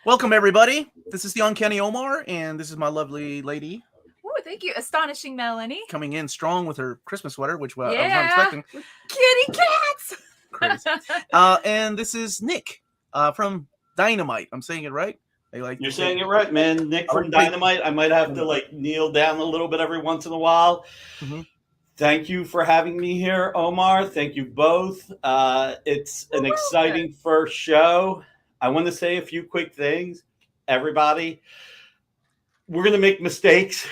Welcome, everybody. This is the Uncanny Omar, and this is my lovely lady Oh, thank you. Astonishing Melanie. coming in strong with her Christmas sweater, which I was not Yeah. expecting. Kitty cats. Crazy. And this is Nick from Dynamite. I'm saying it right? You're saying it right, man. Nick I like from to say- Dynamite. I might have to kneel down a little bit every once in a while. Mhm. Thank you for having me here, Omar. Thank you both. It's an exciting first show. I want to say a few quick things. Everybody, we're going to make mistakes.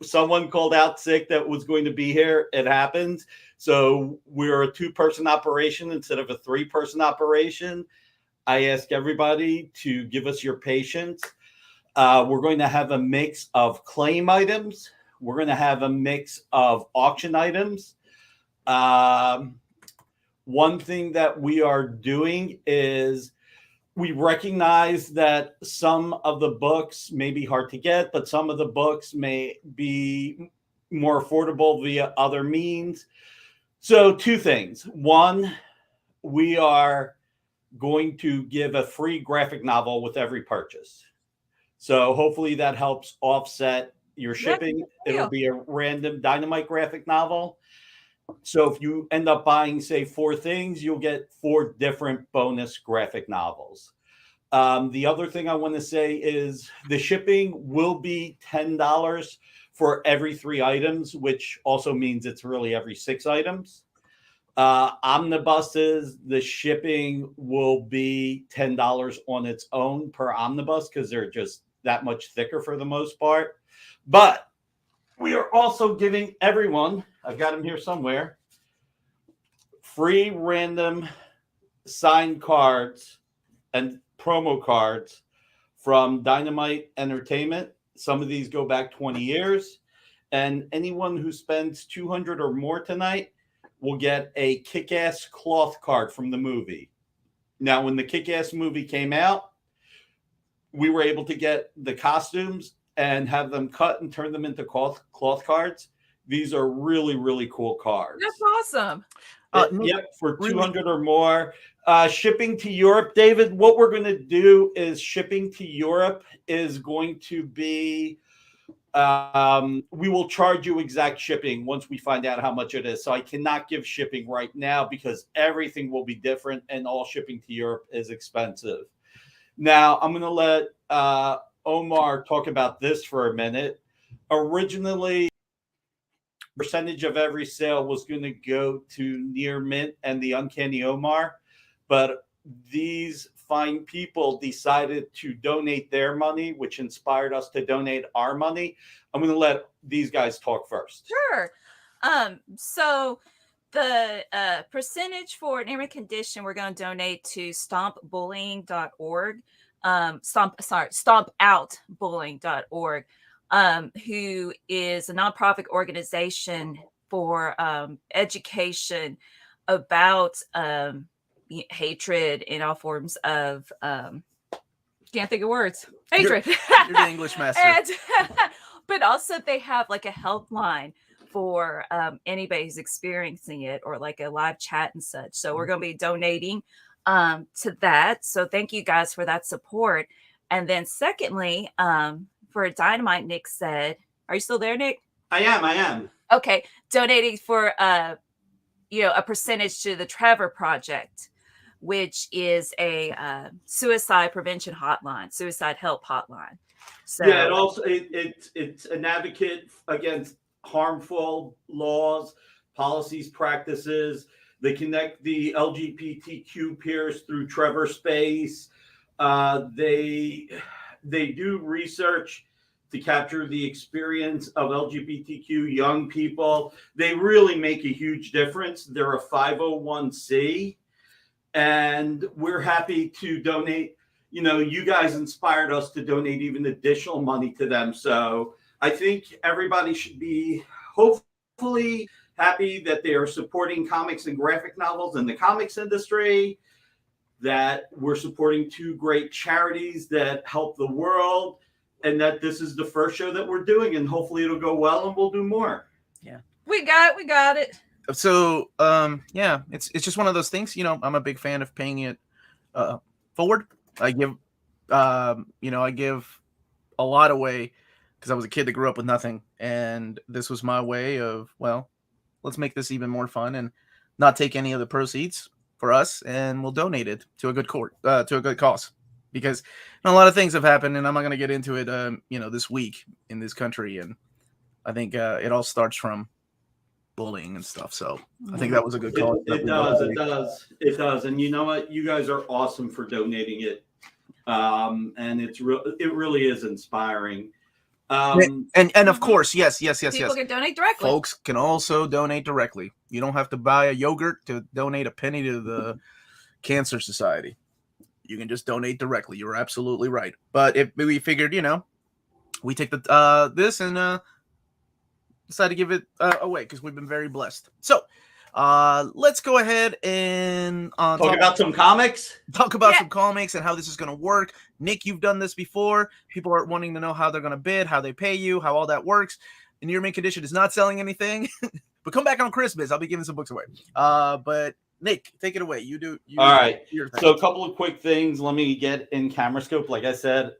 Someone called out sick that was going to be here. It happens. So we're a 2-person operation instead of a 3-person operation. I ask everybody to give us your patience. We're going to have a mix of claim items. We're going to have a mix of auction items. One thing that we are doing is we recognize that some of the books may be hard to get, but some of the books may be more affordable via other means. So 2 things. One, we are going to give a free graphic novel with every purchase. So hopefully that helps offset your shipping. It'll be a random Dynamite graphic novel. So if you end up buying, say, 4 things, you'll get 4 different bonus graphic novels. The other thing I want to say is the shipping will be $10 for every 3 items, which also means it's really every 6 items. Omnibuses, the shipping will be $10 on its own per omnibus because they're just that much thicker for the most part. But we are also giving everyone, I've got them here somewhere, free random signed cards and promo cards from Dynamite Entertainment. Some of these go back 20 years. And anyone who spends $200 or more tonight will get a Kick-Ass cloth card from the movie. Now, when the Kick-Ass movie came out, we were able to get the costumes and have them cut and turn them into cloth cards. These are really, really cool cards. That's awesome. Yep, for 200 or more. Shipping to Europe, David, what we're going to do is shipping to Europe is going to be we will charge you exact shipping once we find out how much it is. So I cannot give shipping right now because everything will be different and all shipping to Europe is expensive. Now, I'm going to let Omar talk about this for a minute. Originally, percentage of every sale was going to go to Near Mint and the Uncanny Omar, but these fine people decided to donate their money, which inspired us to donate our money. I'm going to let these guys talk first. Sure. So the percentage for Near Mint Condition, we're going to donate to stompbullying.org. Stompoutbullying.org, who is a nonprofit organization for education about hatred in all forms of can't think of words. Hatred. You're the English master. But also they have like a helpline for anybody who's experiencing it or like a live chat and such. So we're going to be donating to that. So thank you guys for that support. And then secondly, for Dynamite, Nick said, are you still there, Nick? I am. Okay. Donating for a percentage to the Trevor Project, which is a suicide prevention hotline, suicide help hotline. So yeah, it also it's an advocate against harmful laws, policies, practices. They connect the LGBTQ peers through Trevor Space. They do research to capture the experience of LGBTQ young people. They really make a huge difference. They're a 501c, and we're happy to donate. You know, you guys inspired us to donate even additional money to them. So I think everybody should be hopefully happy that they are supporting comics and graphic novels in the comics industry, that we're supporting 2 great charities that help the world, and that this is the first show that we're doing, and hopefully it'll go well and we'll do more. Yeah. We got it. So, yeah, it's just one of those things, you know, I'm a big fan of paying it forward. I give, I give a lot away because I was a kid that grew up with nothing, and this was my way of, well, let's make this even more fun and not take any of the proceeds for us, and we'll donate it to a good to a good cause. Because a lot of things have happened, and I'm not going to get into it, this week in this country, and I think it all starts from bullying and stuff. So I think that was a good cause. It does. And you know what? You guys are awesome for donating it. And it really is inspiring. And of course, yes. People can donate directly. Folks can also donate directly. You don't have to buy a yogurt to donate a penny to the Cancer Society. You can just donate directly. You're absolutely right. But if we figured, we take the this and decided to give it away because we've been very blessed. So let's go ahead and talk about some comics. Talk about some comics and how this is going to work. Nick, you've done this before. People are wanting to know how they're going to bid, how they pay you, how all that works. And your main condition is not selling anything. But come back on Christmas. I'll be giving some books away. But Nick, take it away. All right. So a couple of quick things. Let me get in camera scope. Like I said,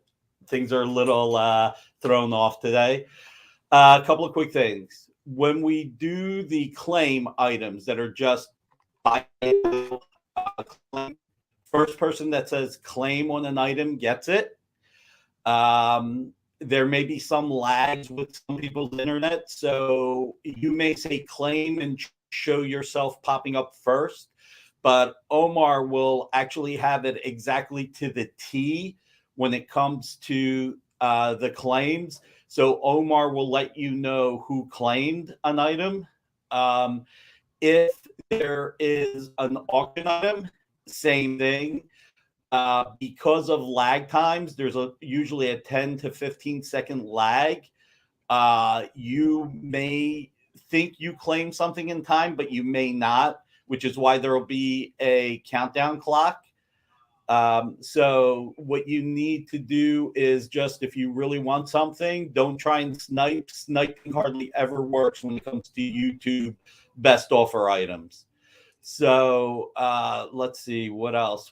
things are a little thrown off today. A couple of quick things. When we do the claim items that are just by claim, first person that says claim on an item gets it. There may be some lags with some people's internet, so you may say claim and show yourself popping up first, but Omar will actually have it exactly to the T when it comes to the claims. So Omar will let you know who claimed an item. If there is an auction item, same thing. Because of lag times, there's usually a 10 to 15 second lag. You may think you claim something in time, but you may not, which is why there will be a countdown clock. So what you need to do is just, if you really want something, don't try and snipe. Sniping hardly ever works when it comes to YouTube best offer items. So let's see, what else?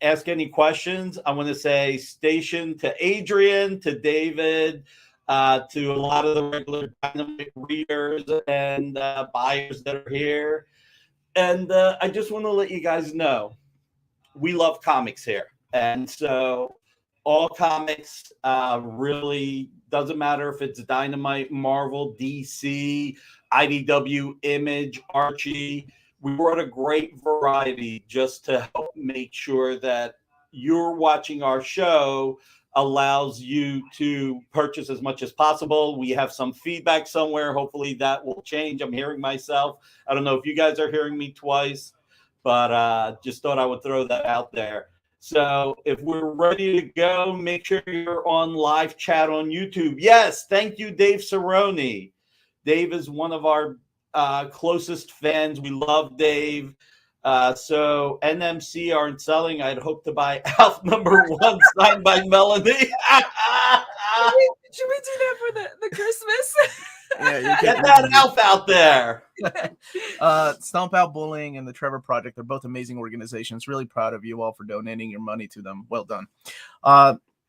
Ask any questions. I want to say station to Adrian, to David, to a lot of the regular Dynamite readers and buyers that are here. And I just want to let you guys know, we love comics here. And so all comics really doesn't matter if it's Dynamite, Marvel, DC, IDW, Image, Archie. We brought a great variety just to help make sure that you're watching our show allows you to purchase as much as possible. We have some feedback somewhere. Hopefully that will change. I'm hearing myself. I don't know if you guys are hearing me twice, but just thought I would throw that out there. So if we're ready to go, make sure you're on live chat on YouTube. Yes, thank you, Dave Cerrone. Dave is one of our closest fans. We love Dave. So NMC aren't selling. I'd hope to buy Alf #1 signed by Melanie. Should we do that for the Christmas? Yeah, get that Alf out there. Stomp Out Bullying and the Trevor Project are both amazing organizations. Really proud of you all for donating your money to them. Well done.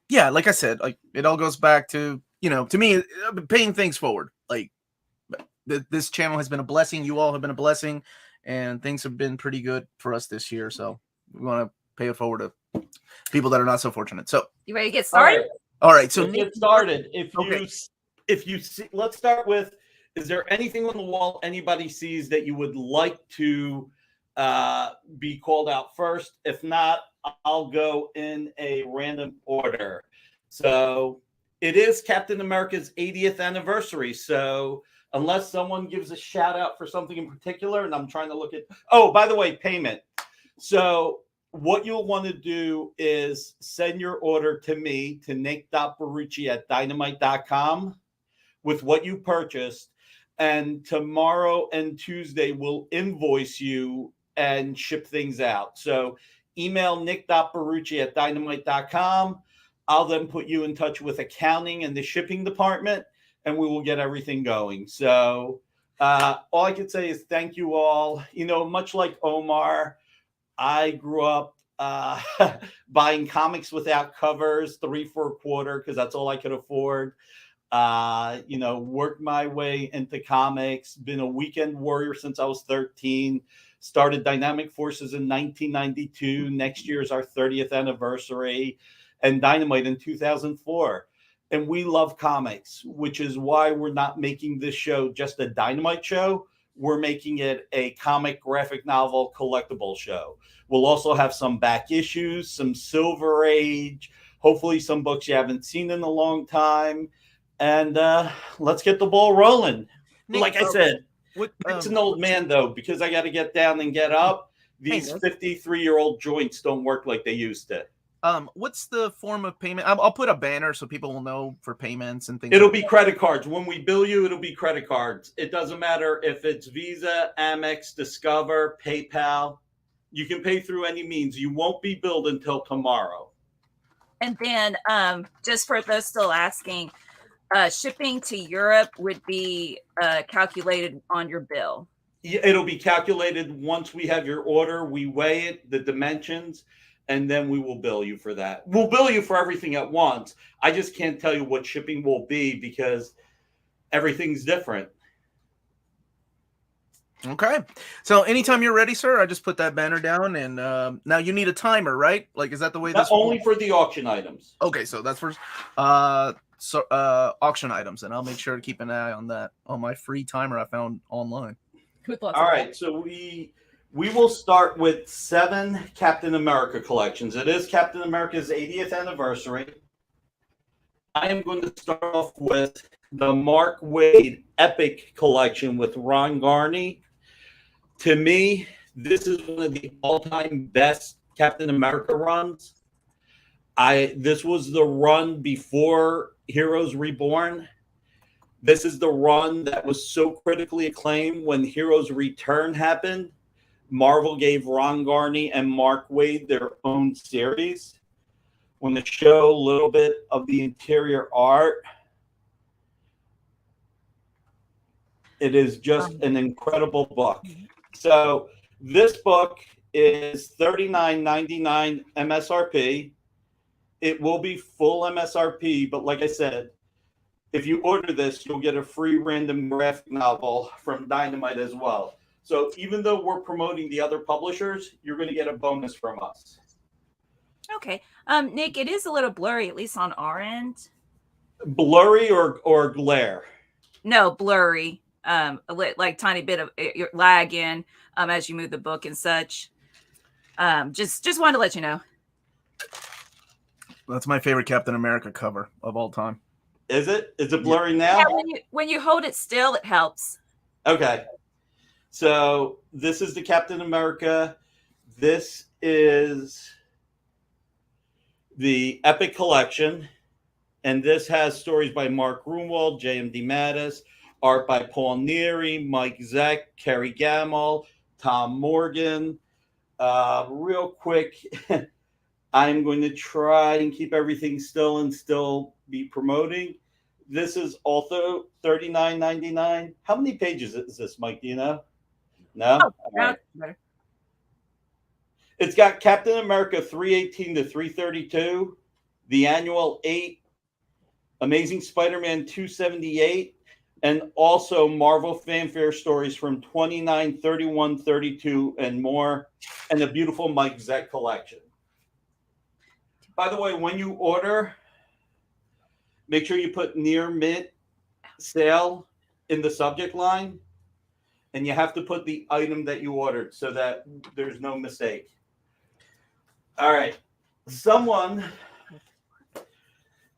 Yeah, like I said, like it all goes back to, to me, paying things forward. Like this channel has been a blessing. You all have been a blessing, and things have been pretty good for us this year. So we want to pay it forward to people that are not so fortunate. So you ready to get started? All right. So let's get started. If you see, let's start with, is there anything on the wall anybody sees that you would like to be called out first? If not, I'll go in a random order. So it is Captain America's 80th anniversary. So unless someone gives a shout out for something in particular, and I'm trying to look at, oh, by the way, payment. So what you'll want to do is send your order to me, to nick.barucci@dynamite.com with what you purchased. And tomorrow and Tuesday we'll invoice you and ship things out. So email nick.barucci@dynamite.com. I'll then put you in touch with accounting and the shipping department, and we will get everything going. So all I can say is thank you all. Much like Omar, I grew up buying comics without covers, 3 for a quarter, because that's all I could afford. Worked my way into comics, been a weekend warrior since I was 13, started Dynamic Forces in 1992. Next year is our 30th anniversary, and Dynamite in 2004. And we love comics, which is why we're not making this show just a Dynamite show. We're making it a comic graphic novel collectible show. We'll also have some back issues, some Silver Age, hopefully some books you haven't seen in a long time. And let's get the ball rolling. Nick, like I said, what, it's an old man, though, because I got to get down and get up. These 53-year-old joints don't work like they used to. What's the form of payment? I'll put a banner so people will know for payments and things. It'll be credit cards. When we bill you, it'll be credit cards. It doesn't matter if it's Visa, Amex, Discover, PayPal. You can pay through any means. You won't be billed until tomorrow. And then just for those still asking, shipping to Europe would be calculated on your bill. It'll be calculated once we have your order. We weigh it, the dimensions, and then we will bill you for that. We'll bill you for everything at once. I just can't tell you what shipping will be because everything's different. Okay. So anytime you're ready, sir, I just put that banner down. And now you need a timer, right? Like, is that the way this only for the auction items. Okay, so that's for auction items. And I'll make sure to keep an eye on that on my free timer I found online. All right. So we will start with 7 Captain America collections. It is Captain America's 80th anniversary. I am going to start off with the Mark Waid Epic Collection with Ron Garney. To me, this is one of the all-time best Captain America runs. This was the run before Heroes Reborn. This is the run that was so critically acclaimed when Heroes Return happened. Marvel gave Ron Garney and Mark Waid their own series. Want to show a little bit of the interior art. It is just an incredible book. So this book is $39.99 MSRP. It will be full MSRP, but like I said, if you order this, you'll get a free random graphic novel from Dynamite as well. So even though we're promoting the other publishers, you're going to get a bonus from us. Okay. Nick, it is a little blurry, at least on our end. Blurry or glare? No, blurry. Like tiny bit of lag in as you move the book and such. Just wanted to let you know. That's my favorite Captain America cover of all time. Is it? Is it blurry now? Yeah, when you hold it still, it helps. Okay. So this is the Captain America. This is the Epic Collection. And this has stories by Mark Grunwald, J.M. DeMatteis, art by Paul Neary, Mike Zeck, Kerry Gamble, Tom Morgan. Real quick, I'm going to try and keep everything still and still be promoting. This is also $39.99. How many pages is this, Mike? Do you know? No? Oh, right. It's got Captain America 318 to 332, the annual 8, Amazing Spider-Man 278, and also Marvel fanfare stories from 29, 31, 32, and more, and the beautiful Mike Zeck collection. By the way, when you order, make sure you put near mint sale in the subject line, and you have to put the item that you ordered so that there's no mistake. All right.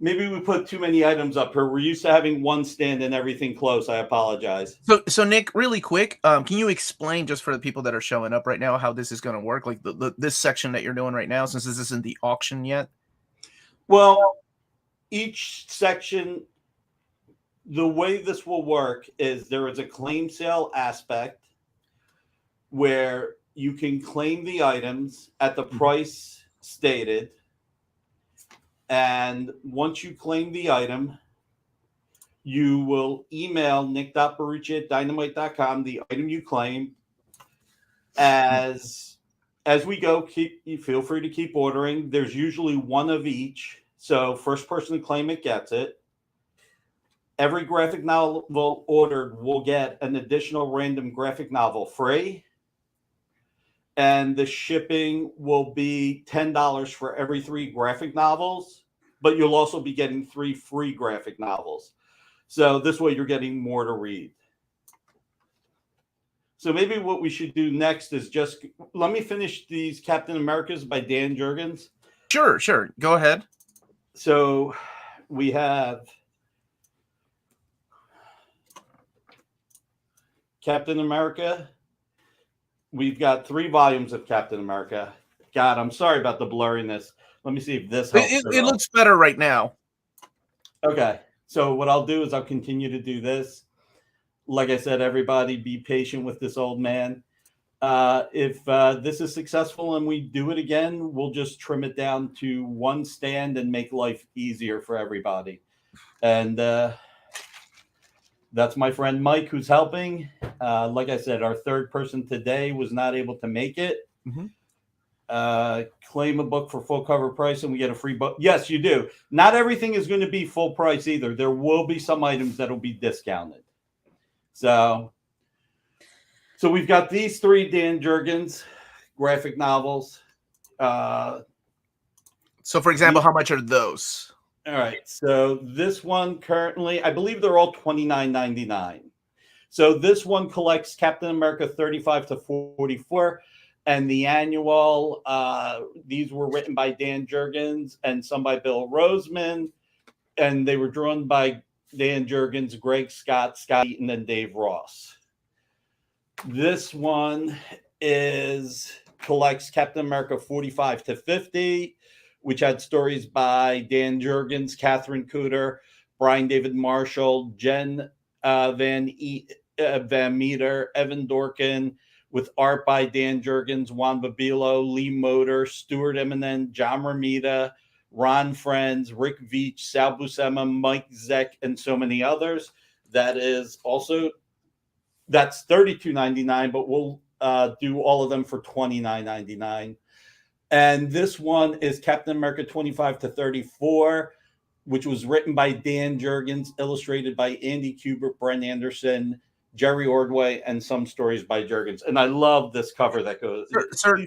Maybe we put too many items up here. We're used to having one stand and everything close. I apologize. So Nick, really quick, can you explain just for the people that are showing up right now how this is going to work? Like this section that you're doing right now, since this isn't the auction yet? Well, each section, the way this will work is there is a claim sale aspect where you can claim the items at the price stated. And once you claim the item, you will email nick.barucci@dynamite.com the item you claim as as we go, you feel free to keep ordering. There's usually one of each. So first person to claim it gets it. Every graphic novel ordered will get an additional random graphic novel free. And the shipping will be $10 for every 3 graphic novels, but you'll also be getting 3 free graphic novels. So this way you're getting more to read. So maybe what we should do next is just let me finish these Captain Americas by Dan Jurgens. Sure. Go ahead. So we have Captain America. We've got 3 volumes of Captain America. God, I'm sorry about the blurriness. Let me see if this helps. It looks better right now. Okay. So what I'll do is I'll continue to do this. Like I said, everybody be patient with this old man. If this is successful and we do it again, we'll just trim it down to 1 stand and make life easier for everybody. And that's my friend Mike who's helping. Like I said, our 3rd person today was not able to make it. Mm-hmm. Claim a book for full cover price and we get a free book. Yes, you do. Not everything is going to be full price either. There will be some items that will be discounted. So we've got these 3 Dan Jurgens graphic novels. So for example, how much are those? All right. So this one currently, I believe they're all $29.99. So this one collects Captain America 35 to 44. And the annual, these were written by Dan Jurgens and some by Bill Roseman. And they were drawn by Dan Jurgens, Greg Scott, Scott Eaton, and Dave Ross. This one collects Captain America 45 to 50, which had stories by Dan Jurgens, Catherine Cooter, Brian David Marshall, Jen Van Meter, Evan Dorkin, with art by Dan Jurgens, Juan Babilo, Lee Motor, Stuart Eminem, John Romita, Ron Friends, Rick Veach, Sal Buscema, Mike Zeck, and so many others. That's $32.99, but we'll do all of them for $29.99. And this one is Captain America 25 to 34, which was written by Dan Jurgens, illustrated by Andy Kubert, Brent Anderson, Jerry Ordway, and some stories by Jurgens. And I love this cover that goes. Sir,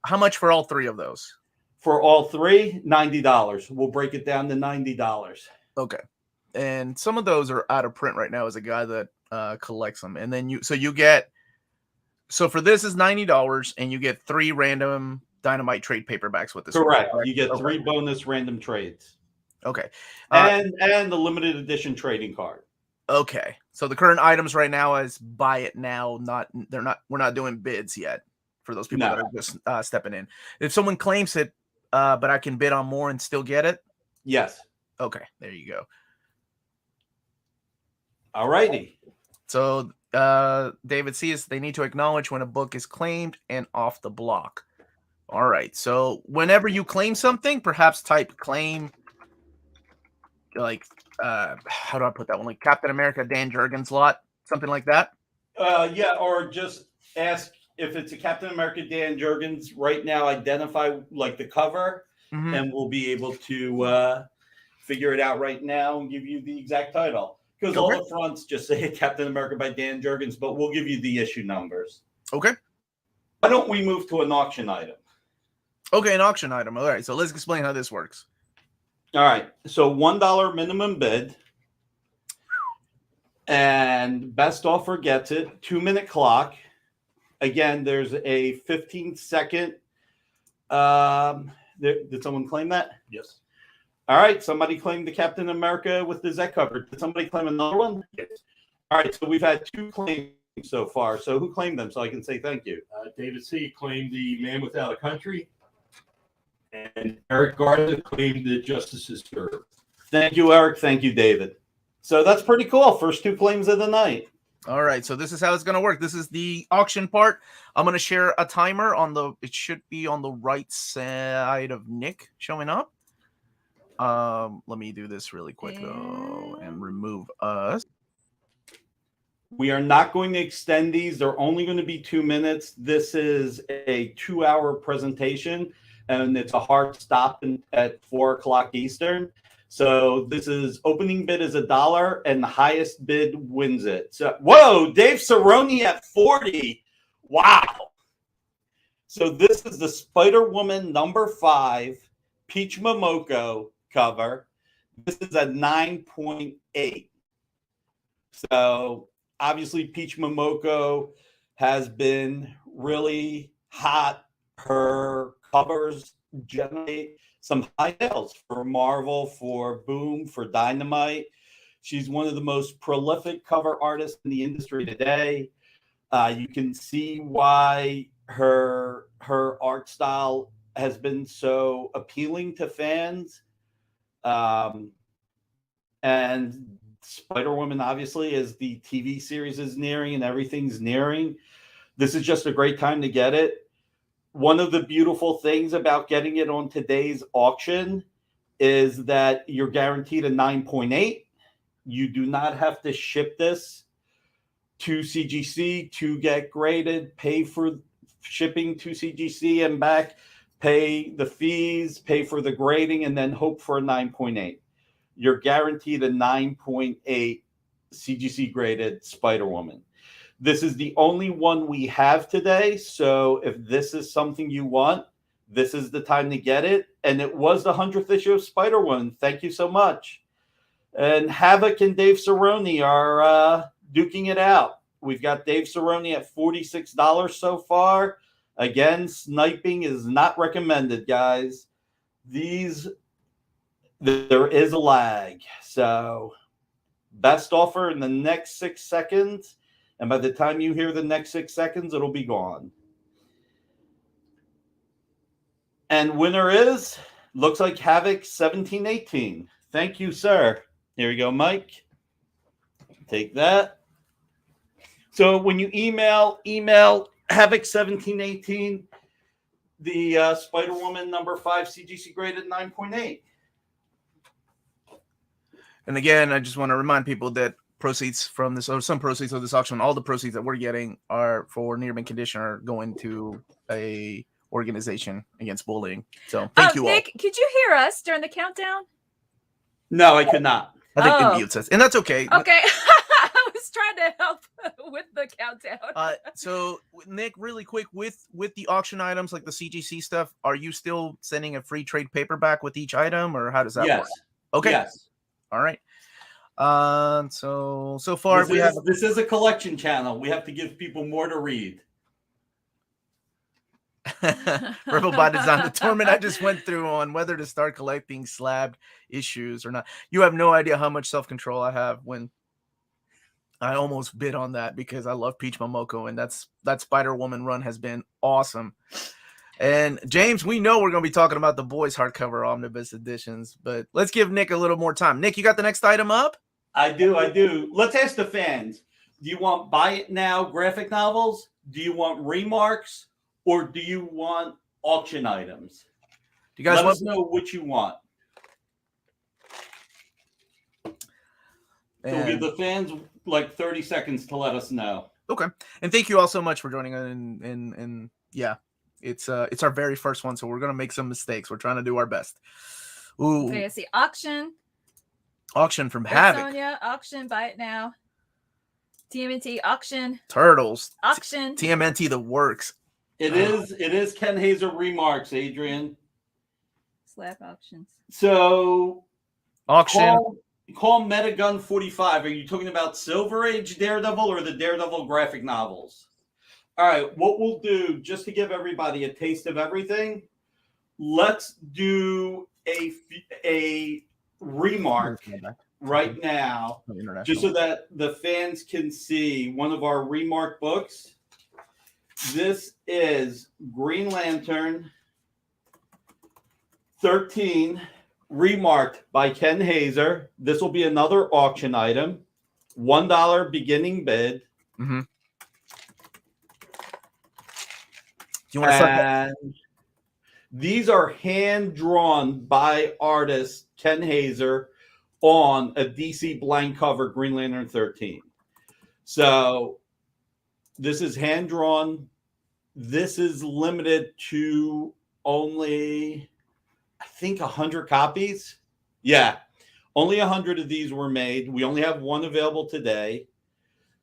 how much for all 3 of those? For all 3, $90. We'll break it down to $90. Okay. And some of those are out of print right now as a guy that collects them. And then so for this is $90 and you get 3 random Dynamite trade paperbacks with this. Correct. You get 3 bonus random trades. Okay. And the limited edition trading card. Okay. So the current items right now is buy it now. We're not doing bids yet for those people that are just stepping in. If someone claims it, but I can bid on more and still get it. Yes. Okay. There you go. All righty. So David sees they need to acknowledge when a book is claimed and off the block. All right. So whenever you claim something, perhaps type claim, like, how do I put that one? Like Captain America, Dan Jurgens lot, something like that. Yeah. Or just ask if it's a Captain America, Dan Jurgens right now, identify like the cover, and we'll be able to figure it out right now and give you the exact title. Because all the fronts just say Captain America by Dan Jurgens, but we'll give you the issue numbers. Okay. Why don't we move to an auction item? Okay, an auction item. All right, so let's explain how this works. All right, so $1 minimum bid. And best offer gets it. 2-minute clock. Again, there's a 15-second. Did someone claim that? Yes. All right, somebody claimed the Captain America with the Z cover. Did somebody claim another one? Yes. All right, so we've had 2 claims so far. So who claimed them so I can say thank you? David C. claimed the Man Without a Country, and Eric Garza claimed the Justice is Served. Thank you, Eric. Thank you, David. So that's pretty cool. First 2 claims of the night. All right, so this is how it's going to work. This is the auction part. I'm going to share a timer it should be on the right side of Nick showing up. Let me do this really quick though and remove us. We are not going to extend these. They're only going to be 2 minutes. This is a 2-hour presentation, and it's a hard stop at 4 o'clock Eastern. So this is opening bid is $1, and the highest bid wins it. So, whoa, Dave Cerrone at 40. Wow. So this is the Spider-Woman #5 Peach Momoko cover. This is a 9.8. So obviously Peach Momoko has been really hot. Her covers generate some high sales for Marvel, for Boom, for Dynamite. She's one of the most prolific cover artists in the industry today. You can see why her art style has been so appealing to fans. And Spider-Woman, obviously, as the TV series is nearing and everything's nearing, this is just a great time to get it. One of the beautiful things about getting it on today's auction is that you're guaranteed a 9.8. You do not have to ship this to CGC to get graded, pay for shipping to CGC and back, pay the fees, pay for the grading, and then hope for a 9.8. You're guaranteed a 9.8 CGC graded Spider-Woman. This is the only one we have today. So if this is something you want, this is the time to get it. And it was the 100th issue of Spider-Woman. Thank you so much. And Havoc and Dave Cerrone are duking it out. We've got Dave Cerrone at $46 so far. Again, sniping is not recommended, guys. There is a lag. So best offer in the next 6 seconds. And by the time you hear the next 6 seconds, it'll be gone. And winner is, looks like Havoc 1718. Thank you, sir. Here you go, Mike. Take that. So when you email Havoc 1718, the Spider-Woman #5 CGC graded 9.8. And again, I just want to remind people that proceeds from this, or some proceeds of this auction, all the proceeds that we're getting are for near mint condition, are going to a organization against bullying. So thank you all. Nick, could you hear us during the countdown? No, I could not. I think it mutes us, and that's okay. Okay. I was trying to help with the countdown. So Nick, really quick, with the auction items like the CGC stuff, are you still sending a free trade paperback with each item, or how does that work? Okay. Yes. All right. So far this is a collection channel. We have to give people more to read. Rebel by Design, the torment I just went through on whether to start collecting slabbed issues or not. You have no idea how much self-control I have when I almost bid on that, because I love Peach Momoko, and that Spider-Woman run has been awesome. And James, we know we're going to be talking about the boys hardcover omnibus editions, but let's give Nick a little more time. Nick, you got the next item up? I do. Let's ask the fans. Do you want buy it now graphic novels? Do you want remarks? Or do you want auction items? Do you guys let us know what you want? So we'll give the fans like 30 seconds to let us know. Okay. And thank you all so much for joining us. And yeah, it's our very first one, so we're gonna make some mistakes. We're trying to do our best. Ooh. Okay, I see auction from Havoc. Sonia, auction, buy it now. TMNT auction. Turtles. Auction. TMNT the works. It is Ken Hazer remarks, Adrian. Slap auctions. So auction. Call Metagun 45. Are you talking about Silver Age Daredevil or the Daredevil graphic novels? All right, what we'll do, just to give everybody a taste of everything, let's do a remark right now, just so that the fans can see one of our remark books. This is Green Lantern 13, remarked by Ken Hazer. This will be another auction item. $1 beginning bid. Mm-hmm. You want to these are hand drawn by artist Ken Hazer on a DC blank cover Green Lantern 13. So this is hand drawn. This is limited to only, I think, 100 copies. Yeah, only 100 of these were made. We only have one available today.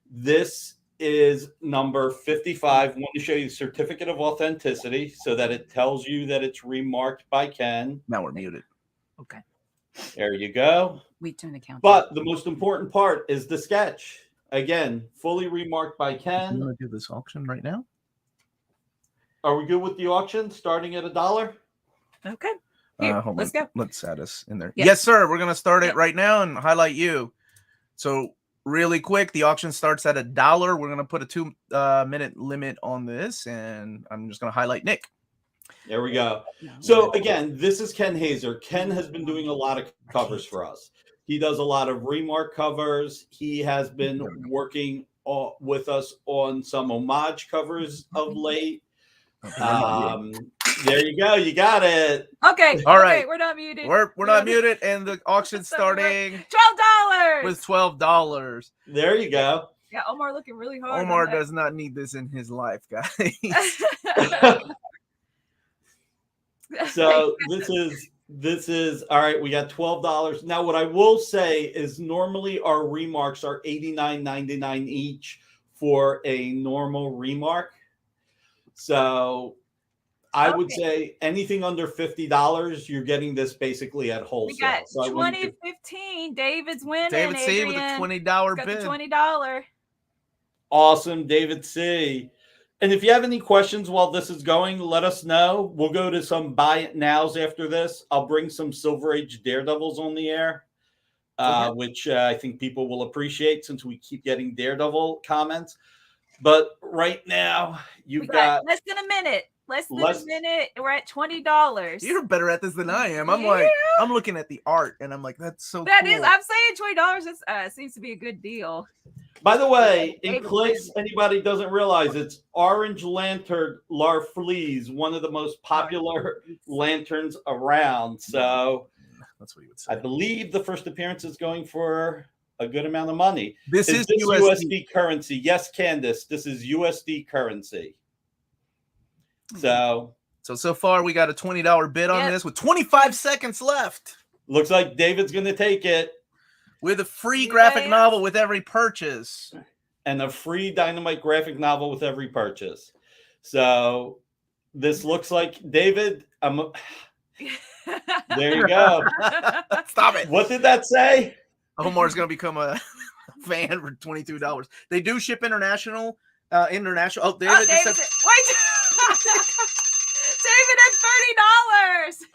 This is number 55. I want to show you the certificate of authenticity so that it tells you that it's remarked by Ken. Now we're muted. Okay. There you go. We turn the count. But the most important part is the sketch. Again, fully remarked by Ken. I'm going to do this auction right now. Are we good with the auction starting at $1? Okay. Here, Hold let's on. go. Let's add us in there. Yeah. Yes, sir. We're going to start it Yeah. right now and highlight you. So really quick, the auction starts at $1. We're going to put a 2-minute limit on this, and I'm just going to highlight Nick. There we go. So again, this is Ken Hazer. Ken has been doing a lot of covers for us. He does a lot of remark covers. He has been working with us on some homage covers of late. There you go. You got it. Okay. All okay, right. we're not muted. We're not muted, and the auction's starting $12 with $12. There you go. Yeah, Omar looking really hard. Omar does not need this in his life, guys. So this is all right. We got $12. Now, what I will say is normally our remarks are $89.99 each for a normal remark. So I would say anything under $50, you're getting this basically at wholesale. We got so 2015. David's winning. David C with a $20 got bid. the $20. Awesome, David C. And if you have any questions while this is going, let us know. We'll go to some buy it nows after this. I'll bring some Silver Age Daredevils on the air, which I think people will appreciate since we keep getting Daredevil comments. But right now, you've got less than a minute. Less than a minute. We're at $20. You're better at this than I am. I'm like, I'm looking at the art, and I'm like, that's so That cool. is, I'm saying $20 seems to be a good deal. By the way, in case anybody doesn't realize, it's Orange Lantern Larfleeze, one of the most popular lanterns around. So that's what you would say. I believe the first appearance is going for a good amount of money. This is USD currency. Yes, Candace, this is USD currency. So far we got a $20 bid on this with 25 seconds left. Looks like David's going to take it. With a free graphic novel with every purchase. And a free Dynamite graphic novel with every purchase. So this looks like David. There you go. Stop it. What did that say? Omar's going to become a fan for $22. They do ship international. Oh, David just said. Wait. David at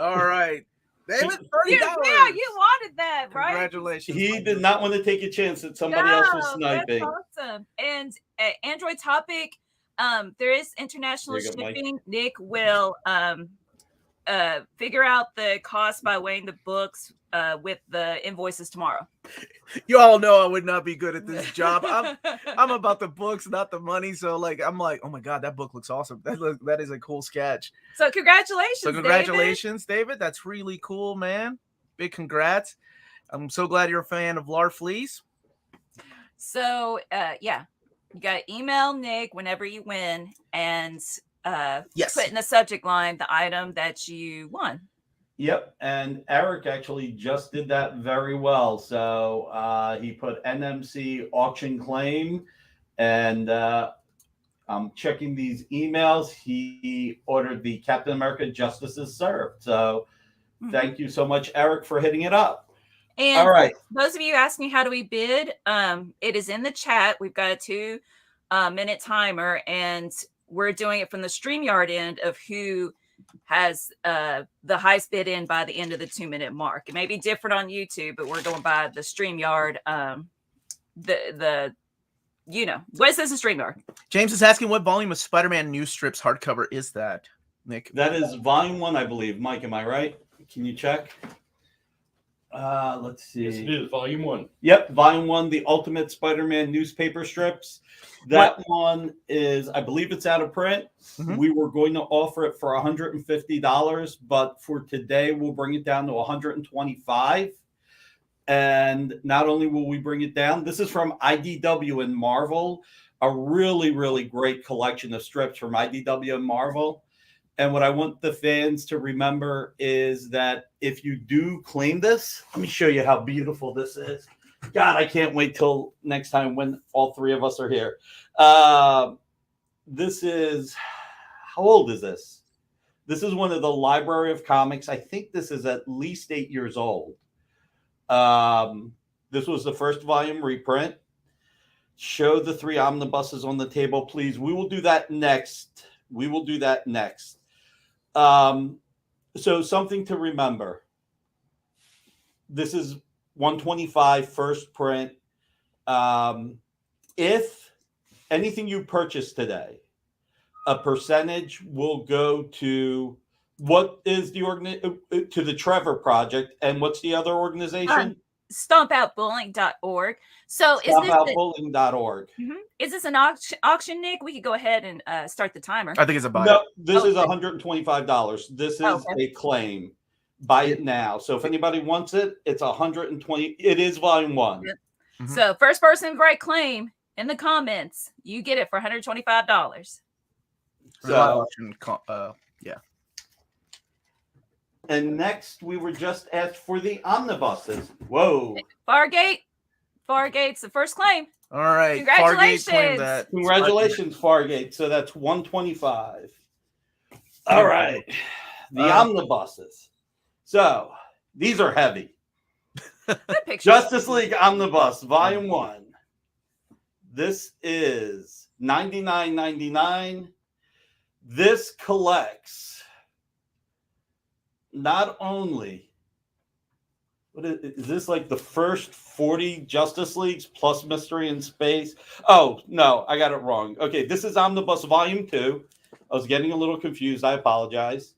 $30. All right. David, $30. Yeah, you wanted that, right? Congratulations. He did not want to take a chance that somebody else was sniping. That's awesome. And Android Topic, there is international shipping. Nick will figure out the cost by weighing the books with the invoices tomorrow. You all know I would not be good at this job. I'm about the books, not the money. So I'm like, oh my God, that book looks awesome. That is a cool sketch. So congratulations, David. That's really cool, man. Big congrats. I'm so glad you're a fan of Larfleeze. So you got to email Nick whenever you win and put in the subject line the item that you won. Yep, and Eric actually just did that very well. So he put NMC auction claim, and I'm checking these emails. He ordered the Captain America Justices Served. So thank you so much, Eric, for hitting it up. And all right, those of you asking how do we bid, it is in the chat. We've got a 2-minute timer, and we're doing it from the StreamYard end of who has the highest bid in by the end of the 2-minute mark. It may be different on YouTube, but we're going by the StreamYard. What is this in StreamYard? James is asking what volume of Spider-Man news strips hardcover is that, Nick? That is volume 1, I believe. Mike, am I right? Can you check? Let's see. Yes, it is volume 1. Yep, volume 1, the Ultimate Spider-Man newspaper strips. That one is, I believe it's out of print. Mm-hmm. We were going to offer it for $150, but for today we'll bring it down to $125. And not only will we bring it down, this is from IDW and Marvel, a really, really great collection of strips from IDW and Marvel. And what I want the fans to remember is that if you do claim this, let me show you how beautiful this is. God, I can't wait till next time when all three of us are here. This is, how old is this? This is one of the Library of Comics. I think this is at least 8 years old. This was the first volume reprint. Show the 3 omnibuses on the table, please. We will do that next. So something to remember. This is 125 first print. If anything you purchase today, a percentage will go to what is the to the Trevor Project, and what's the other organization? StompOutBullying.org. So StompOutBullying.org. Is this an auction, Nick? We could go ahead and start the timer. I think it's a buy. No, this is $125. This is a claim. Buy it now. So if anybody wants it, it's 120. It is volume 1. So first person to write claim in the comments, you get it for $125. So yeah. And next, we were just asked for the omnibuses. Whoa! Fargate's the first claim. All right. Congratulations. Fargate claimed that. Congratulations, Fargate. So that's 125. All right, the omnibuses. So these are heavy. Good picture. Justice League Omnibus, Volume 1. This is $99.99. This collects not only, what is this, like the first 40 Justice Leagues plus Mystery in Space? Oh, no, I got it wrong. Okay, this is Omnibus Volume 2. I was getting a little confused. I apologize.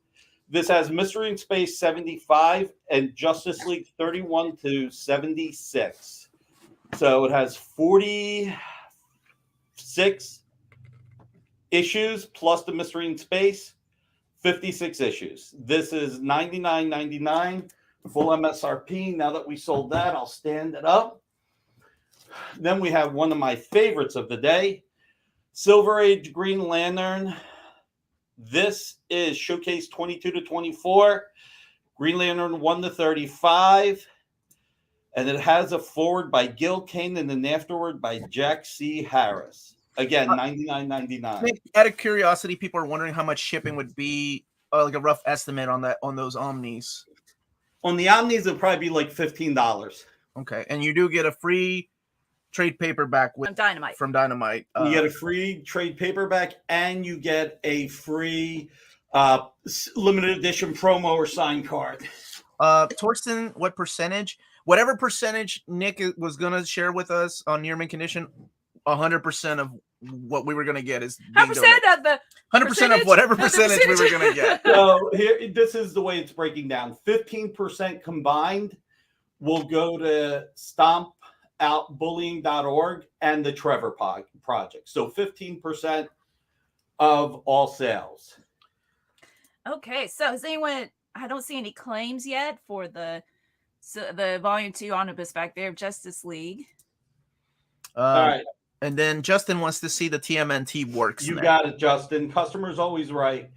This has Mystery in Space 75 and Justice League 31 to 76. So it has 46 issues plus the Mystery in Space, 56 issues. This is $99.99, full MSRP. Now that we sold that, I'll stand it up. Then we have one of my favorites of the day, Silver Age Green Lantern. This is Showcase 22 to 24, Green Lantern 1 to 35, and it has a forward by Gil Kane and an afterward by Jack C. Harris. Again, $99.99. Out of curiosity, people are wondering how much shipping would be, like a rough estimate on those Omnis. On the Omnis, it'll probably be like $15. Okay, and you do get a free trade paperback From Dynamite. You get a free trade paperback, and you get a free limited edition promo or signed card. Torsten, what percentage? Whatever percentage Nick was going to share with us on Near Mint Condition, 100% of what we were going to get is 100% of the 100% of whatever percentage we were going to get. So here, this is the way it's breaking down. 15% combined will go to StompOutBullying.org and the Trevor Project. So 15% of all sales. Okay, so has anyone? I don't see any claims yet for the Volume 2 Omnibus back there, Justice League. All right. And then Justin wants to see the TMNT works. You got it, Justin. Customer's always right.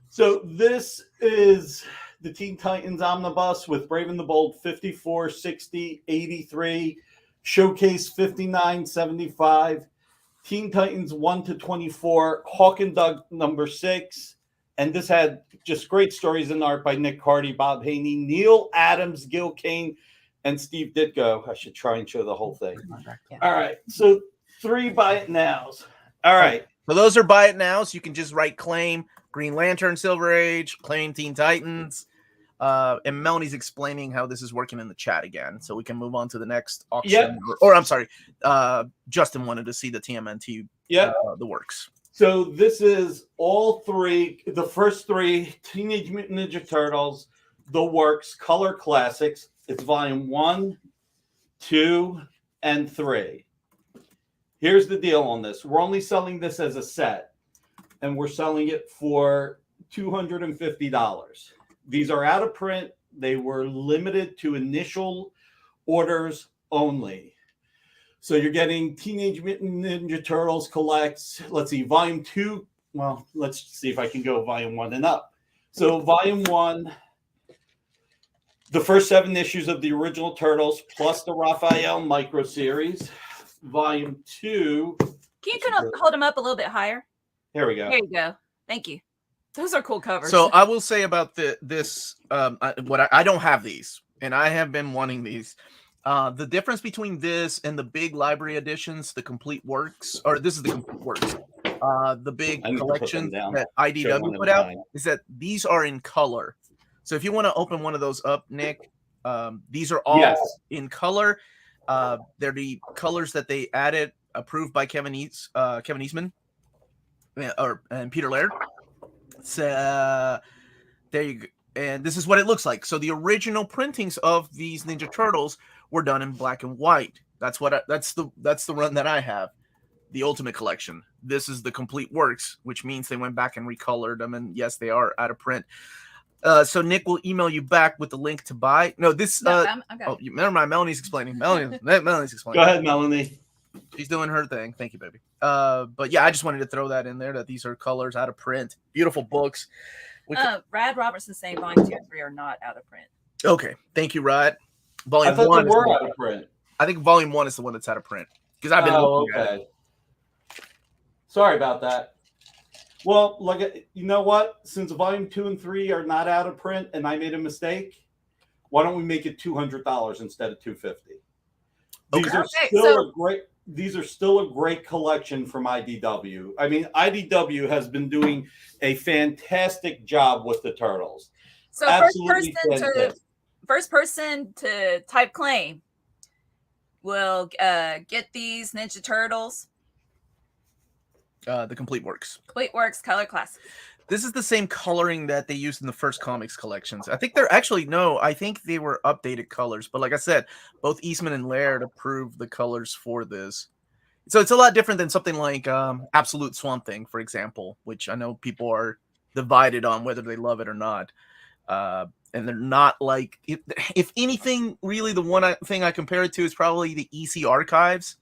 So this is the Teen Titans Omnibus with Brave and the Bold 54, 60, 83, Showcase 59, 75, Teen Titans 1 to 24, Hawk and Doug number 6. And this had just great stories in art by Nick Cardy, Bob Haney, Neil Adams, Gil Kane, and Steve Ditko. I should try and show the whole thing. All right. So 3 buy it nows. All right. So those are buy it now. So you can just write claim Green Lantern, Silver Age, claim Teen Titans. And Melanie's explaining how this is working in the chat again. So we can move on to the next auction. Yep. Or I'm sorry. Justin wanted to see the TMNT, the works. So this is all 3, the first 3 Teenage Mutant Ninja Turtles, the works, color classics. It's volume 1, 2, and 3. Here's the deal on this. We're only selling this as a set, and we're selling it for $250. These are out of print. They were limited to initial orders only. So you're getting Teenage Mutant Ninja Turtles collects, let's see, volume 2. Well, let's see if I can go volume 1 and up. So volume 1, the first 7 issues of the original Turtles plus the Raphael micro series. Volume 2. Can you hold them up a little bit higher? Here we go. There you go. Thank you. Those are cool covers. So I will say about this, I don't have these, and I have been wanting these. The difference between this and the big library editions, the complete works, or this is the complete works, the big collection that IDW put out, is that these are in color. So if you want to open one of those up, Nick, these are all in color. They're the colors that they added, approved by Kevin Eastman and Peter Laird. So there you go. And this is what it looks like. So the original printings of these Ninja Turtles were done in black and white. That's the run that I have, the Ultimate Collection. This is the complete works, which means they went back and recolored them. And yes, they are out of print. So Nick will email you back with the link to buy. No, this. Never mind. Melanie's explaining. Melanie's explaining. Go ahead, Melanie. She's doing her thing. Thank you, baby. But yeah, I just wanted to throw that in there, that these are colors out of print. Beautiful books. Rad Robertson saying volume 2 and 3 are not out of print. Okay. Thank you, Rod. Volume I thought 1 they were out of print. I think volume 1 is the one that's out of print. Because I've been looking at it. Sorry about that. Well, you know what? Since volume 2 and 3 are not out of print and I made a mistake, why don't we make it $200 instead of $250? These are still a great collection from IDW. I mean, IDW has been doing a fantastic job with the Turtles. So first person to type claim will get these Ninja Turtles. The complete works. Complete works, color class. This is the same coloring that they used in the first comics collections. I think they're actually, no, I think they were updated colors. But like I said, both Eastman and Laird approved the colors for this. So it's a lot different than something like Absolute Swamp Thing, for example, which I know people are divided on whether they love it or not. And they're not like, if anything, really the one thing I compare it to is probably the EC Archives,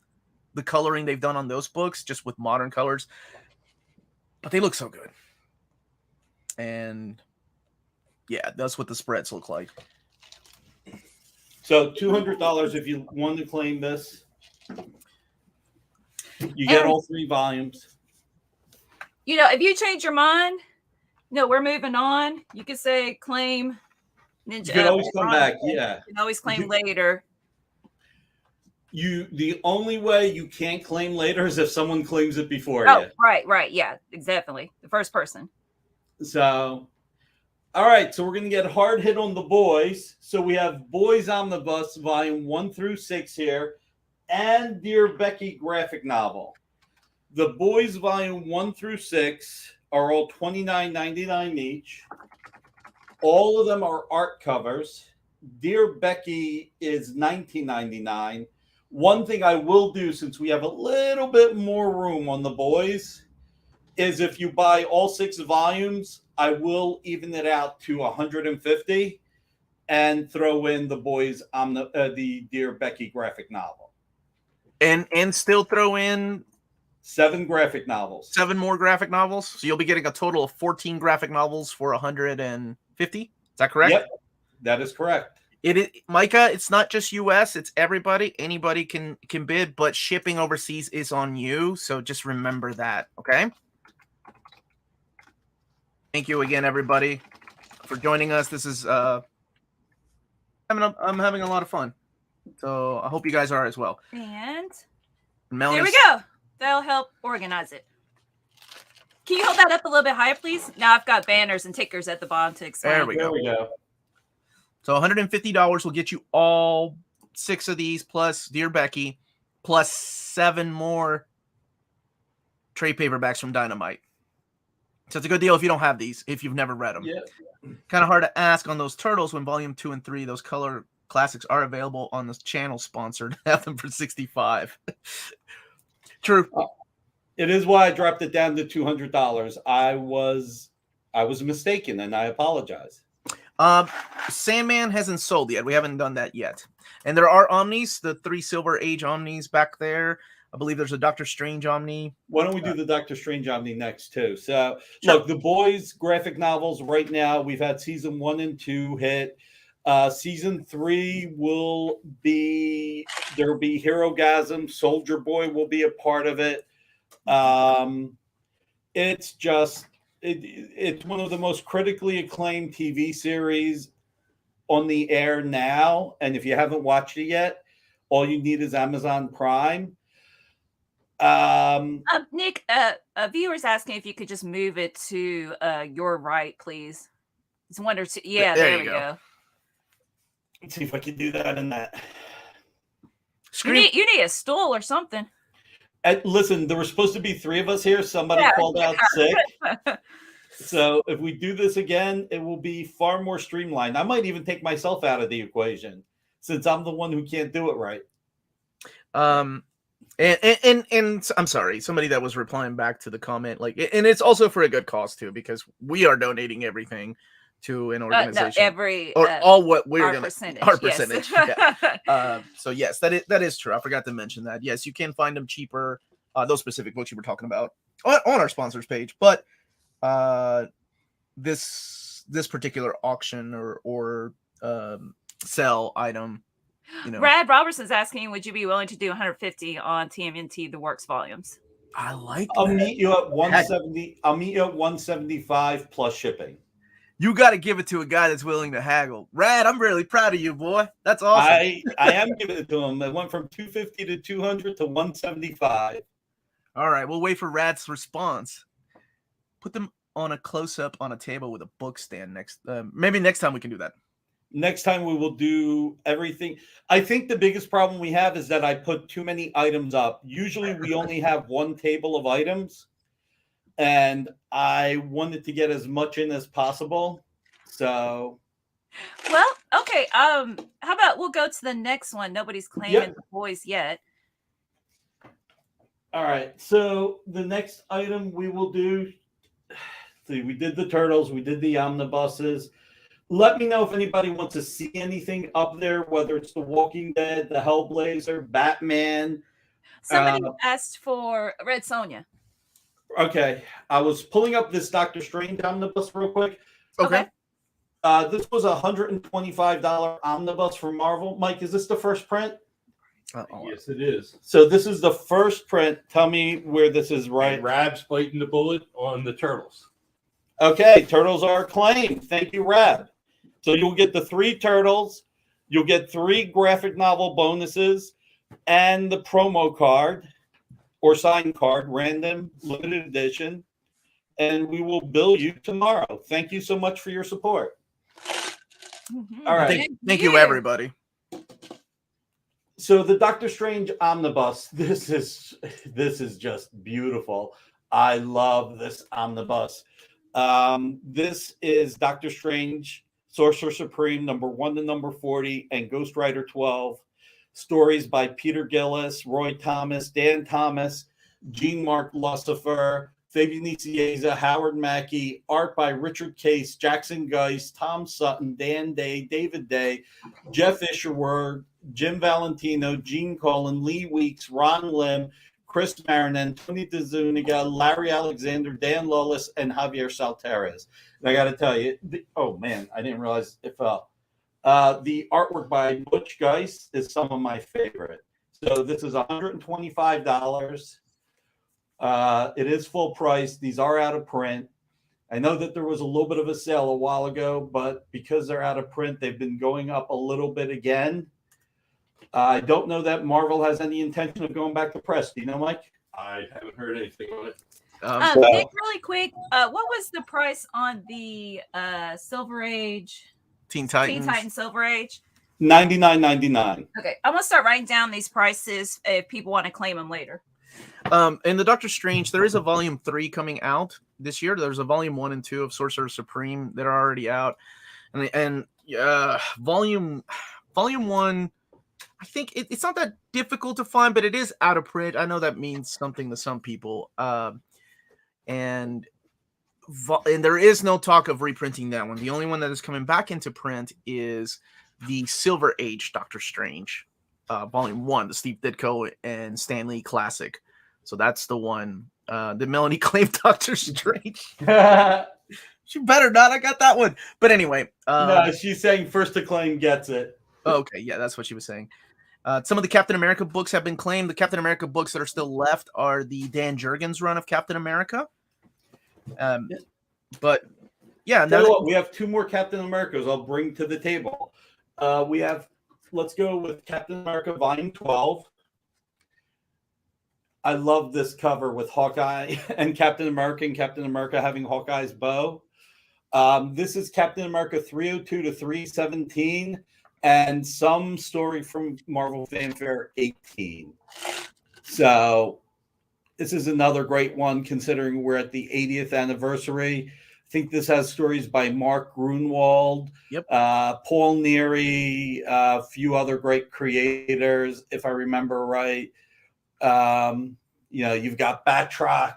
the coloring they've done on those books, just with modern colors. But they look so good. And yeah, that's what the spreads look like. So $200 if you want to claim this. You get all 3 volumes. You know, if you change your mind, no, we're moving on. You can say claim Ninja. You can always come back. Yeah. You can always claim later. The only way you can't claim later is if someone claims it before you. Right. Yeah, exactly. The first person. So, all right. So we're going to get hard hit on the boys. So we have Boys Omnibus volume 1 through 6 here, and Dear Becky graphic novel. The Boys volume 1 through 6 are all $29.99 each. All of them are art covers. Dear Becky is $19.99. One thing I will do, since we have a little bit more room on the boys, is if you buy all 6 volumes, I will even it out to $150 and throw in the boys on the Dear Becky graphic novel. And still throw in 7 graphic novels. 7 more graphic novels. So you'll be getting a total of 14 graphic novels for $150. Is that correct? Yep, that is correct. It is, Micah, it's not just US, it's everybody. Anybody can bid, but shipping overseas is on you. So just remember that, okay? Thank you again, everybody, for joining us. This is I'm having a lot of fun. So I hope you guys are as well. And Melanie's, there we go. That'll help organize it. Can you hold that up a little bit higher, please? Now I've got banners and tickers at the bottom to explain. There we go. So $150 will get you all 6 of these, plus Dear Becky, plus 7 more trade paperbacks from Dynamite. So it's a good deal if you don't have these, if you've never read them. Yeah. Kind of hard to ask on those Turtles when volume 2 and 3, those color classics are available on this channel sponsored. Have them for $65. True. It is why I dropped it down to $200. I was mistaken, and I apologize. Sandman hasn't sold yet. We haven't done that yet. And there are Omnis, the 3 Silver Age Omnis back there. I believe there's a Doctor Strange Omni. Why don't we do the Doctor Strange Omni next too? So Sure. look, the boys graphic novels right now, we've had season 1 and 2 hit. Season 3 will be, there'll be Herogasm. Soldier Boy will be a part of it. It's just it's one of the most critically acclaimed TV series on the air now. And if you haven't watched it yet, all you need is Amazon Prime. Nick, a viewer's asking if you could just move it to your right, please. It's 1 or 2. Yeah, there we go. Let's see if I can do that in that. You need a stool or something. Listen, there were supposed to be 3 of us here. Somebody called out sick. So if we do this again, it will be far more streamlined. I might even take myself out of the equation since I'm the one who can't do it right. And I'm sorry, somebody that was replying back to the comment, like, and it's also for a good cause too, because we are donating everything to an organization. All what we're our gonna percentage, our percentage. Yeah. So yes, that is true. I forgot to mention that. Yes, you can find them cheaper. Those specific books you were talking about on our sponsors page, but this particular auction or sell item. You know, Brad Robertson's asking, would you be willing to do 150 on TMNT The Works volumes? I like I'll that. meet you at 170. I'll meet you at 175 plus shipping. You got to give it to a guy that's willing to haggle. Rad, I'm really proud of you, boy. That's awesome. I am giving it to him. It went from 250 to 200 to 175. All right, we'll wait for Rad's response. Put them on a close-up on a table with a book stand next. Maybe next time we can do that. Next time we will do everything. I think the biggest problem we have is that I put too many items up. Usually we only have 1 table of items, and I wanted to get as much in as possible. So, well, okay. How about we'll go to the next one? Nobody's claiming the boys yet. All right. So the next item we will do. See, we did the turtles. We did the omnibuses. Let me know if anybody wants to see anything up there, whether it's The Walking Dead, The Hellblazer, Batman. Somebody asked for Red Sonja. Okay. I was pulling up this Doctor Strange omnibus real quick. Okay. This was a $125 omnibus from Marvel. Mike, is this the first print? Yes, it is. So this is the first print. Tell me where this is right. And Rab's biting the bullet on the turtles. Okay, turtles are acclaimed. Thank you, Rab. So you'll get the 3 turtles, you'll get 3 graphic novel bonuses, and the promo card or sign card, random, limited edition, and we will bill you tomorrow. Thank you so much for your support. Mm-hmm. All right. Thank you, everybody. So the Doctor Strange omnibus, this is just beautiful. I love this omnibus. This is Doctor Strange, Sorcerer Supreme, number 1 to number 40, and Ghost Rider 12. Stories by Peter Gillis, Roy Thomas, Dan Thomas, Jean-Marc Lucifer, Fabian Nicieza, Howard Mackey, art by Richard Case, Jackson Geist, Tom Sutton, Dan Day, David Day, Jeff Isherwood, Jim Valentino, Gene Colan, Lee Weeks, Ron Lim, Chris Marinan, Tony DeZuniga, Larry Alexander, Dan Lawless, and Javier Saltares. And I got to tell you, oh man, I didn't realize it fell. The artwork by Butch Geist is some of my favorite. So this is $125. It is full price. These are out of print. I know that there was a little bit of a sale a while ago, but because they're out of print, they've been going up a little bit again. I don't know that Marvel has any intention of going back to press. Do you know, Mike? I haven't heard anything on it. Nick, really quick, what was the price on the Silver Age? Teen Titans Silver Age? $99.99. Okay, I'm gonna start writing down these prices if people want to claim them later. In the Doctor Strange, there is a volume 3 coming out this year. There's a volume 1 and 2 of Sorcerer Supreme that are already out, and volume 1. I think it's not that difficult to find, but it is out of print. I know that means something to some people. And and there is no talk of reprinting that one. The only one that is coming back into print is the Silver Age Doctor Strange, Volume 1, the Steve Ditko and Stan Lee classic. So that's the one that Melanie claimed Doctor Strange. She better not. I got that one. But anyway. No, she's saying First to Claim gets it. Okay, yeah, that's what she was saying. Some of the Captain America books have been claimed. The Captain America books that are still left are the Dan Jurgens run of Captain America. But yeah, we have 2 more Captain Americas I'll bring to the table. Let's go with Captain America Volume 12. I love this cover with Hawkeye and Captain America having Hawkeye's bow. This is Captain America 302 to 317 and some story from Marvel Fanfare 18. So this is another great one considering we're at the 80th anniversary. I think this has stories by Mark Grunwald, Paul Neary, a few other great creators, if I remember right. You've got Batroc.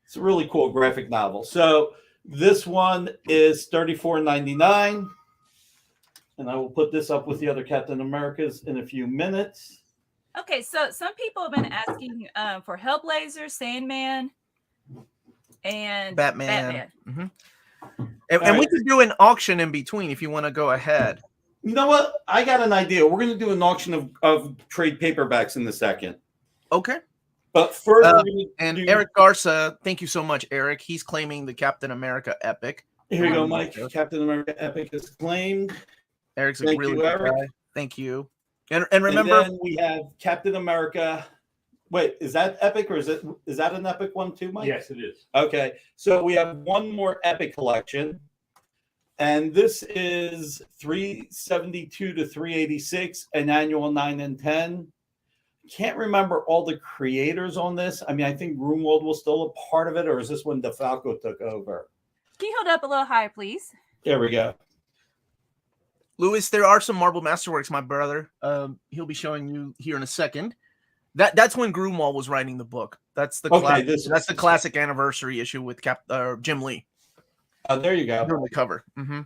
It's a really cool graphic novel. So this one is $34.99. And I will put this up with the other Captain Americas in a few minutes. Okay, so some people have been asking for Hellblazer, Sandman, and Batman. Mm-hmm. And we could do an auction in between if you want to go ahead. You know what? I got an idea. We're going to do an auction of trade paperbacks in a second. Okay. But first, Eric Garza, thank you so much, Eric. He's claiming the Captain America Epic. Here you go, Mike. Captain America Epic is claimed. Eric's a really good guy. Thank you. And remember, and then we have Captain America. Wait, is that Epic or is that an Epic one too, Mike? Yes, it is. Okay, so we have one more Epic collection, and this is 372 to 386, an annual 9 and 10. Can't remember all the creators on this. I mean, I think Grunwald was still a part of it, or is this when DeFalco took over? Can you hold up a little higher, please? There we go. Louis, there are some Marvel Masterworks, my brother. He'll be showing you here in a second. That's when Grunwald was writing the book. That's the that's the classic anniversary issue with Jim Lee. There you go. On the cover. Mm-hmm.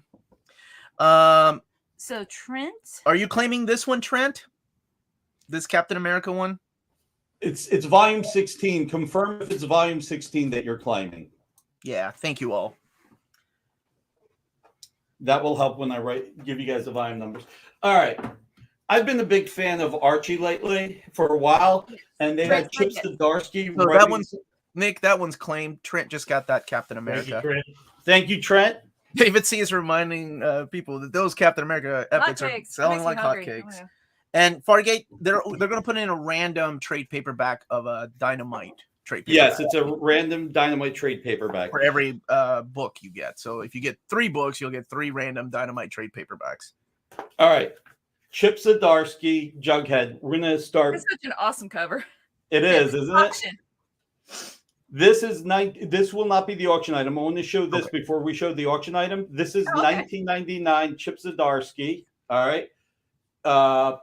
So Trent, are you claiming this one, Trent? This Captain America one? It's volume 16. Confirm if it's volume 16 that you're claiming. Yeah. Thank you all. That will help when I give you guys the volume numbers. All right. I've been a big fan of Archie lately for a while, and they had Chip Zdarsky. So that one's Nick. That one's claimed. Trent just got that Captain America. Thank you, Trent. David C is reminding people that those Captain America epics are selling like hotcakes. Oh, yeah. And Fargate, they're going to put in a random trade paperback of a Dynamite trade paperback. Yes, it's a random Dynamite trade paperback for every book you get. So if you get 3 books, you'll get 3 random Dynamite trade paperbacks. All right. Chip Zdarsky, Jughead. We're going to start. It's such an awesome cover. It is, isn't it? This will not be the auction item. I want to show this before we show the auction item. This is $19.99 Chip Zdarsky. All right.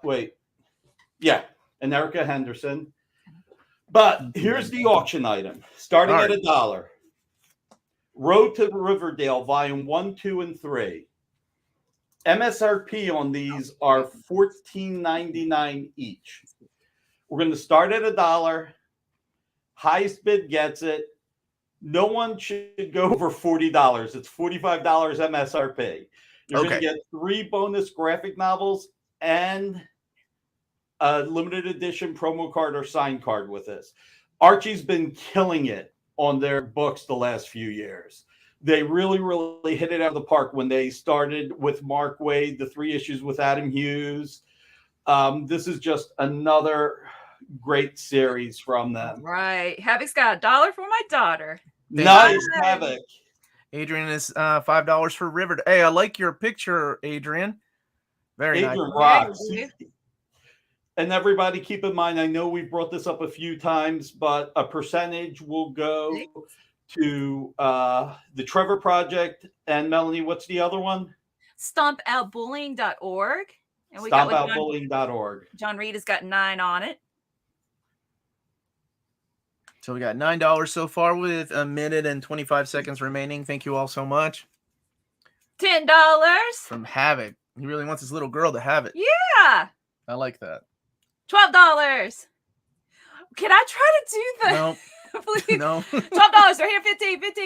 Wait. Yeah. And Erica Henderson. But here's the auction item. Starting at $1. Road to Riverdale, volume 1, 2, and 3. MSRP on these are $14.99 each. We're going to start at $1. Highest bid gets it. No one should go over $40. It's $45 MSRP. You're going to get 3 bonus graphic novels and a limited edition promo card or sign card with this. Archie's been killing it on their books the last few years. They really, really hit it out of the park when they started with Mark Waid, the 3 issues with Adam Hughes. This is just another great series from them. Right. Havoc's got $1 for my daughter. Nice, Havoc. Adrian is $5 for Riverdale. Hey, I like your picture, Adrian. Very nice. Adrian rocks. And everybody keep in mind, I know we've brought this up a few times, but a percentage will go to the Trevor Project. And Melanie, what's the other one? StompOutBullying.org. And we StompOutBullying.org. John Reed has got 9 on it. So we got $9 so far with a minute and 25 seconds remaining. Thank you all so much. $10. From Havoc. He really wants his little girl to have it. Yeah. I like that. $12. Can I try to do the No. please? No. $12 right here.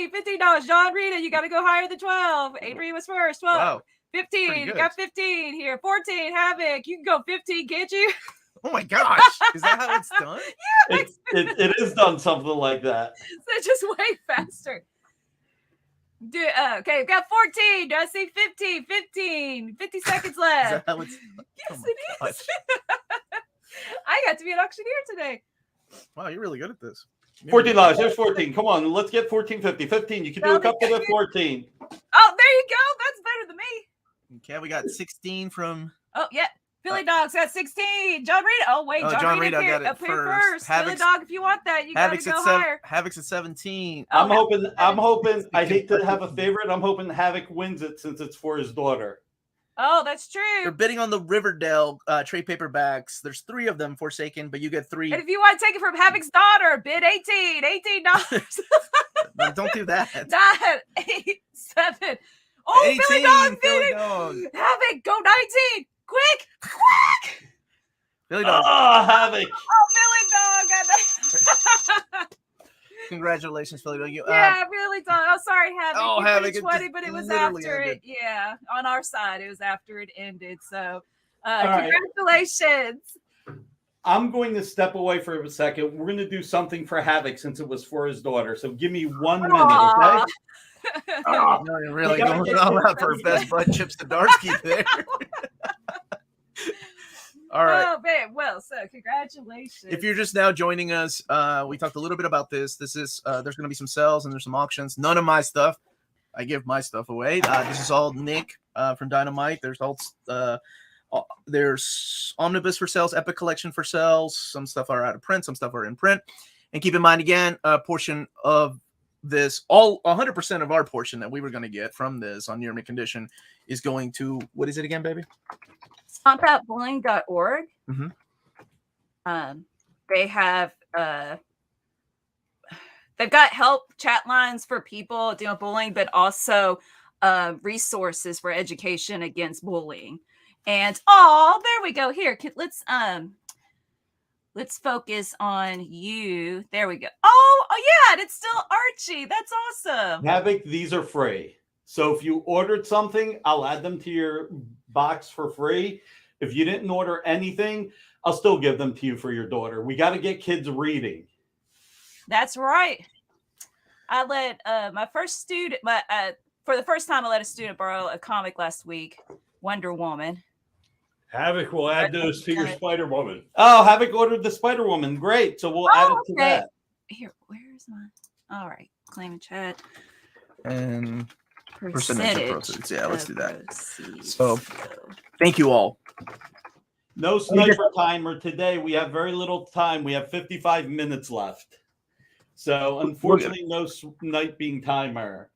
$15. John Rita, you got to go higher than 12. Adrian was first. 12. Wow. 15. You got 15 here. 14. Havoc. You can go 15, can't you? Oh my gosh. Is that how it's done? Yeah. It is done something like that. So just way faster. Okay, we've got 14. Do I see 15? 15. 50 seconds Is left. that how it's Yes, Oh my it gosh. is. I got to be an auctioneer today. Wow, you're really good at this. $14. There's 14. Come on, let's get 14.50. 15. You can do a couple of 14. Oh, there you go. That's better than me. Okay, we got 16 from Oh, yeah. Philly Dog's got 16. John Rita. Oh, wait. John Rita Rita got it up here first. first. Philly Dog, if you want that, you got to Havoc's go at higher. Havoc's at 17. Oh, I'm hoping, I hate to have a favorite. I'm hoping Havoc wins it since it's for his daughter. Oh, that's They're true. bidding on the Riverdale trade paperbacks. There's 3 of them, Forsaken, but you get 3. And if you want to take it from Havoc's daughter, bid $18. No, don't do that. 9, 8, 7. Oh, 18, Philly Dog Philly bidding. Dog. Havoc, go 19. Quick. Philly Dog. Oh, Havoc. Oh, Philly Dog. Congratulations, Philly Dog. You, Yeah, really done. Oh, sorry, Havoc. Oh, You put Havoc, it 20, just but it was literally after ended. it. Yeah, on our side, it was after it ended. So, right. congratulations. I'm going to step away for a second. We're going to do something for Havoc since it was for his daughter. So give me 1 minute, Aw. okay? no, you're really You gotta going get all out it. for best butt chips to Darsky there. All right. Oh, man. Well, so congratulations. If you're just now joining us, we talked a little bit about this. This is there's going to be some sales and there's some auctions. None of my stuff. I give my stuff away. This is all Nick from Dynamite. There's Omnibus for sales, Epic Collection for sales. Some stuff are out of print, some stuff are in print. And keep in mind again, a portion of this, all 100% of our portion that we were going to get from this on near mint condition is going to, what is it again, baby? StompOutBullying.org. Mm-hmm. They have they've got help chat lines for people doing bullying, but also resources for education against bullying. And there we go. Here, let's focus on you. There we go. Oh yeah, and it's still Archie. That's awesome. Havoc, these are free. So if you ordered something, I'll add them to your box for free. If you didn't order anything, I'll still give them to you for your daughter. We got to get kids reading. That's right. I let my first student, for the first time, I let a student borrow a comic last week, Wonder Woman. Havoc will add those to your Spider Woman. Oh, Havoc ordered the Spider Woman. Great. So we'll add it to that. Here, where's mine? All right. Claim and chat. And percentage of proceeds. Yeah, let's do that. Proceeds. So, thank you all. No sniper timer today. We have very little time. We have 55 minutes left. So, unfortunately, no sniping timer.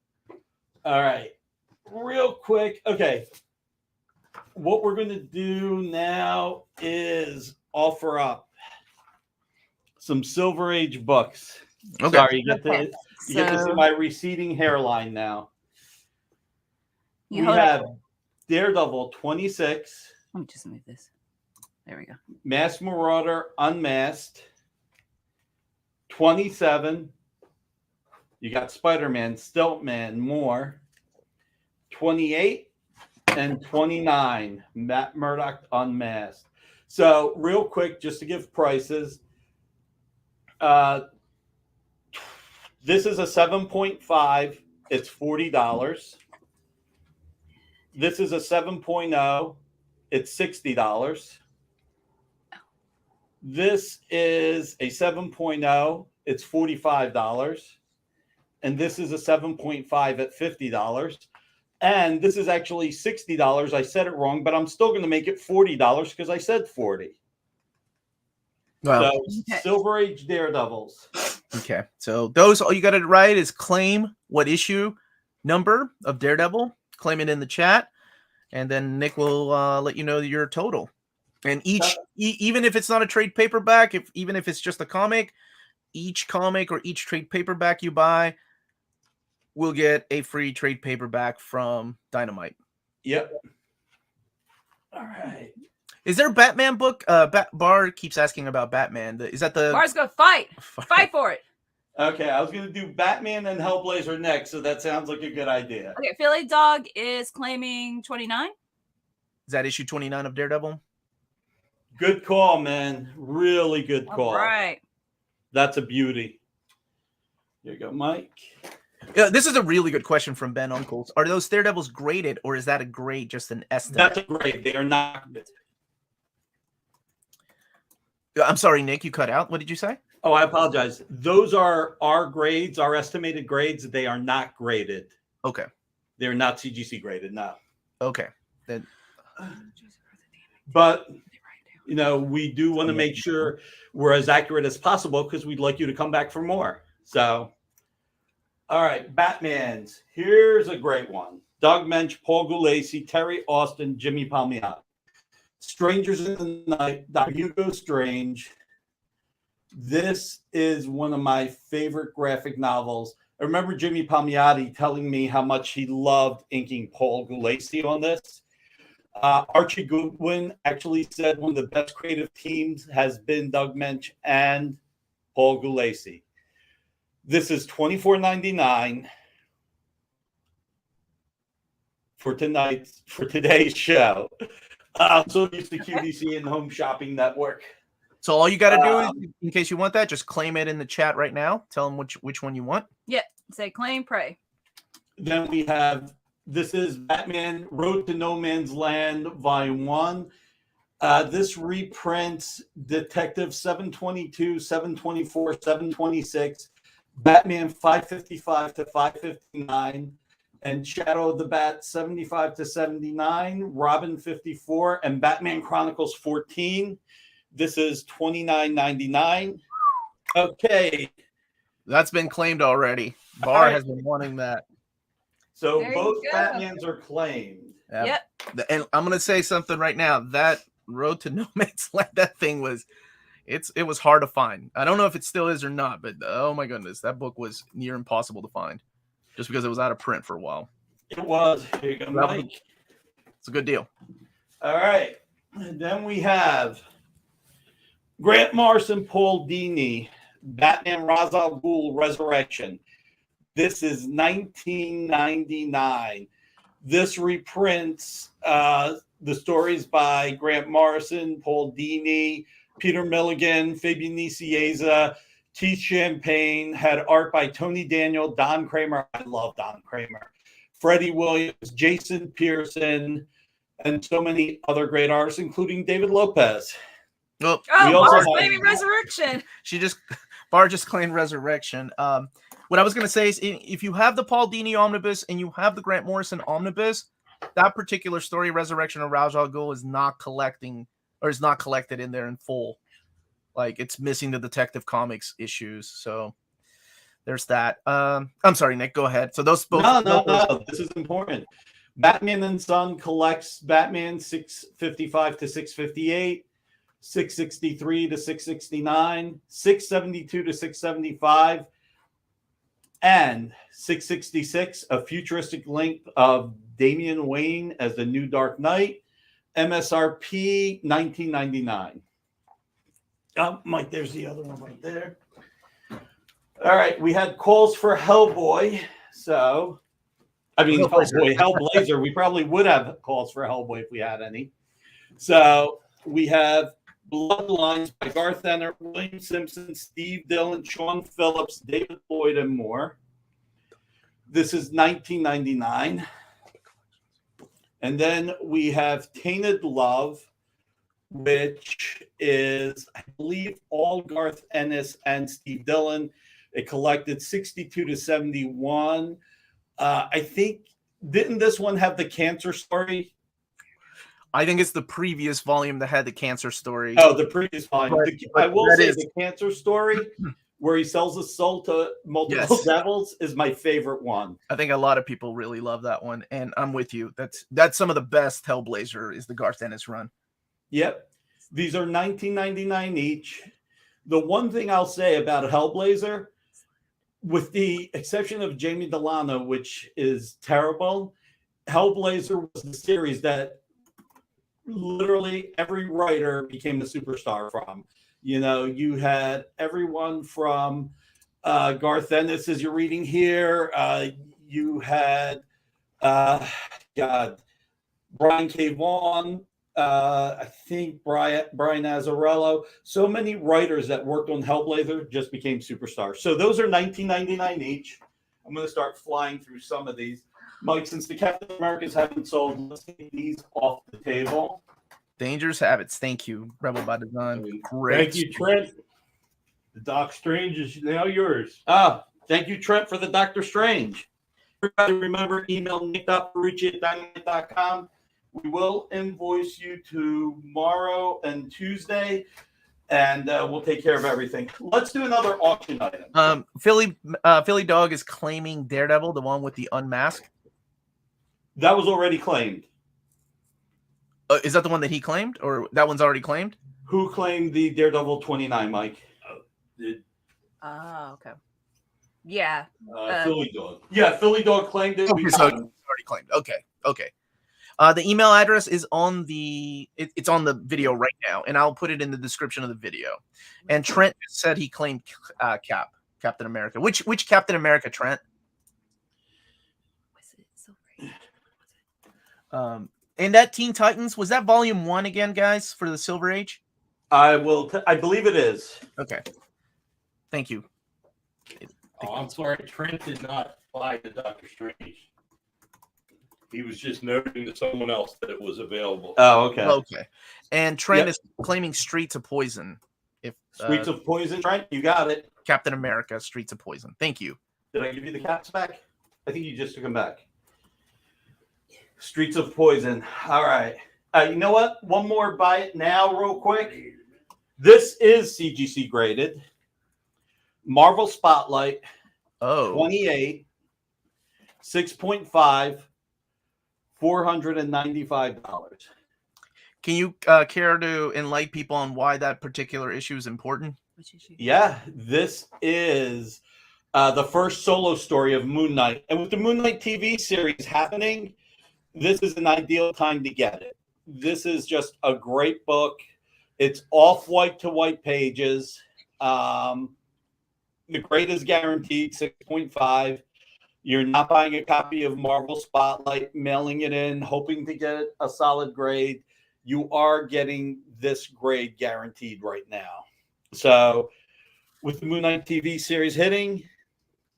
All right. Real quick. Okay. What we're going to do now is offer up some Silver Age books. Okay. Sorry, you get to see my receding hairline now. We have Daredevil 26. Let me just move this. There we go. Masked Marauder Unmasked 27. You got Spider-Man, Stiltman, more 28 and 29. Matt Murdock Unmasked. So real quick, just to give prices, this is a 7.5. It's $40. This is a 7.0. It's $60. This is a 7.0. It's $45. And this is a 7.5 at $50. And this is actually $60. I said it wrong, but I'm still going to make it $40 because I said 40. Wow. So Silver Age Daredevils. Okay. So those, all you got to write is claim what issue number of Daredevil. Claim it in the chat. And then Nick will let you know your total. And each, even if it's not a trade paperback, even if it's just a comic, each comic or each trade paperback you buy will get a free trade paperback from Dynamite. Yep. All right. Is there a Batman book? Bar keeps asking about Batman. Is that the Bar's gonna fight for it. Okay, I was going to do Batman and Hellblazer next, so that sounds like a good idea. Okay, Philly Dog is claiming 29. Is that issue 29 of Daredevil? Good call, man. Really good call. All right. That's a beauty. There you go, Mike. Yeah, this is a really good question from Ben Uncles. Are those Daredevils graded, or is that a grade, just an estimate? That's a grade. They are not. I'm sorry, Nick, you cut out. What did you say? Oh, I apologize. Those are our grades, our estimated grades. They are not graded. Okay. They're not CGC graded, no. Okay. Then. But, you know, we do want to make sure we're as accurate as possible because we'd like you to come back for more. So, all right, Batman's. Here's a great one. Doug Mensch, Paul Gulacy, Terry Austin, Jimmy Palmiotti. Strangers in the Night, Dr. Hugo Strange. This is one of my favorite graphic novels. I remember Jimmy Palmiotti telling me how much he loved inking Paul Gulacy on this. Archie Goodwin actually said one of the best creative teams has been Doug Mensch and Paul Gulacy. This is $24.99 for today's show. I'm so used to QVC and Home Shopping Network. So all you got to do is, in case you want that, just claim it in the chat right now. Tell them which one you want. Yeah, say claim, pray. Then we have, this is Batman Road to No Man's Land, Volume 1. This reprints Detective 722, 724, 726, Batman 555 to 559, and Shadow of the Bat 75 to 79, Robin 54, and Batman Chronicles 14. This is $29.99. Okay. That's been claimed already. Bar has been wanting that. So There you both go. Batmans are claimed. Yep. And I'm gonna say something right now. That Road to No Man's Land, that thing was, it was hard to find. I don't know if it still is or not, but oh my goodness, that book was near impossible to find, just because it was out of print for a while. It was. Here you go, Mike. It's a good deal. All right. And then we have Grant Morrison, Paul Dini, Batman Ra's al Ghul Resurrection. This is $19.99. This reprints the stories by Grant Morrison, Paul Dini, Peter Milligan, Fabian Nicieza, Keith Champagne, had art by Tony Daniel, Don Kramer. I love Don Kramer. Freddie Williams, Jason Pearson, and so many other great artists, including David Lopez. Well, Bar's claiming Resurrection. Bar just claimed Resurrection. What I was going to say is, if you have the Paul Dini Omnibus and you have the Grant Morrison Omnibus, that particular story, Resurrection of Ra's al Ghul, is not collected in there in full. Like, it's missing the Detective Comics issues. So there's that. I'm sorry, Nick, go ahead. So those both. No. This is important. Batman and Son collects Batman 655 to 658, 663 to 669, 672 to 675, and 666, a futuristic length of Damian Wayne as the new Dark Knight. MSRP $19.99. Mike, there's the other one right there. All right, we had calls for Hellboy. So, I mean, Hellblazer. We probably would have calls for Hellboy if we had any. So we have Bloodlines by Garth Enner, William Simpson, Steve Dillon, Sean Phillips, David Lloyd, and more. This is $19.99. And then we have Tainted Love, which is, I believe, all Garth Ennis and Steve Dillon. It collected 62 to 71. I think, didn't this one have the cancer story? I think it's the previous volume that had the cancer story. Oh, the previous volume. I will say is... the cancer story, where he sells his soul to multiple devils, is my favorite one. I think a lot of people really love that one, and I'm with you. That's some of the best Hellblazer is the Garth Ennis run. Yep. These are $19.99 each. The one thing I'll say about Hellblazer, with the exception of Jamie Delano, which is terrible, Hellblazer was the series that literally every writer became a superstar from. You know, you had everyone from Garth Ennis, as you're reading here. You had God, Brian K. Vaughan, I think Brian Azzarello. So many writers that worked on Hellblazer just became superstars. So those are $19.99 each. I'm going to start flying through some of these. Mike, since the Captain Americas haven't sold, let's take these off the table. Dangerous Habits. Thank you, Rebel by Design. Great. Thank you, Trent. The Doc Strange is now yours. Thank you, Trent, for the Doctor Strange. Everybody remember, email nick.parucci@dynamite.com. We will invoice you tomorrow and Tuesday, and we'll take care of everything. Let's do another auction item. Philly Dog is claiming Daredevil, the one with the unmasked. That was already claimed. Is that the one that he claimed, or that one's already claimed? Who claimed the Daredevil 29, Mike? Oh, okay. Yeah. Philly Dog. Yeah, Philly Dog claimed it. Okay, so it's already claimed. Okay. The email address is on the it's on the video right now, and I'll put it in the description of the video. And Trent just said he claimed Captain America. Which Captain America, Trent? Was it Silver Age? And that Teen Titans, was that volume 1 again, guys, for the Silver Age? I believe it is. Okay. Thank you. Oh, I'm sorry. Trent did not buy the Doctor Strange. He was just noting to someone else that it was available. Oh, okay. Okay. And Trent is claiming Streets of Poison. Streets of Poison, Trent, you got it. Captain America, Streets of Poison. Thank you. Did I give you the caps back? I think you just took them back. Streets of Poison. All right. You know what? One more buy it now real quick. This is CGC graded. Marvel Spotlight. 28. 6.5. $495. Can you care to enlighten people on why that particular issue is important? Which issue? Yeah, this is the first solo story of Moon Knight. And with the Moon Knight TV series happening, this is an ideal time to get it. This is just a great book. It's off-white to white pages. The grade is guaranteed, 6.5. You're not buying a copy of Marvel Spotlight, mailing it in, hoping to get a solid grade. You are getting this grade guaranteed right now. So with the Moon Knight TV series hitting,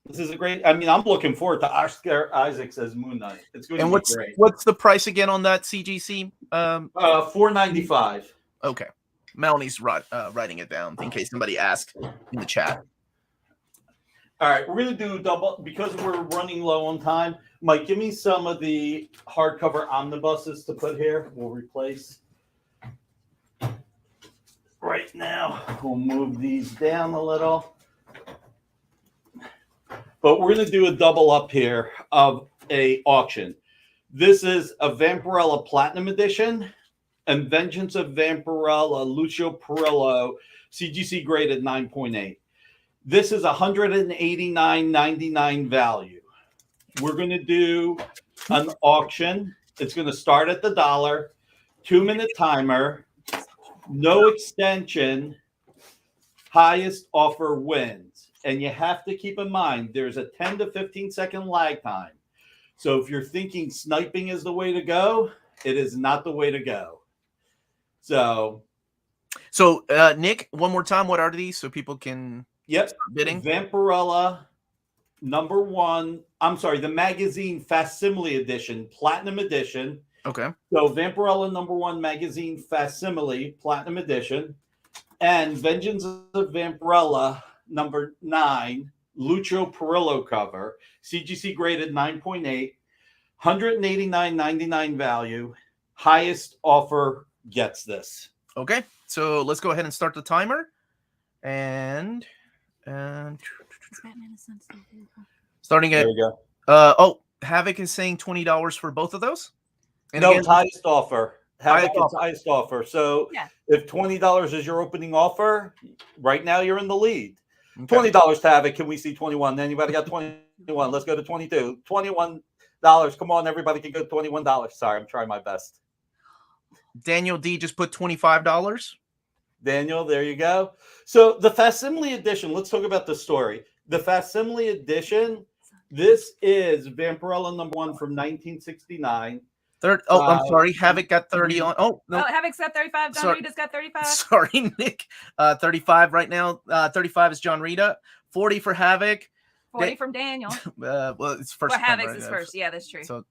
this is a great. I mean, I'm looking forward to Oscar Isaac as Moon Knight. It's going to be great. What's the price again on that CGC? $495. Okay. Melanie's writing it down in case somebody asks in the chat. All right, we're going to do double because we're running low on time. Mike, give me some of the hardcover omnibuses to put here. We'll replace. Right now, we'll move these down a little. But we're going to do a double up here of a auction. This is a Vampirella Platinum Edition and Vengeance of Vampirella Lucio Perillo CGC graded 9.8. This is $189.99 value. We're going to do an auction. It's going to start at the $1, 2-minute timer, no extension, highest offer wins. And you have to keep in mind, there's a 10 to 15 second lag time. So if you're thinking sniping is the way to go, it is not the way to go. So Nick, one more time, what are these so people can... Yep. Bidding. Vampirella #1. I'm sorry, the magazine facsimile edition, Platinum Edition. Okay. So Vampirella #1 magazine facsimile, Platinum Edition. And Vengeance of Vampirella #9, Lucio Perillo cover, CGC graded 9.8, $189.99 value. Highest offer gets this. Okay. So let's go ahead and start the timer. And starting at There we go. Havoc is saying $20 for both of those. And No, again, highest offer. Havoc is highest offer. So Yeah. if $20 is your opening offer, right now you're in the lead. Okay. $20 to Havoc. Can we see 21? Anybody got 21? Let's go to 22. $21. Come on, everybody can go $21. Sorry, I'm trying my best. Daniel D just put $25. Daniel, there you go. So the facsimile edition, let's talk about the story. The facsimile edition, this is Vampirella #1 from 1969. I'm sorry. Havoc got 30 on. Oh, no. Oh, Havoc's got 35. John Sorry. Rita's got 35. Sorry, Nick. 35 right now. 35 is John Rita. 40 for Havoc. 40 from Daniel. Well, it's first. Well, Havoc's right is now. first. Yeah, that's true. So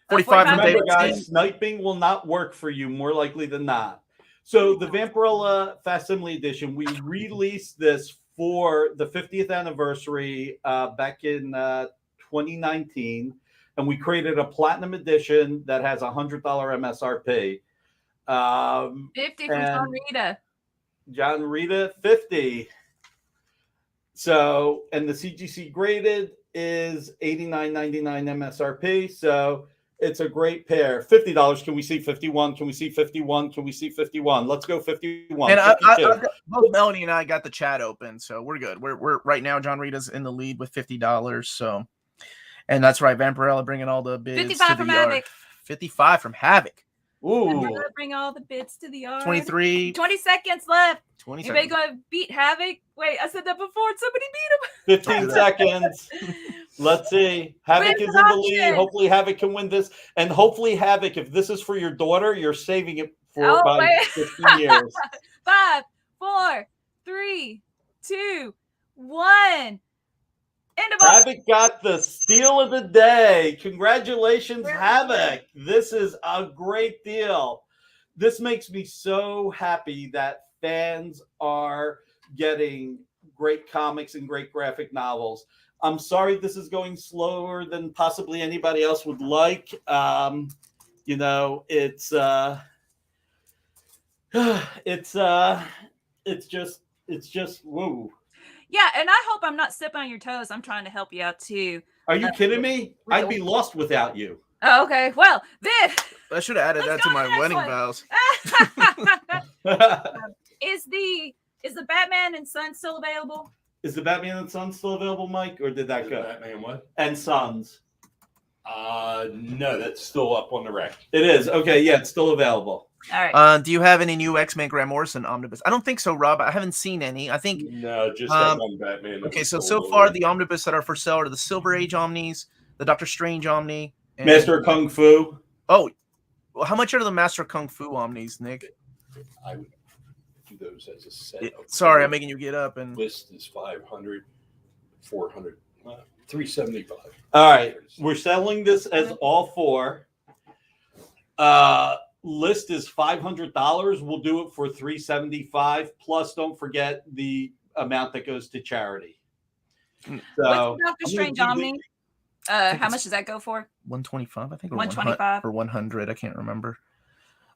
45 from Remember, David. guys, sniping will not work for you more likely than not. So the Vampirella facsimile edition, we released this for the 50th anniversary back in 2019, and we created a platinum edition that has $100 MSRP. 50 from John Rita. John Rita, 50. So, and the CGC graded is $89.99 MSRP. So it's a great pair. $50. Can we see 51? Can we see 51? Can we see 51? Let's go 51. And I both Melanie and I got the chat open, so we're good. We're right now. John Rita's in the lead with $50. So, and that's right. Vampirella bringing all the bids. 55 from Havoc. 55 from Havoc. Ooh. Bring all the bids to the yard. 23. 20 seconds left. 20 Anybody seconds. gonna beat Havoc? Wait, I said that before. Somebody beat him. 15 seconds. Let's see. Havoc is in the lead. Hopefully Havoc can win this. And hopefully Havoc, if this is for your daughter, you're saving it for about 15 years. 5, 4, 3, 2, 1. End of Havoc got the steal of the day. Congratulations, Havoc. This is a great deal. This makes me so happy that fans are getting great comics and great graphic novels. I'm sorry this is going slower than possibly anybody else would like. You know, it's just woo. Yeah, and I hope I'm not stepping on your toes. I'm trying to help you out too. Are you kidding me? I'd be lost without you. Oh, okay. Well, then I should have added that to my wedding vows. Is the Batman and Son still available? Is the Batman and Sons still available, Mike, or did that go? Batman what? And Sons. No, that's still up on the rack. It is. Okay, yeah, it's still available. All right. Do you have any new X-Men Grant Morrison omnibus? I don't think so, Rob. I haven't seen any. I think No, just that one Batman. Okay, so far the omnibus that are for sale are the Silver Age Omnis, the Doctor Strange Omni, and Master of Kung Fu. Oh, well, how much are the Master of Kung Fu Omnis, Nick? I would do those as a set. Sorry, I'm making you get up and List is 500, 400, 375. All right, we're selling this as all four. List is $500. We'll do it for $375. Plus, don't forget the amount that goes to charity. So, what's the Doctor Strange Omni? How much does that go for? 125, I think, or 125 or 100. I can't remember.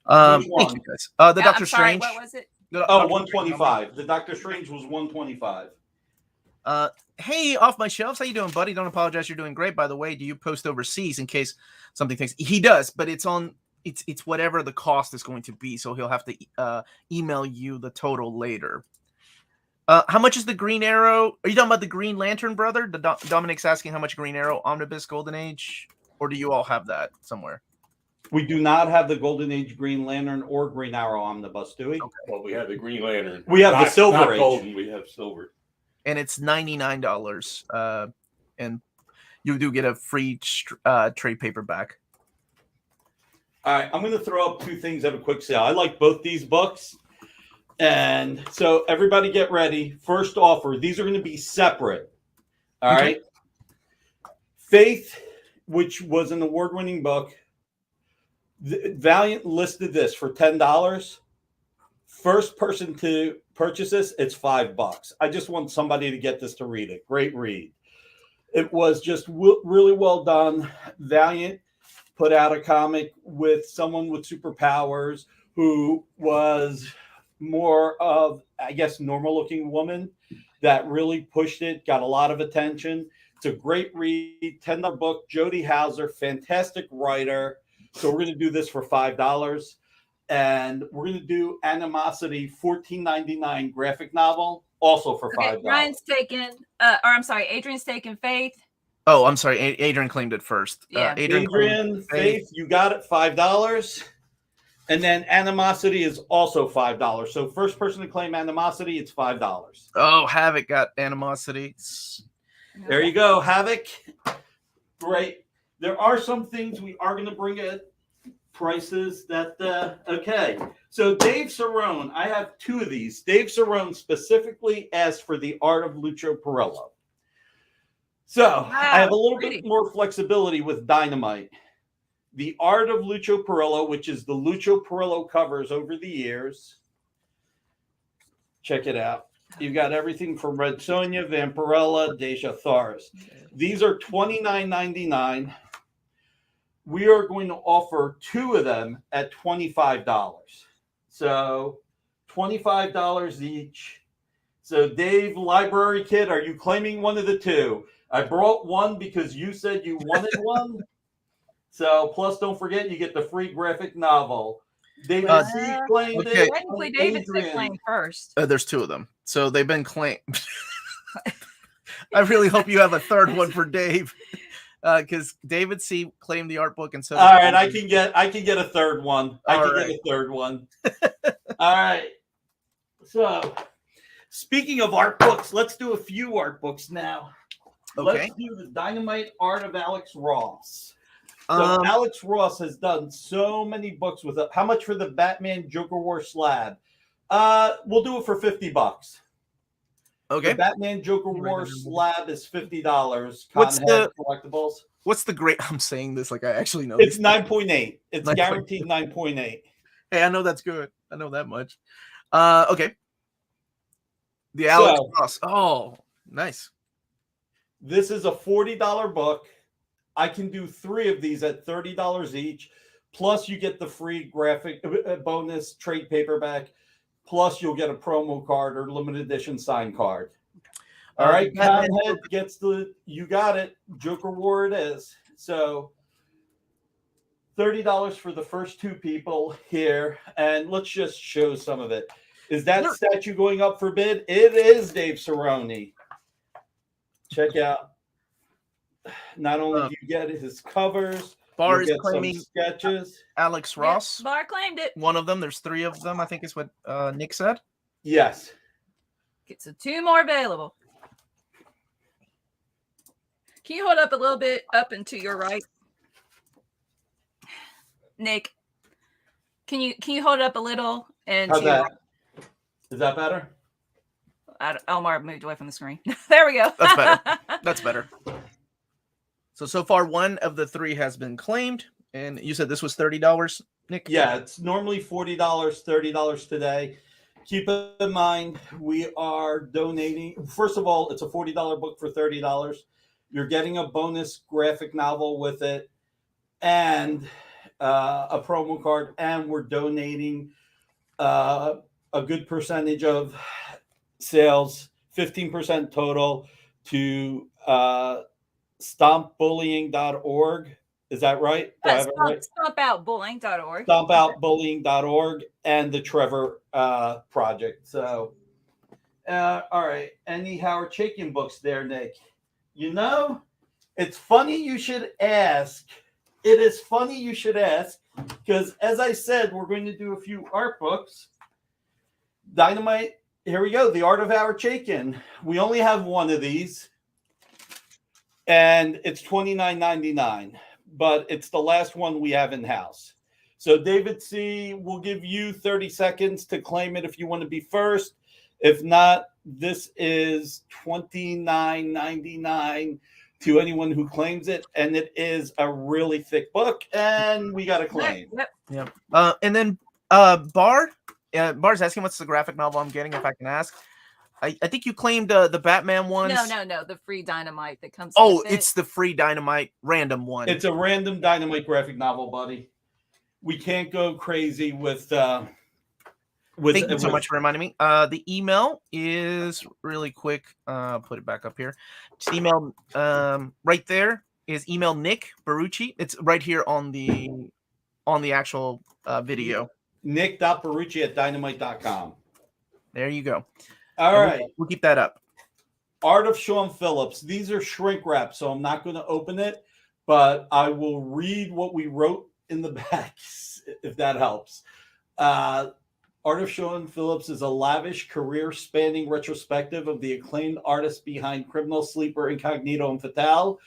Which Thank one? you guys. The Doctor I'm sorry, Strange. what was it? Oh, 125. The Doctor Strange was 125. Hey, off my shelves. How you doing, buddy? Don't apologize. You're doing great, by the way. Do you post overseas in case something takes? He does, but it's on. It's whatever the cost is going to be. So he'll have to email you the total later. How much is the Green Arrow? Are you talking about the Green Lantern brother? Dominic's asking how much Green Arrow Omnibus Golden Age, or do you all have that somewhere? We do not have the Golden Age Green Lantern or Green Arrow Omnibus, do we? Okay. Well, we have the Green Lantern. We have the Silver not Age. Golden. We have silver. And it's $99. And you do get a free trade paperback. All right, I'm going to throw up two things at a quick sale. I like both these books. And so everybody get ready. First offer. These are going to be separate. All right. Faith, which was an award-winning book. Valiant listed this for $10. First person to purchase this, it's $5. I just want somebody to get this to read it. Great read. It was just really well done. Valiant put out a comic with someone with superpowers who was more of, I guess, normal looking woman that really pushed it, got a lot of attention. It's a great read, $10 book. Jody Hauser, fantastic writer. So we're going to do this for $5. and we're going to do Animosity $14.99 graphic novel, also for $5. Okay, Ryan's taken, or I'm sorry, Adrian's taken Faith. Oh, I'm sorry. Adrian claimed it first. Yeah. Adrian, Faith, you got it, $5. And then Animosity is also $5. So first person to claim Animosity, it's $5. Oh, Havoc got Animosity. There you go, Havoc. Great. There are some things we are going to bring at prices that, okay. So Dave Cerrone, I have 2 of these. Dave Cerrone specifically asked for the Art of Lucio Perillo. So Wow, I have a little pretty. bit more flexibility with Dynamite. The Art of Lucio Perillo, which is the Lucio Perillo covers over the years. Check it out. You've got everything from Red Sonja, Vampirella, Deja Tharis. These are $29.99. We are going to offer 2 of them at $25. So $25 each. So Dave, Library Kid, are you claiming one of the 2? I brought one because you said you wanted one. So plus, don't forget, you get the free graphic novel. David C. claimed okay. it. Technically, David's been playing first. There's 2 of them. So they've been claimed. I really hope you have a third one for Dave. Because David C. claimed the art book, and so all right, I can get a third one. All get a third one. All right. So, speaking of art books, let's do a few art books now. Okay. Let's do the Dynamite Art of Alex Ross. So Alex Ross has done so many books with it. How much for the Batman Joker War slab? We'll do it for $50. Okay. The Batman Joker War slab is $50. What's the collectibles? What's the grade? I'm saying this like I actually know. It's 9.8. It's 9.8. guaranteed 9.8. Hey, I know that's good. I know that much. Okay. The Alex Ross. Oh, nice. This is a $40 book. I can do 3 of these at $30 each. Plus, you get the free graphic bonus trade paperback. Plus, you'll get a promo card or limited edition signed card. All right, Conhead gets you got it. Joker War it is. So, $30 for the first 2 people here. And let's just show some of it. Is that statue going up for bid? It is, Dave Cerrone. Check out. Not only do you get his covers, Bar you is claiming sketches. Alex Ross. Yep, Bar claimed it. One of them. There's 3 of them. I think is what Nick said. Yes. Get some 2 more available. Can you hold up a little bit up and to your right, Nick? Can you hold up a little and How's to your that? right? Is that better? Elmar moved away from the screen. There we go. That's better. That's better. So far, 1 of the 3 has been claimed, and you said this was $30, Nick? Yeah, it's normally $40, $30 today. Keep in mind, we are donating. First of all, it's a $40 book for $30. You're getting a bonus graphic novel with it and a promo card, and we're donating a good percentage of sales, 15% total, to stompbullying.org. Is that right? Stompoutbullying.org. Stompoutbullying.org and the Trevor Project. So, all right. Any Howard Chaykin books there, Nick? You know, it's funny you should ask. It is funny you should ask because, as I said, we're going to do a few art books. Dynamite. Here we go. The Art of Howard Chaykin. We only have 1 of these. And it's $29.99, but it's the last one we have in-house. So David C. will give you 30 seconds to claim it if you want to be first. If not, this is $29.99 to anyone who claims it. And it is a really thick book, and we got a claim. Yep. And then Bar's asking what's the graphic novel I'm getting, if I can ask. I think you claimed the Batman ones. No. The free Dynamite that comes. Oh, it's the free Dynamite random one. It's a random Dynamite graphic novel, buddy. We can't go crazy with. Thank you so much for reminding me. The email is really quick. Put it back up here. Just email right there is email Nick Barucci. It's right here on the actual video. Nick.Perucci@dynamite.com. There you go. All And right. we'll keep that up. Art of Sean Phillips. These are shrink wrap, so I'm not going to open it, but I will read what we wrote in the back, if that helps. Art of Sean Phillips is a lavish, career-spanning retrospective of the acclaimed artist behind Criminal, Sleeper, Incognito, and Fatale.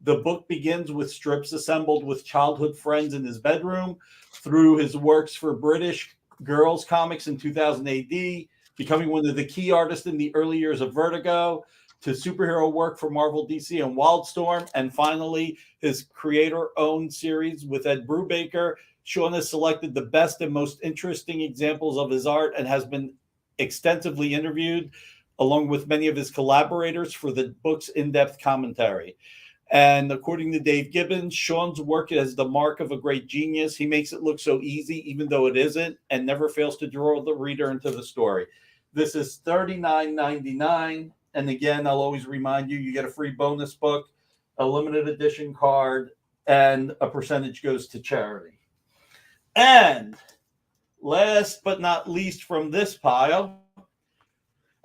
The book begins with strips assembled with childhood friends in his bedroom, through his works for British Girls Comics in 2000 AD, becoming one of the key artists in the early years of Vertigo, to superhero work for Marvel, DC, and Wildstorm, and finally his creator-owned series with Ed Brubaker. Sean has selected the best and most interesting examples of his art and has been extensively interviewed, along with many of his collaborators, for the book's in-depth commentary. And according to Dave Gibbons, Sean's work is the mark of a great genius. He makes it look so easy, even though it isn't, and never fails to draw the reader into the story. This is $39.99. And again, I'll always remind you, you get a free bonus book, a limited edition card, and a percentage goes to charity. And last but not least from this pile,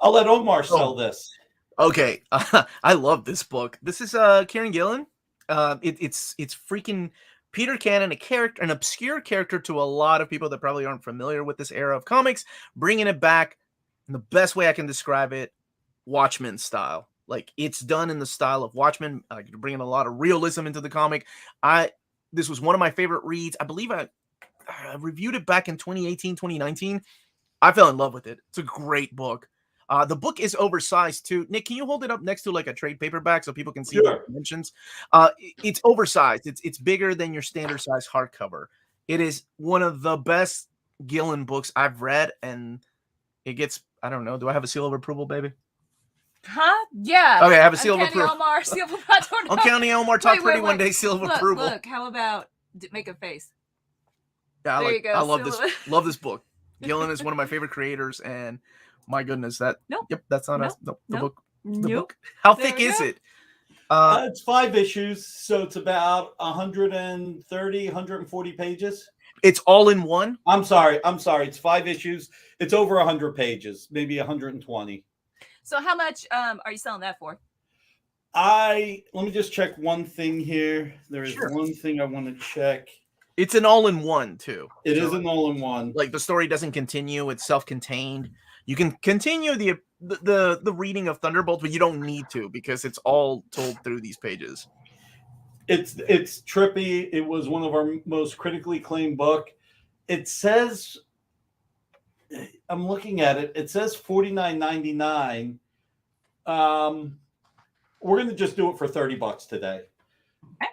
I'll let Omar sell this. Okay, I love this book. This is Kieran Gillen. It's freaking Peter Cannon, an obscure character to a lot of people that probably aren't familiar with this era of comics, bringing it back in the best way I can describe it, Watchmen style. Like, it's done in the style of Watchmen. You're bringing a lot of realism into the comic. This was one of my favorite reads. I believe I reviewed it back in 2018, 2019. I fell in love with it. It's a great book. The book is oversized too. Nick, can you hold it up next to like a trade paperback so people can see the dimensions? It's oversized. It's bigger than your standard size hardcover. It is one of the best Gillen books I've read, and it gets, I don't know, do I have a seal of approval, baby? Huh? Yeah. Okay, I have a seal of Uncanny approval. Omar, seal of approval. I don't know. Uncanny Omar, talk Wait, pretty wait, one wait. day, seal of approval. Look, how about make a face? Yeah, There you go, I love seal this. Love this book. Gillen is one of my favorite creators, and my goodness, that Nope. That's not Nope. us. Nope. The Nope. book. The Nope. book. How There thick we is go. it? It's 5 issues, so it's about 130, 140 pages. It's all in one. I'm sorry. It's 5 issues. It's over 100 pages, maybe 120. So how much are you selling that for? Let me just check one thing here. There is Sure. one thing I want to check. It's an all-in-one too. It is an all-in-one. Like, the story doesn't continue; it's self-contained. You can continue the reading of Thunderbolts, but you don't need to because it's all told through these pages. It's trippy. It was one of our most critically acclaimed book. It says, I'm looking at it. It says $49.99. We're going to just do it for $30 today. Okay.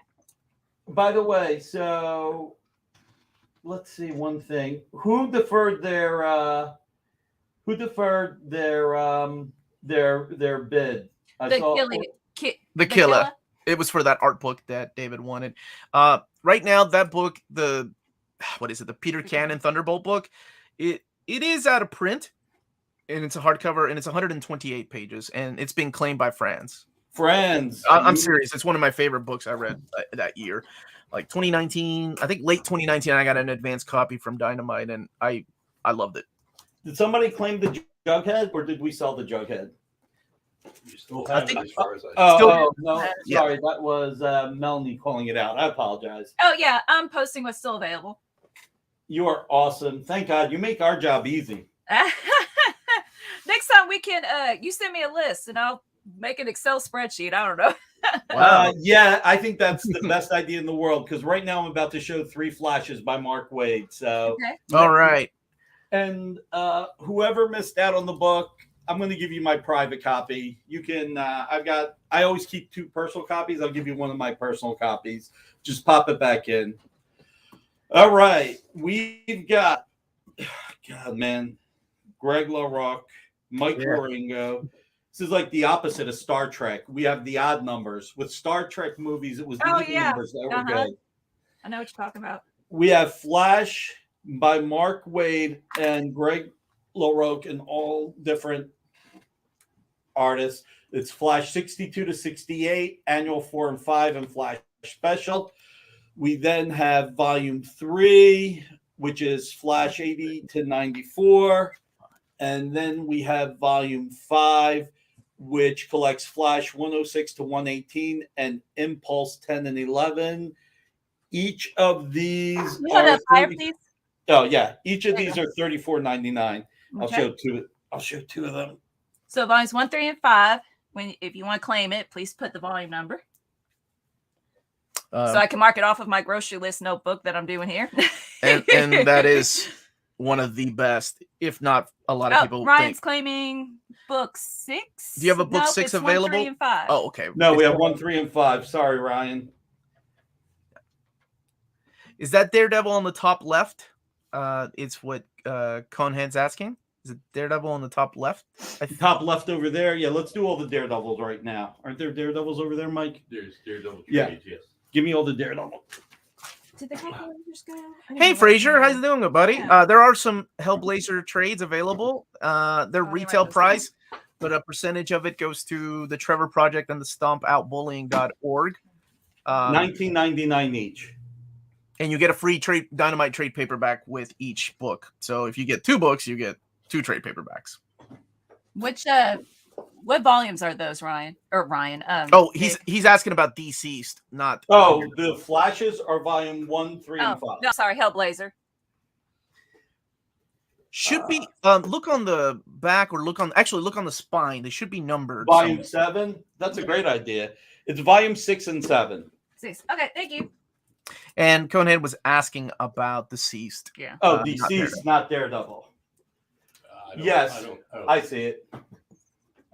By the way, so let's see one thing. Who deferred their bid? The Killer. It was for that art book that David wanted. Right now, that book, the Peter Cannon Thunderbolt book, it is out of print, and it's a hardcover, and it's 128 pages, and it's been claimed by Friends. I'm serious. It's one of my favorite books I read that year, like 2019. I think late 2019. I got an advanced copy from Dynamite, and I loved it. Did somebody claim the Jughead, or did we sell the Jughead? You still have it as far as I No, Yeah. sorry, that was Melanie calling it out. I apologize. Oh yeah, I'm posting what's still available. You are awesome. Thank God you make our job easy. Next time we can, you send me a list and I'll make an Excel spreadsheet. I don't know. Wow. Yeah, I think that's the best idea in the world, because right now I'm about to show 3 flashes by Mark Waid. So, Okay. All right. and whoever missed out on the book, I'm going to give you my private copy. You can, I always keep 2 personal copies. I'll give you one of my personal copies. Just pop it back in. All right. We've got, God, man, Greg LaRocque, Mike Waringo. This is like the opposite of Star Trek. We have the odd numbers. With Star Trek movies, it was the even numbers that were good. I know what you're talking about. We have Flash by Mark Waid and Greg LaRocque, and all different artists. It's Flash 62 to 68, Annual 4 and 5, and Flash Special. We then have Volume 3, which is Flash 80 to 94. And then we have volume 5, which collects Flash 106 to 118 and Impulse 10 and 11. Each of these You want are to fire these? Oh yeah, each of these are $34.99. Okay. I'll show two of them. So volumes 1, 3, and 5. If you want to claim it, please put the volume number. So I can mark it off of my grocery list notebook that I'm doing here. and that is one of the best, if not a lot of people Ryan's think. claiming book 6. Do you have a book 6 it's available? 1, 3, and 5. Oh, okay. No, we have 1, 3, and 5. Sorry, Ryan. Is that Daredevil on the top left? It's what Conehead's asking. Is it Daredevil on the top left? Top left over there. Yeah, let's do all the Daredevils right now. Aren't there Daredevils over there, Mike? There's Daredevil Yeah. trades, yes. Give me all the Daredevils. Did the calculators go? Hey, Frazier, how's it doing, buddy? Yeah. There are some Hellblazer trades available. They're let me retail write this price, but a percentage of it goes to the Trevor Project and the StompOutBullying.org. $19.99 each. And you get a free Dynamite trade paperback with each book. So if you get 2 books, you get 2 trade paperbacks. What volumes are those, Ryan? Or Ryan? He's asking about Deceased, not. Oh, the Flashes are volume 1, 3, and 5. No, sorry, Hellblazer. Should be look on the back or look on the spine. They should be numbered. Volume 7. That's a great idea. It's volume 6 and 7. 6. Okay, thank you. And Conehead was asking about Deceased. Yeah. Oh, Deceased, not Daredevil. Yes, I see it.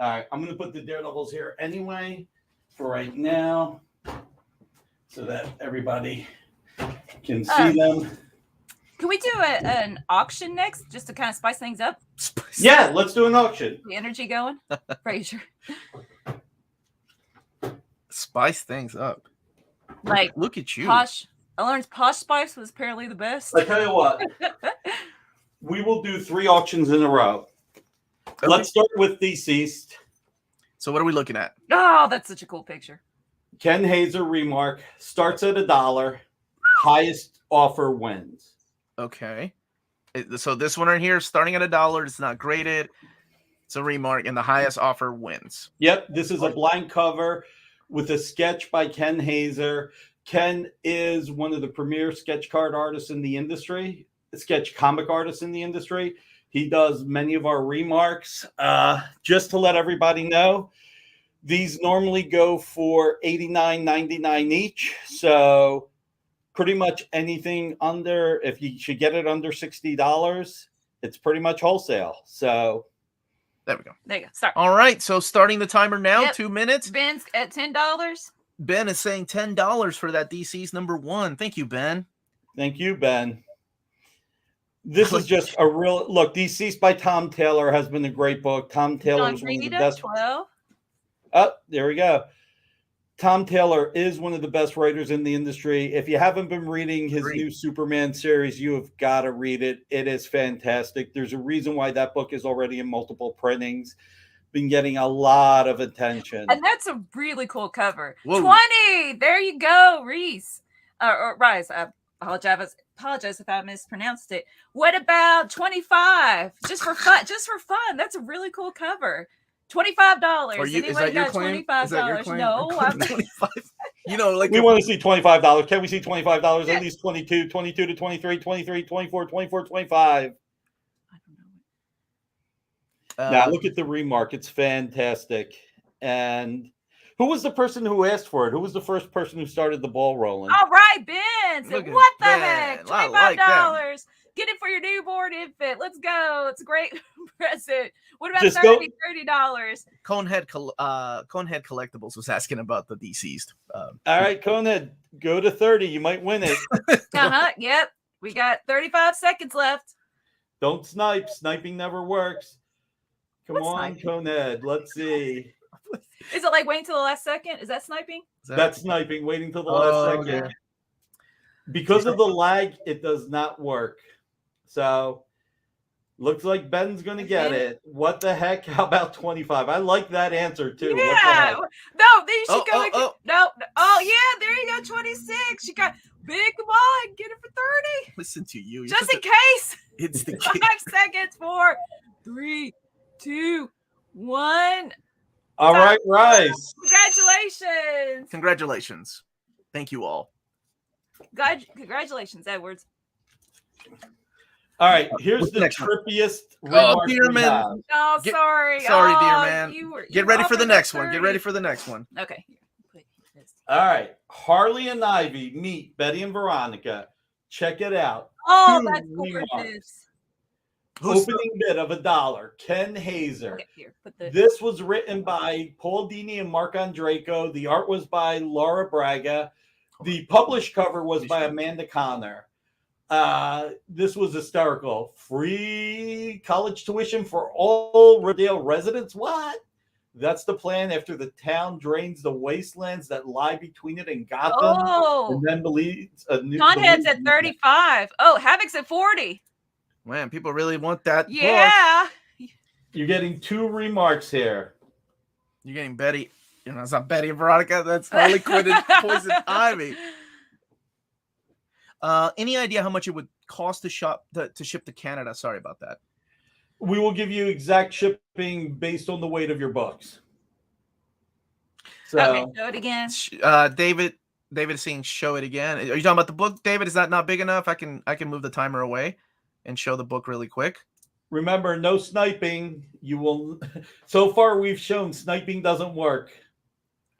All right, I'm going to put the Daredevils here anyway for right now so that everybody can see them. Can we do an auction next just to kind of spice things up? Yeah, let's do an auction. The energy going? Frazier. Spice things up. Like, look at you. Posh. I learned Posh Spice was apparently the best. I tell you what, we will do 3 auctions in a row. Okay. Let's start with Deceased. So what are we looking at? Oh, that's such a cool picture. Ken Hazer remark starts at $1. Highest offer wins. Okay. So this one right here, starting at $1, it's not graded. It's a remark, and the highest offer wins. Yep, this is a blank cover with a sketch by Ken Hazer. Ken is one of the premier sketch card artists in the industry, sketch comic artists in the industry. He does many of our remarks. Just to let everybody know, these normally go for $89.99 each. So pretty much anything under, if you should get it under $60, it's pretty much wholesale. So there we go. There you go. Start. All right. So starting the timer now, Yep. 2 minutes. Ben's at $10. Ben is saying $10 for that DC's #1. Thank you, Ben. Thank you, Ben. This is just a real look. Deceased by Tom Taylor has been a great book. Tom Taylor is one of the best. 12. Oh, there we go. Tom Taylor is one of the best writers in the industry. If you haven't been reading his new Superman series, you have got to read it. It is fantastic. There's a reason why that book is already in multiple printings. Been getting a lot of attention. And that's a really cool cover. Whoa. 20. There you go, Reese. Or Rise. I apologize if I mispronounced it. What about 25? Just for fun. That's a really cool cover. $25. Is that your claim? $25. No, I'm 25. You know, like we want to see $25. Can we see $25? Yeah. At least 22 to 23, 23, 24, 24, 25. Now look at the remark. It's fantastic. And who was the person who asked for it? Who was the first person who started the ball rolling? All right, Ben. Said, what the heck? $25. Like get it for your newborn infant. Let's go. It's a great present. What about Just $30? Conehead Collectibles was asking about the Deceased. All right, Conehead, go to 30. You might win it. Yep. We got 35 seconds left. Don't snipe. Sniping never works. Come What's on, sniping? Conehead. Let's see. Is it like waiting till the last second? Is that sniping? That's sniping, waiting till the last second. Yeah. Because of the lag, it does not work. So, looks like Ben's going to get it. What the heck? How about 25? I like that answer, too. Yeah. No, then you should go. No. Oh, yeah. There you go. 26. You got. Big, come on, get it for 30. Listen to you. You're Just such in case. It's the 5 seconds. 4, 3, 2, 1. All right, Rice. Congratulations. Congratulations. Thank you all. God, congratulations, Edwards. All right, here's What's the next one? trippiest Oh, remark dear we man. have. Oh, Get- sorry. Sorry, dear Oh, man. you Get ready for the offered next that one. Get 30. ready for the next one. Okay. Put this. All right, Harley and Ivy meet Betty and Veronica. Check it out. Oh, 2 that's remarks. gorgeous. Who's Opening bid of $1. Ken Hazer. Okay, here. Put the. This was written by Paul Dini and Mark Andreyko. The art was by Laura Braga. The published cover was by Amanda Connor. This was hysterical. Free college tuition for all Riverdale residents. What? That's the plan after the town drains the wastelands that lie between it and Gotham. Oh, And then believes a new. Conhead's at 35. Oh, Havoc's at 40. Man, people really want that book. Yeah. You're getting 2 remarks here. You're getting Betty. You know, it's not Betty and Veronica. That's Harley Quinn and Poison Ivy. Any idea how much it would cost to ship to Canada? Sorry about that. We will give you exact shipping based on the weight of your books. So, Okay, show it again. David is saying show it again. Are you talking about the book, David? Is that not big enough? I can move the timer away and show the book really quick. remember, no sniping. You will. So far, we've shown sniping doesn't work.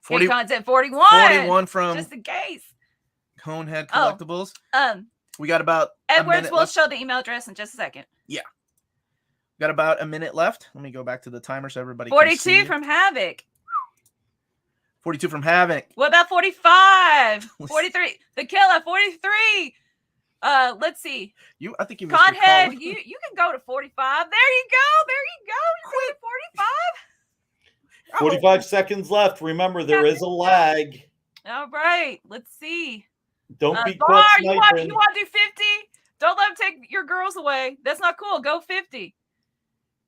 40, content 41. 41 from Just in case. Conehead Oh. Collectibles. We got about Edwards will show the email address in just a second. Got about a minute left. Let me go back to the timer so everybody 42 can see. from Havoc. 42 from Havoc. What about 45? 43. The Killer, 43. Let's see. I think you missed your Conhead, call. you can go to 45. There you go. You go to 45. 45 seconds left. Remember, there is a lag. All right. Let's see. Don't be Bar, caught you sniping. want to do 50? Don't let them take your girls away. That's not cool. Go 50.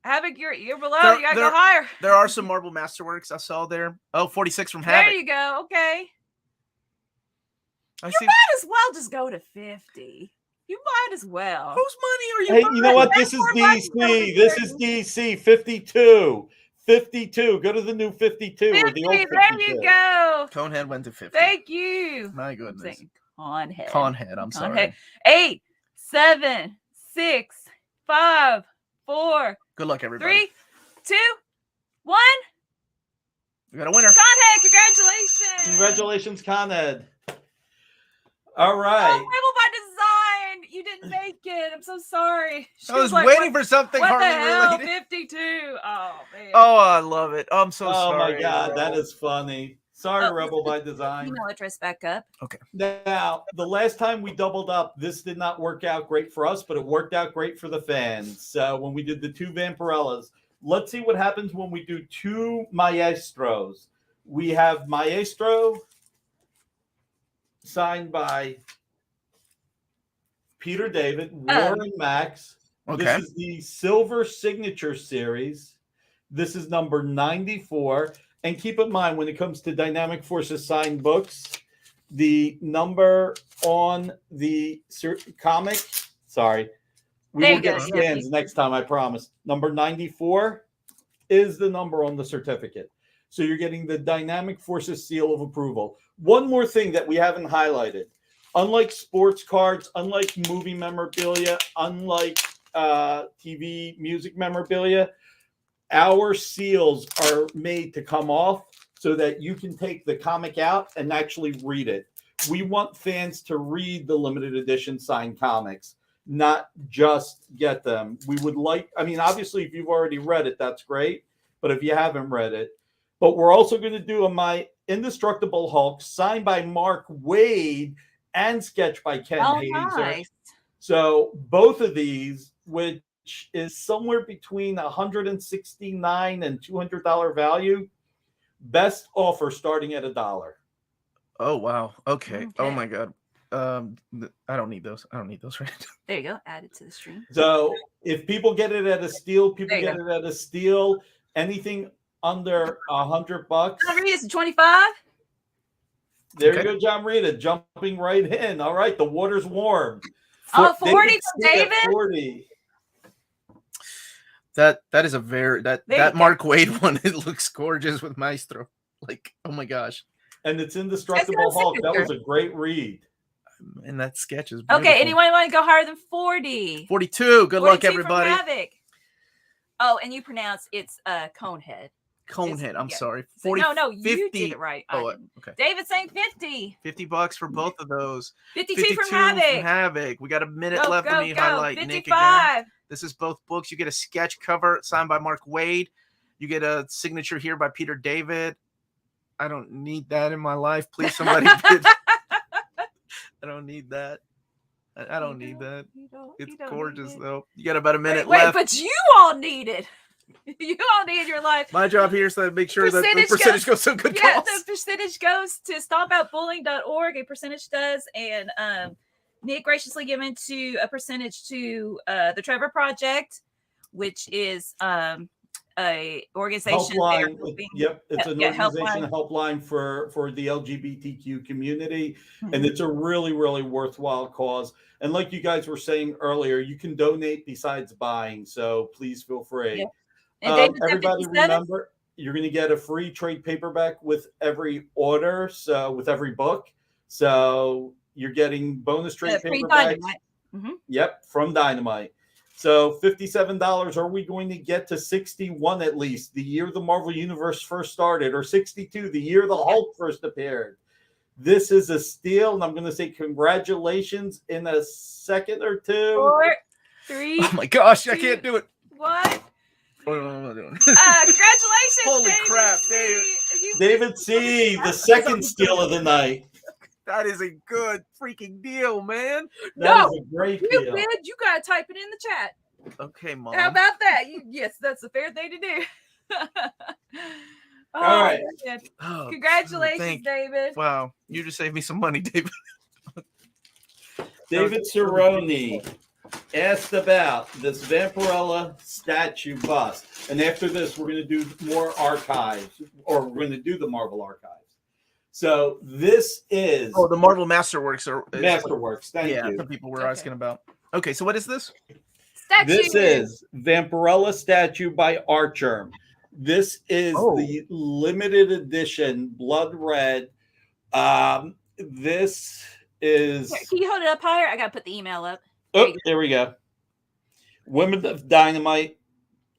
Havoc, you're below. You gotta go higher. There are some Marble Masterworks I saw there. Oh, 46 from There Havoc. you go. Okay. I You see. might as well just go to 50. You might as well. Whose money are you Hey, buying? you know what? This is That's more like DC. This is DC. 52. 52. Go to the new 52 or 50. the old 52. There you go. Conehead went to 50. Thank you. My I'm goodness. saying Conhead. Conhead, I'm sorry. 8, 7, 6, 5, 4, Good luck, everybody. 3, 2, 1. We got a winner. Conhead, congratulations. Congratulations, Conhead. All Oh, right. Rebel by Design. You didn't make it. I'm so sorry. She I was like, waiting for something what the Harley hell? related. 52. Oh, man. Oh, I love it. I'm so Oh sorry. my God, bro. that is funny. Sorry, Oh, Rebel by Design. Email address back up. Now, the last time we doubled up, this did not work out great for us, but it worked out great for the fans. So when we did the 2 Vampirellas, let's see what happens when we do 2 Maestros. We have Maestro signed by Peter David, Warren Max. Okay. This is the Silver Signature Series. This is number 94. And keep in mind, when it comes to Dynamic Forces signed books, the number on the comic, sorry, we There will you get go, scans next time, I promise. Number 94 is the number on the certificate. So you're getting the Dynamic Forces seal of approval. One more thing that we haven't highlighted. Unlike sports cards, unlike movie memorabilia, unlike TV music memorabilia, our seals are made to come off so that you can take the comic out and actually read it. We want fans to read the limited edition signed comics, not just get them. We would like, I mean, obviously, if you've already read it, that's great. But if you haven't read it, but we're also going to do a My Indestructible Hulk signed by Mark Waid and sketched by Ken Hazer. Nice. So both of these, which is somewhere between $169 and $200 value, best offer starting at $1. Oh, wow. Okay. Oh, Okay. my God. I don't need those. I don't need those right now. There you go. Add it to the stream. So if people get it at a steal, people There you get it at a steal. Anything under $100. Can I read this 25? There Okay. you go, John Rita, jumping right in. All right, the water's warm. Oh, 40 David from C at David. 40. That is a very There that you go. Mark Wade one. It looks gorgeous with Maestro. Like, oh my gosh. And it's Indestructible That's got a Hulk. That was signature. a great read. And that sketch is beautiful. Okay, anyone want to go higher than 40? 42. Good luck, 42 from everybody. Havoc. Oh, and you pronounce it's Conehead. Conehead. I'm yeah. sorry. So, 40, no, you 50. did it right. I Oh, didn't. okay. David's saying 50. $50 for both of those. 52 from Havoc. Havoc. We got a minute Go, left. go, Let me go. highlight Nick 55. again. This is both books. You get a sketch cover signed by Mark Wade. You get a signature here by Peter David. I don't need that in my life. Please, somebody bid. I don't need that. I don't need that. It's gorgeous, though. You got about a minute left. But you all need it. You all need your life. My job here is to make sure that the percentage goes to good Yeah, cause. the percentage goes to stompoutbullying.org. A percentage does, and Nick graciously given to a percentage to the Trevor Project, which is a organization. Helpline. It's an organization helpline. helpline for the LGBTQ community, Mm-hmm. and it's a really, really worthwhile cause. And like you guys were saying earlier, you can donate besides buying, so please feel free. Yeah. And Everybody remember, you're going to get a free trade paperback with every order, so with every book. So you're getting bonus trade paperbacks. Mm-hmm. Yep, from Dynamite. So $57. Are we going to get to 61 at least? The year the Marvel Universe first started, or 62, the year the Hulk first appeared. This is a steal, and I'm going to say congratulations in a second or two. 4, 3. Oh my gosh, I can't do it. What? What am I doing? Congratulations, Holy David crap, C. David C., the second steal of the night. That is a good freaking deal, man. That is a great deal. You bid. You gotta type it in the chat. Okay, Mom. How about that? Yes, that's a fair thing to do. All right. Man. Oh, Congratulations, David. Wow, you just saved me some money, David. David Cerrone asked about this Vampirella statue bust. And after this, we're going to do more archives, or we're going to do the Marvel archives. So this is... Oh, the Marvel Masterworks. Masterworks, thank you. Some people were asking about. Okay, so what is this? Statue. This is Vampirella statue by Archer. This is the limited edition blood red. This is... Can you hold it up higher? I got to put the email up. Oh, there we go. Women of Dynamite,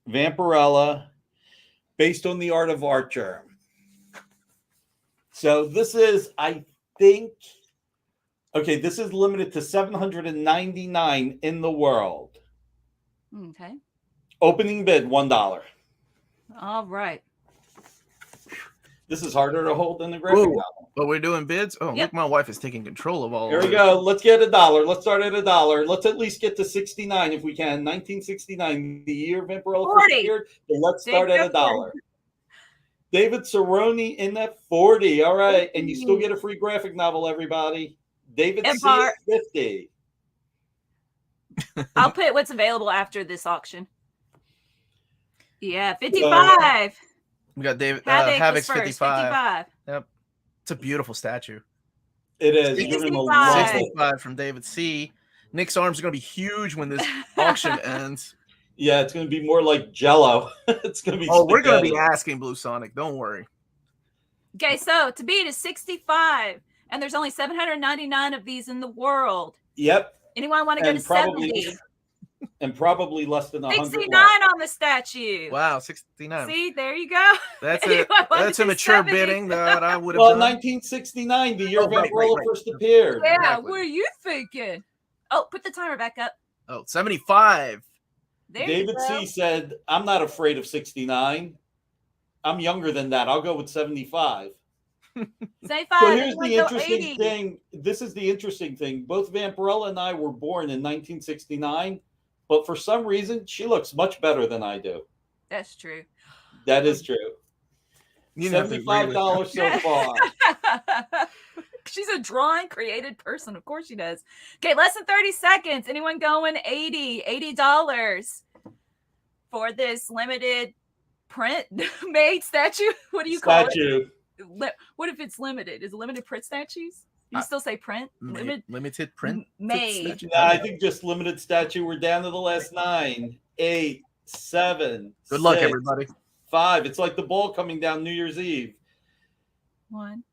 Vampirella, based on the art of Archer. So this is, I think, okay, this is limited to 799 in the world. Okay. Opening bid, $1. All right. This is harder to hold than the graphic novel. But we're doing bids? Oh, Yep. look, my wife is taking control of all Here of we this. go. Let's get $1. Let's start at $1. Let's at least get to 69 if we can. 1969, the year Vampirella first appeared. But let's start at $1. David Cerrone in at 40. All right. And you still get a free graphic novel, everybody. David C. at 50. I'll put what's available after this auction. Yeah, 55. We got David Havoc's 55. Yep. It's a beautiful statue. It is. 65 from David C. Nick's arms are going to be huge when this auction ends. Yeah, it's going to be more like Jello. It's going to be. Oh, we're going to be asking Blue Sonic. Don't worry. Okay, so to beat is 65, and there's only 799 of these in the world. Yep. Anyone want to go to 70? And probably less than 100. 69 on the statue. Wow, 69. See, there you go. That's a mature 70? bidding that I would have done. 1969, the year Vampirella first appeared. Yeah, Exactly. what are you thinking? Oh, put the timer back up. Oh, 75. There David C. said, I'm not afraid of 69. I'm younger than that. I'll go with 75. 75. So here's the interesting thing. This is the interesting thing. Both Vampirella and I were born in 1969, but for some reason, she looks much better than I do. That's true. That is true. $75 so far. She's a drawing created person. Of course she does. Okay, less than 30 seconds. Anyone going $80 for this limited print made statue? What do you call it? What if it's limited? Is it limited print statues? You still say print? Limited print Made. statue? Nah, I think just limited statue. We're down to the last 9, 8, 7. Good luck, 6, everybody. 5. It's like the ball coming down New Year's Eve. 1.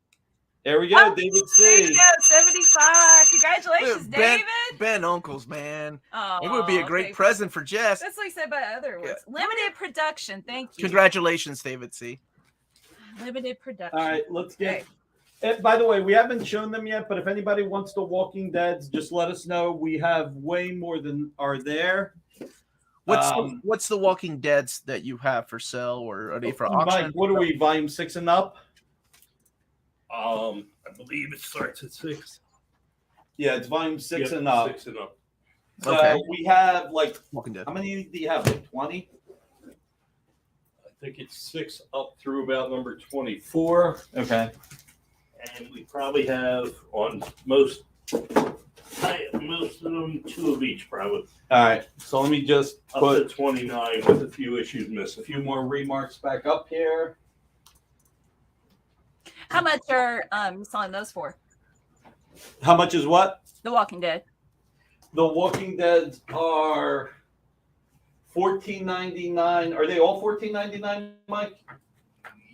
There we go, Oh, David There you C. go, 75. Congratulations, David. Ben Uncles, man. Oh, It would be a great present for Jess. That's what he said by other ones. Limited production. Thank you. Congratulations, David C. Limited production. All right, let's get. By the way, we haven't shown them yet, but if anybody wants the Walking Deads, just let us know. We have way more than are there. What's the Walking Deads that you have for sale, or are they for auction? Mike, what are we? Volume 6 and up? I believe it starts at 6. Yeah, it's volume 6 Yep, and up. 6 and up. So Okay. we have like Walking Dead. how many do you have? Like 20? I think it's 6 up through about number 24. Okay. And we probably have on most of them 2 of each, probably. All right. So let me just Up put to 29 with a few issues a missing. few more remarks back up here. How much are you selling those for? How much is what? The Walking Dead. The Walking Dead are $14.99. Are they all $14.99, Mike?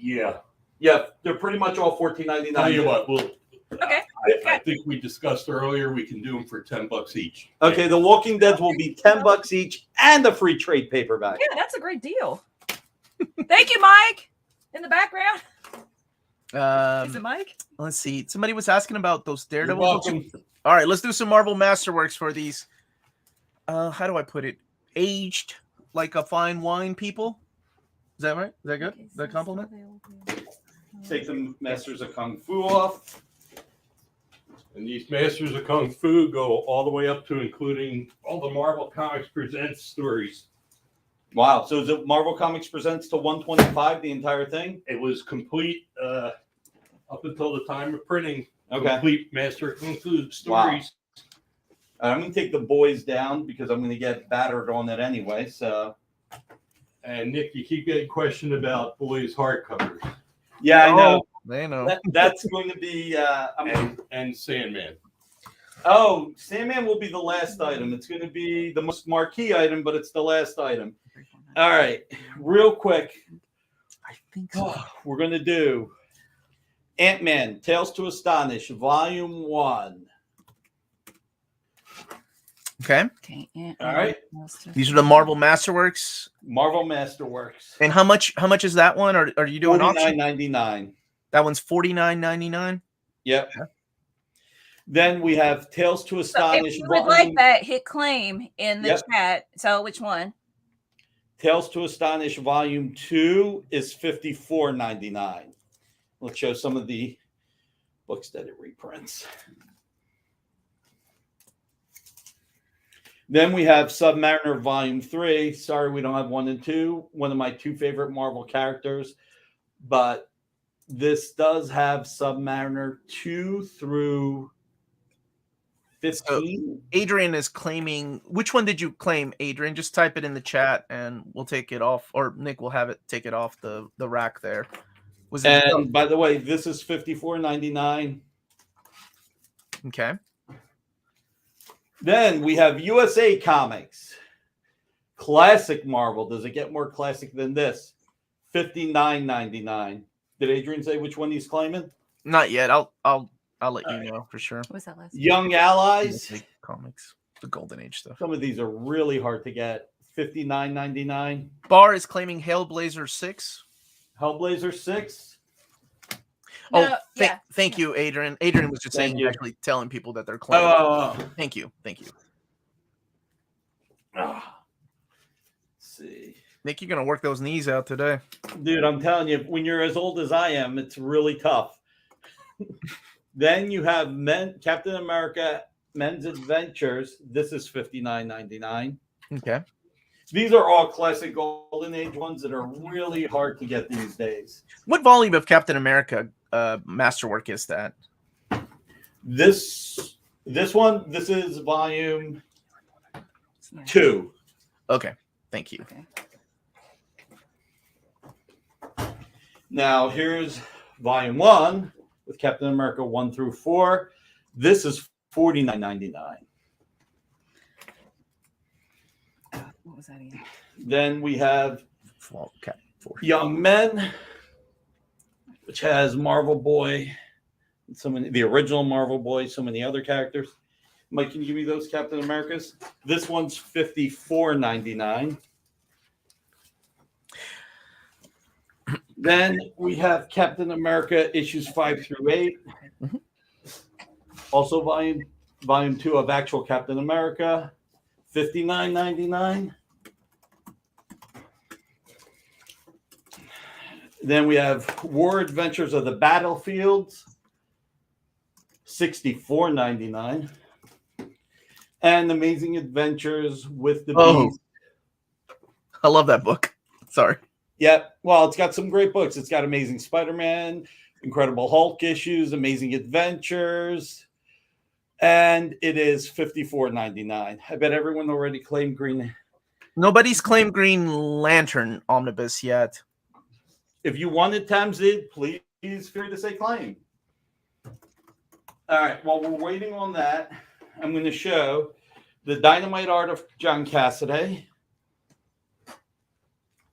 Yeah. Yeah, they're pretty much all $14.99. Tell you what, well, Okay. I think we discussed earlier we can do them for $10 each. Okay, the Walking Dead will be $10 each and a free trade paperback. Yeah, that's a great deal. Thank you, Mike. In the background. Is it Mike? Let's see. Somebody was asking about those You're Daredevils. welcome. All right, let's do some Marvel Masterworks for these. How do I put it? Aged like a fine wine, people. Is that right? Is that good? Is that a compliment? Take the Masters of Kung Fu off. And these Masters of Kung Fu go all the way up to including all the Marvel Comics Presents stories. Wow. So is it Marvel Comics Presents to 125, the entire thing? It was complete up until the time of printing. Okay. Complete Master of Kung Fu stories. I'm going to take the boys down because I'm going to get battered on it anyway. So, And Nick, you keep getting questioned about boys' hardcovers yeah, I know. They know. That's going to be. and Sandman. Oh, Sandman will be the last item. It's going to be the most marquee item, but it's the last item. All right. Real quick. I think so. We're going to do Ant-Man, Tales to Astonish, Volume 1. Okay. All right. These are the Marvel Masterworks. Marvel Masterworks. And how much is that one? Or are you doing auction? $49.99. That one's $49.99. Yep. Then we have Tales to So if Astonish. you would like that, hit claim in the chat. So which one? Tales to Astonish Volume 2 is $54.99. Let's show some of the books that it reprints. Then we have Submariner Volume 3. Sorry, we don't have 1 and 2. One of my 2 favorite Marvel characters. But this does have Submariner 2 through 15. Adrian is claiming. Which one did you claim, Adrian? Just type it in the chat and we'll take it off. Or Nick will have it take it off the rack there. Was it? And by the way, this is $54.99. Okay. Then we have USA Comics. Classic Marvel. Does it get more classic than this? $59.99. Did Adrian say which one he's claiming? Not yet. I'll let you know for sure. What was that last? Young Allies. Comics, the Golden Age stuff. Some of these are really hard to get. $59.99. Bar is claiming Hellblazer 6. Hellblazer 6. No, thank you, Adrian. Adrian was just Thank saying, you. actually telling people that they're claiming. Thank you. Let's see. Nick, you're gonna work those knees out today. Dude, I'm telling you, when you're as old as I am, it's really tough. Then you have Captain America Men's Adventures. This is $59.99. Okay. These are all classic Golden Age ones that are really hard to get these days. What volume of Captain America Masterwork is that? This one, this is volume 2. Okay. Thank you. Okay. Now here's Volume 1 with Captain America 1 through 4. This is $49.99. What was that again? Then we have Cap 4. Young Men, which has Marvel Boy, the original Marvel Boy, so many other characters. Mike, can you give me those Captain Americas? This one's $54.99. Then we have Captain America issues 5 through 8. Mhm. Also volume 2 of actual Captain America, $59.99. Then we have War Adventures of the Battlefields, $64.99. And Amazing Adventures with the Beast. I love that book. Sorry. Yep. Well, it's got some great books. It's got Amazing Spider-Man, Incredible Hulk issues, Amazing Adventures, and it is $54.99. I bet everyone already claimed Green. Nobody's claimed Green Lantern Omnibus yet. If you wanted Tamzid, please feel free to say claim. All right. While we're waiting on that, I'm going to show the Dynamite art of John Cassaday.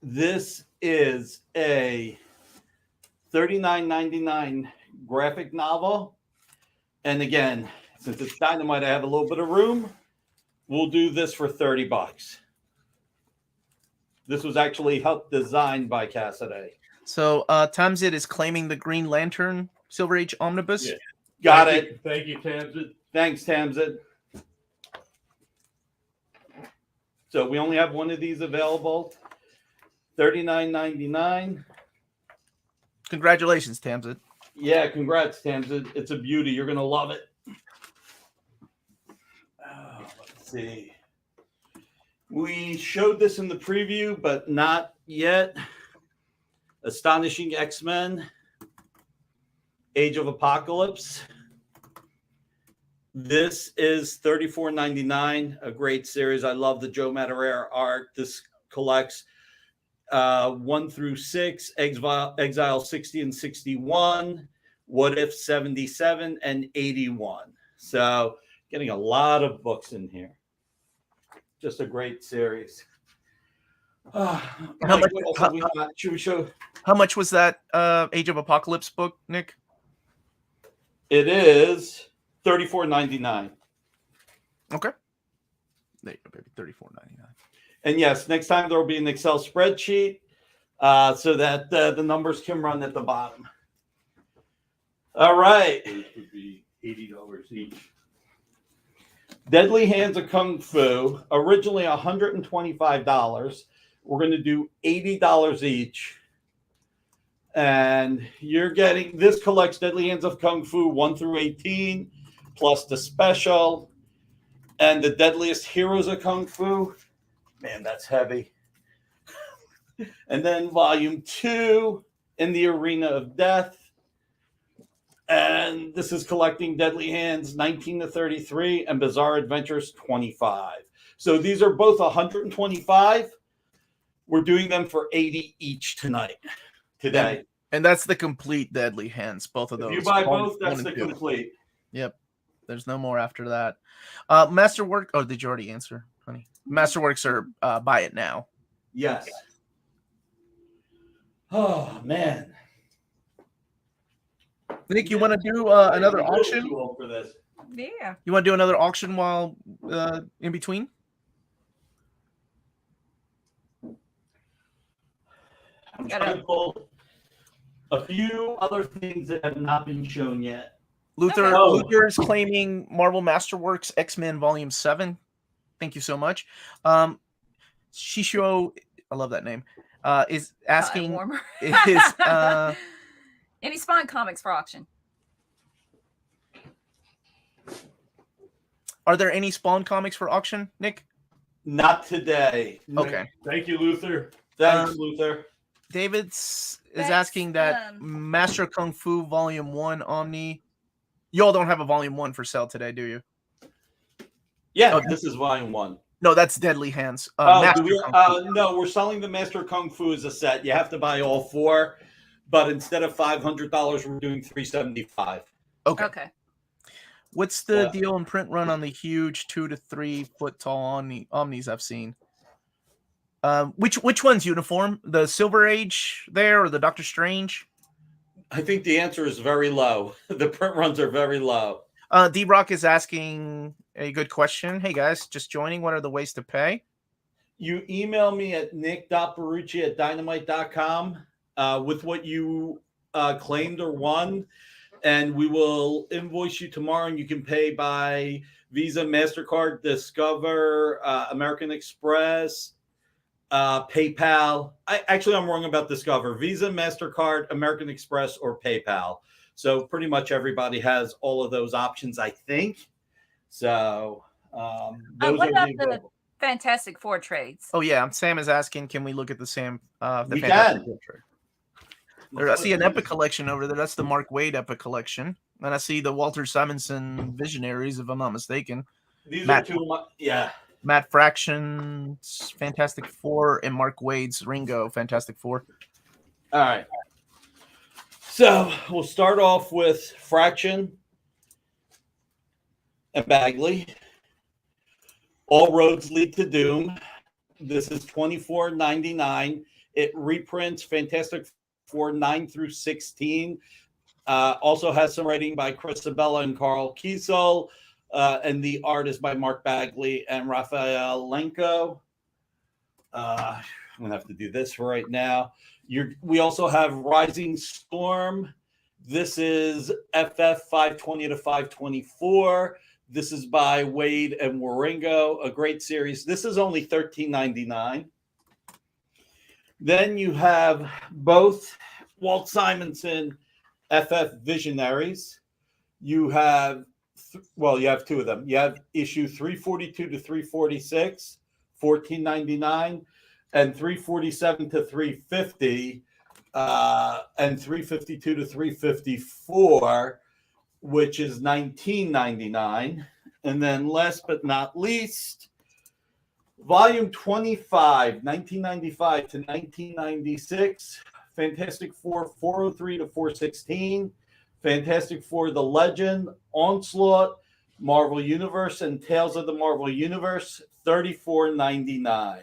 This is a $39.99 graphic novel. And again, since it's Dynamite, I have a little bit of room. We'll do this for $30. This was actually helped designed by Cassaday. So Tamzid is claiming the Green Lantern Silver Age Omnibus. Yeah. Got it. Thank you, Tamsin. Thanks, Tamzid. So we only have one of these available. $39.99. Congratulations, Tamzid. Yeah, congrats, Tamzid. It's a beauty. You're going to love it. Let's see. We showed this in the preview, but not yet. Astonishing X-Men, Age of Apocalypse. This is $34.99, a great series. I love the Joe Madureira art. This collects 1 through 6, Exile 60 and 61, What If 77, and 81. So getting a lot of books in here. Just a great series. Should we show? How much was that Age of Apocalypse book, Nick? It is $34.99. Okay. There you go, baby. $34.99. And yes, next time there will be an Excel spreadsheet so that the numbers can run at the bottom. All right. It would be $80 each. Deadly Hands of Kung Fu, originally $125. We're going to do $80 each. And you're getting, this collects Deadly Hands of Kung Fu 1 through 18, plus the special, and the Deadliest Heroes of Kung Fu. Man, that's heavy. And then volume 2, In the Arena of Death. And this is collecting Deadly Hands 19 to 33 and Bizarre Adventures 25. So these are both 125. We're doing them for 80 each today. And that's the complete Deadly Hands, both of those. If you buy both, that's the complete. Yep. There's no more after that. Masterwork. Oh, did you already answer, honey? Masterworks are buy it now. Yes. Oh, man. Nick, you want to do another auction? For this. Yeah. You want to do another auction while in between? I'm trying to pull a few other things that have not been shown yet. Luther, Okay. Luther is claiming Marvel Masterworks X-Men Volume 7. Thank you so much. Shisho, I love that name, is asking Warmer. is Any Spawn comics for auction? are there any Spawn comics for auction, Nick? Not today. Okay. Thank you, Luther. Thanks, Luther. David's is That's, asking that Master Kung Fu Volume 1 Omni. Y'all don't have a Volume 1 for sale today, do you? Yeah, Okay. this is volume 1. No, that's Deadly Hands. No, we're selling the Master Kung Fu as a set. You have to buy all 4. but instead of $500, we're doing $375. Okay. Okay. What's the Yeah. deal in print run on the huge 2 to 3 foot tall omnis I've seen? Which one's uniform? The Silver Age there or the Doctor Strange? I think the answer is very low. The print runs are very low. D-Rock is asking a good question. Hey guys, just joining. What are the ways to pay? You email me at nick.barucci@dynamite.com with what you claimed or won, and we will invoice you tomorrow, and you can pay by Visa, MasterCard, Discover, American Express, PayPal. I'm wrong about Discover. Visa, MasterCard, American Express, or PayPal. So pretty much everybody has all of those options, I think. So those What are about the the available. Fantastic Four trades? Oh yeah, Sam is asking, can we look at the Sam? The We Fantastic can. Four trade? I see an Epic collection over there. That's the Mark Waid Epic collection, and I see the Walter Simonson Visionaries, if I'm not mistaken. These Matt- are two of my, yeah. Matt Fraction's Fantastic Four and Mark Waid's Ringo Fantastic Four. All right. So we'll start off with Fraction and Bagley. All roads lead to doom. This is $24.99. It reprints Fantastic Four 9 through 16. Also has some writing by Chris Sabella and Carl Kiesel. And the art is by Mark Bagley and Raphael Lenko. I'm going to have to do this right now. We also have Rising Storm. This is FF 520 to 524. This is by Wade and Waringo, a great series. This is only $13.99. Then you have both Walt Simonson FF Visionaries. You have two of them. You have issue 342 to 346, $14.99, and 347 to 350, and 352 to 354, which is $19.99. And then last but not least, volume 25, 1995 to 1996, Fantastic Four 403 to 416, Fantastic Four The Legend, Onslaught, Marvel Universe, and Tales of the Marvel Universe, $34.99.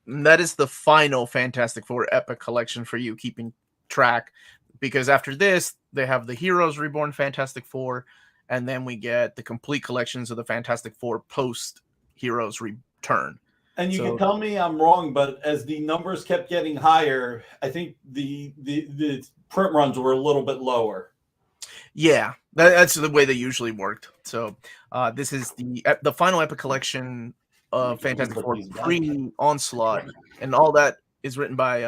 That is the final Fantastic Four Epic collection for you, keeping track, because after this, they have the Heroes Reborn Fantastic Four, and then we get the complete collections of the Fantastic Four post Heroes Return. And you can tell me I'm wrong, but as the numbers kept getting higher, I think the print runs were a little bit lower. Yeah, that's the way they usually worked. So this is the final Epic collection of Fantastic Four pre-Onslaught, and all that is written by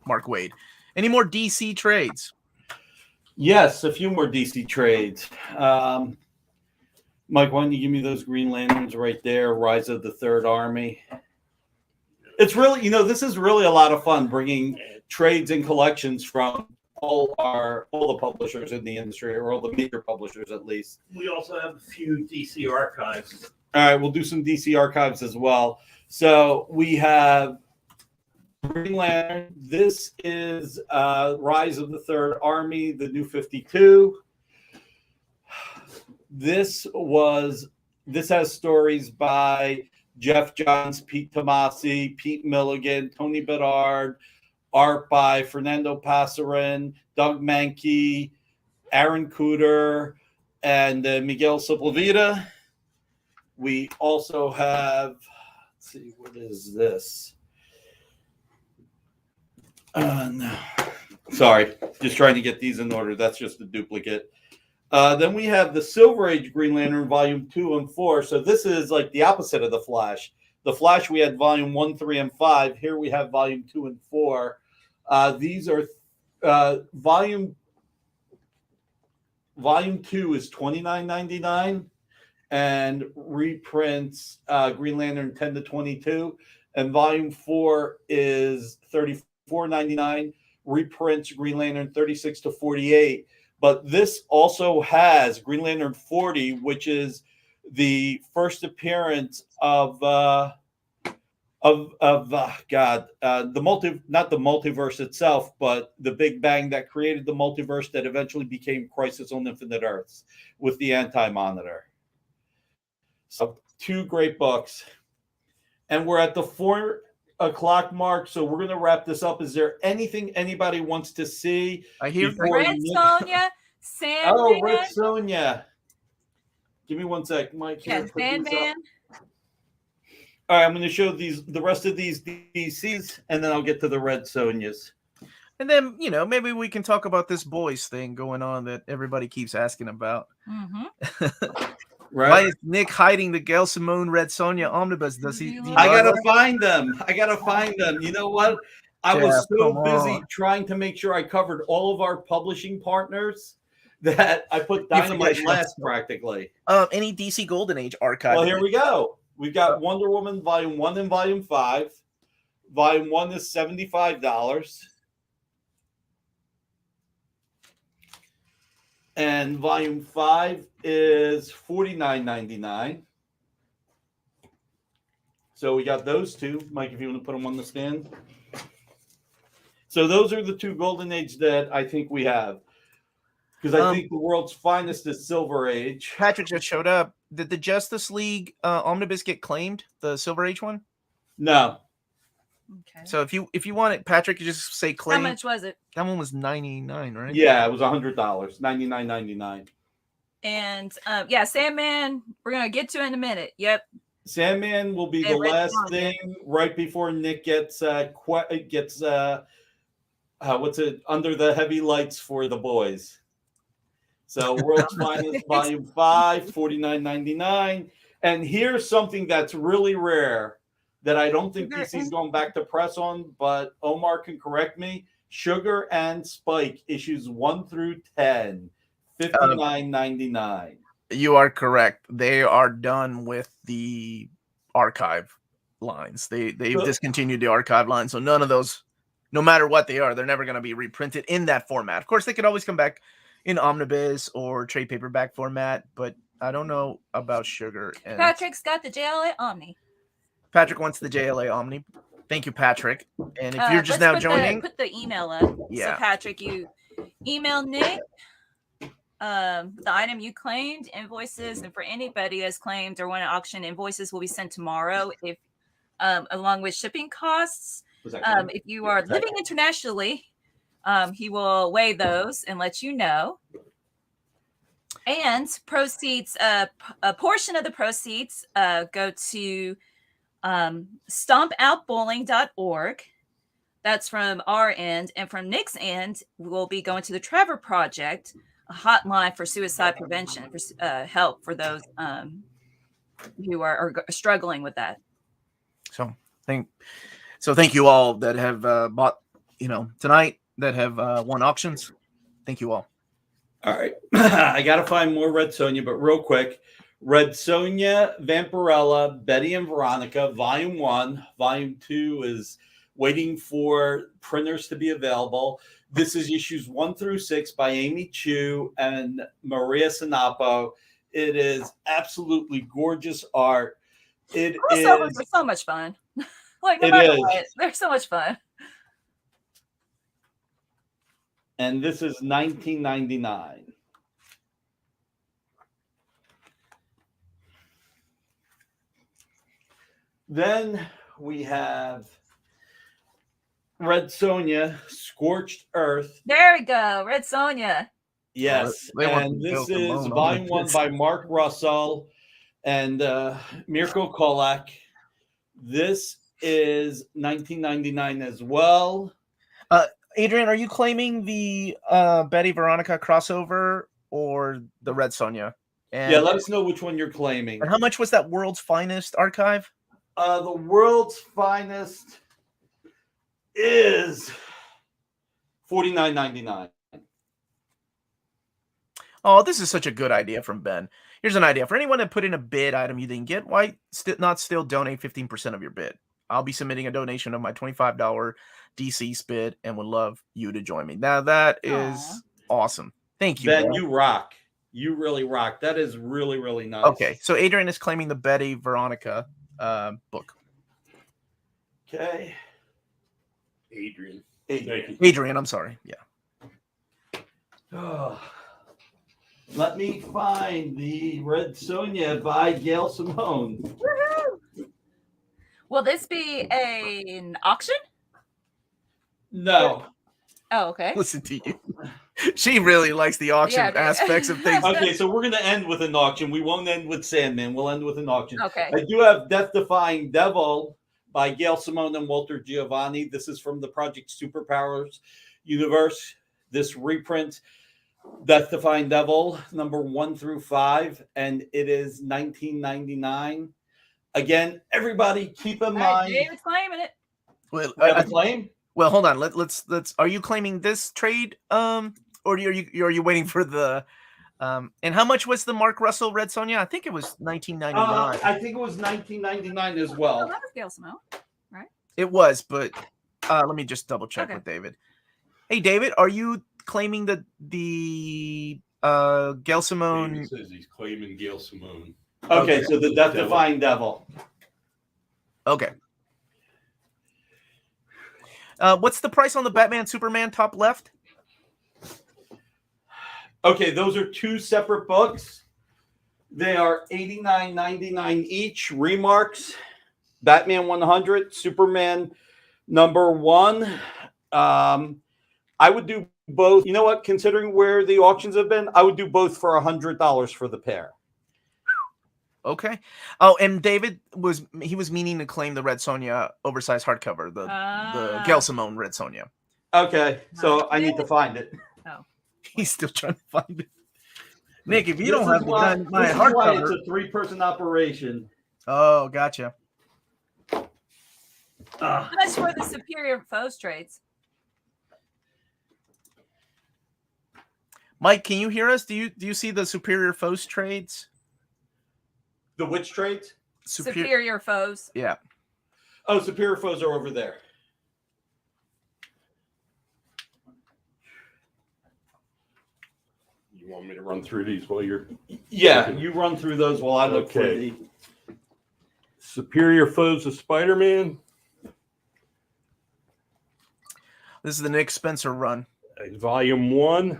Mark Waid. Any more DC trades? Yes, a few more DC trades. Mike, why don't you give me those Green Lanterns right there? Rise of the Third Army. It's really, this is really a lot of fun bringing trades and collections from all the publishers in the industry, or all the major publishers at least. We also have a few DC archives. All right, we'll do some DC archives as well. So we have Green Lantern. This is Rise of the Third Army, the New 52. This has stories by Jeff Johns, Pete Tomasi, Pete Milligan, Tony Bedard, art by Fernando Passarin, Doug Mankey, Aaron Cooter, and Miguel Sepulveda. We also have, let's see, what is this? No. Sorry, just trying to get these in order. That's just a duplicate. Then we have the Silver Age Green Lantern, volume 2 and 4. So this is like the opposite of the Flash. The Flash, we had volume 1, 3, and 5. Here we have volume 2 and 4. These are volume 2 is $29.99 and reprints Green Lantern 10 to 22, and volume 4 is $34.99, reprints Green Lantern 36 to 48. But this also has Green Lantern 40, which is the first appearance of not the multiverse itself, but the Big Bang that created the multiverse that eventually became Crisis on Infinite Earths with the Anti-Monitor. So 2 great books. And we're at the 4:00 mark, so we're going to wrap this up. Is there anything anybody wants to see? I hear Red Sonja, Sandman. Oh, Red Sonja. Give me 1 sec, Mike. Here, Sandman. All right, I'm going to show the rest of these DCs, and then I'll get to the Red Sonjas. And then, maybe we can talk about this boys thing going on that everybody keeps asking about. Mm-hmm. Right? Why is Nick hiding the Gail Simone Red Sonja omnibus? Does he? I gotta find them. You know what? I was so busy trying to make sure I covered all of our publishing partners that I put Dynamite last practically. Any DC Golden Age archive? Well, here we go. We've got Wonder Woman Volume 1 and Volume 5. Volume 1 is $75. And Volume 5 is $49.99. So we got those 2. Mike, if you want to put them on the stand. So those are the 2 Golden Age that I think we have. Because I think the world's finest is Silver Age. Patrick just showed up. Did the Justice League omnibus get claimed? The Silver Age one? No. Okay. So if you want it, Patrick, you just say claim. How much was it? That one was $99, right? Yeah, it was $100. $99.99. And Sandman, we're gonna get to in a minute. Yep. Sandman will be the last thing right before Nick gets what's it, Under the Heavy Lights for the boys. So World's Finest Volume 5, $49.99. And here's something that's really rare that I don't think DC's going back to press on, but Omar can correct me. Sugar and Spike issues 1 through 10, $59.99. You are correct. They are done with the archive lines. They've discontinued the archive line, so none of those, no matter what they are, they're never going to be reprinted in that format. Of course, they could always come back in omnibus or trade paperback format, but I don't know about Sugar. And Patrick's got the JLA Omni. Patrick wants the JLA Omni. Thank you, Patrick. And if you're just now joining, put the email up. Yeah. So Patrick, you email Nick the item you claimed, invoices, and for anybody that's claimed or want to auction, invoices will be sent tomorrow. If along with shipping costs. If you are living internationally, he will weigh those and let you know. And proceeds, a portion of the proceeds go to stompoutbowling.org. That's from our end. And from Nick's end, we'll be going to the Trevor Project, a hotline for suicide prevention, for help for those who are struggling with that. So thank you all that have bought, tonight, that have won auctions. Thank you all. All right. I got to find more Red Sonja, but real quick. Red Sonja, Vampirella, Betty and Veronica, Volume 1. Volume 2 is waiting for printers to be available. This is issues 1 through 6 by Amy Chu and Maria Sinapo. It is absolutely gorgeous art. It is so much fun. Like, no matter what, they're so much fun. And this is $19.99. Then we have Red Sonja, Scorched Earth. There we go, Red Sonja. Yes, and this is Volume 1 by Mark Russell and Mirko Kolak. This is $19.99 as well. Adrian, are you claiming the Betty Veronica crossover or the Red Sonja? And yeah, let us know which one you're claiming. And how much was that World's Finest archive? The World's Finest is $49.99. Oh, this is such a good idea from Ben. Here's an idea. For anyone that put in a bid item you didn't get, why not still donate 15% of your bid? I'll be submitting a donation of my $25 DC bid and would love you to join me. Now, that is awesome. Thank you, Ben. You rock. You really rock. That is really, really nice. Okay, so Adrian is claiming the Betty Veronica book. Okay. Adrian. Adrian. Thank you. Adrian, I'm sorry. Yeah. Oh. Let me find the Red Sonja by Gail Simone. Woohoo! Will this be an auction? No. Oh, okay. Listen to you. She really likes the auction Yeah, dude. aspects of things. Okay, so we're going to end with an auction. We won't end with Sandman. We'll end with an auction. Okay. I do have Death Defying Devil by Gail Simone and Walter Giovanni. This is from the Project Superpowers universe. This reprint, Death Defying Devil, number 1 through 5, and it is $19.99. Again, everybody keep in mind. David's claiming it. Well, We have a claim? well, hold on. Let's. Are you claiming this trade? Or are you waiting for the? And how much was the Mark Russell Red Sonja? I think it was $19.99. I think it was $19.99 as Oh, well. that was Gail Simone. It was, but let me just double check Okay. with David. Hey, David, are you claiming the Gail Simone? David says he's claiming Gail Simone. Okay, so the Death Defying Devil. Okay. What's the price on the Batman Superman top left? Okay, those are 2 separate books. They are $89.99 each. Remarks, Batman 100, Superman number 1. I would do both. You know what? Considering where the auctions have been, I would do both for $100 for the pair. Okay. Oh, and David was meaning to claim the Red Sonja oversized hardcover, the Gail Simone Red Sonja. Okay, so I need to find it. He's still trying to find it. Nick, if you This don't is have why- my this is why it's hardcover. a 3-person operation. Oh, gotcha. How much for the Superior Foes trades? Mike, can you hear us? Do you see the Superior Foes trades? The which trades? Superior Foes. Yeah. Oh, Superior Foes are over there. You want me to run through these while you're... Yeah, you run through those while I look for Okay. the... Superior Foes of Spider-Man. This is the Nick Spencer run. Volume 1.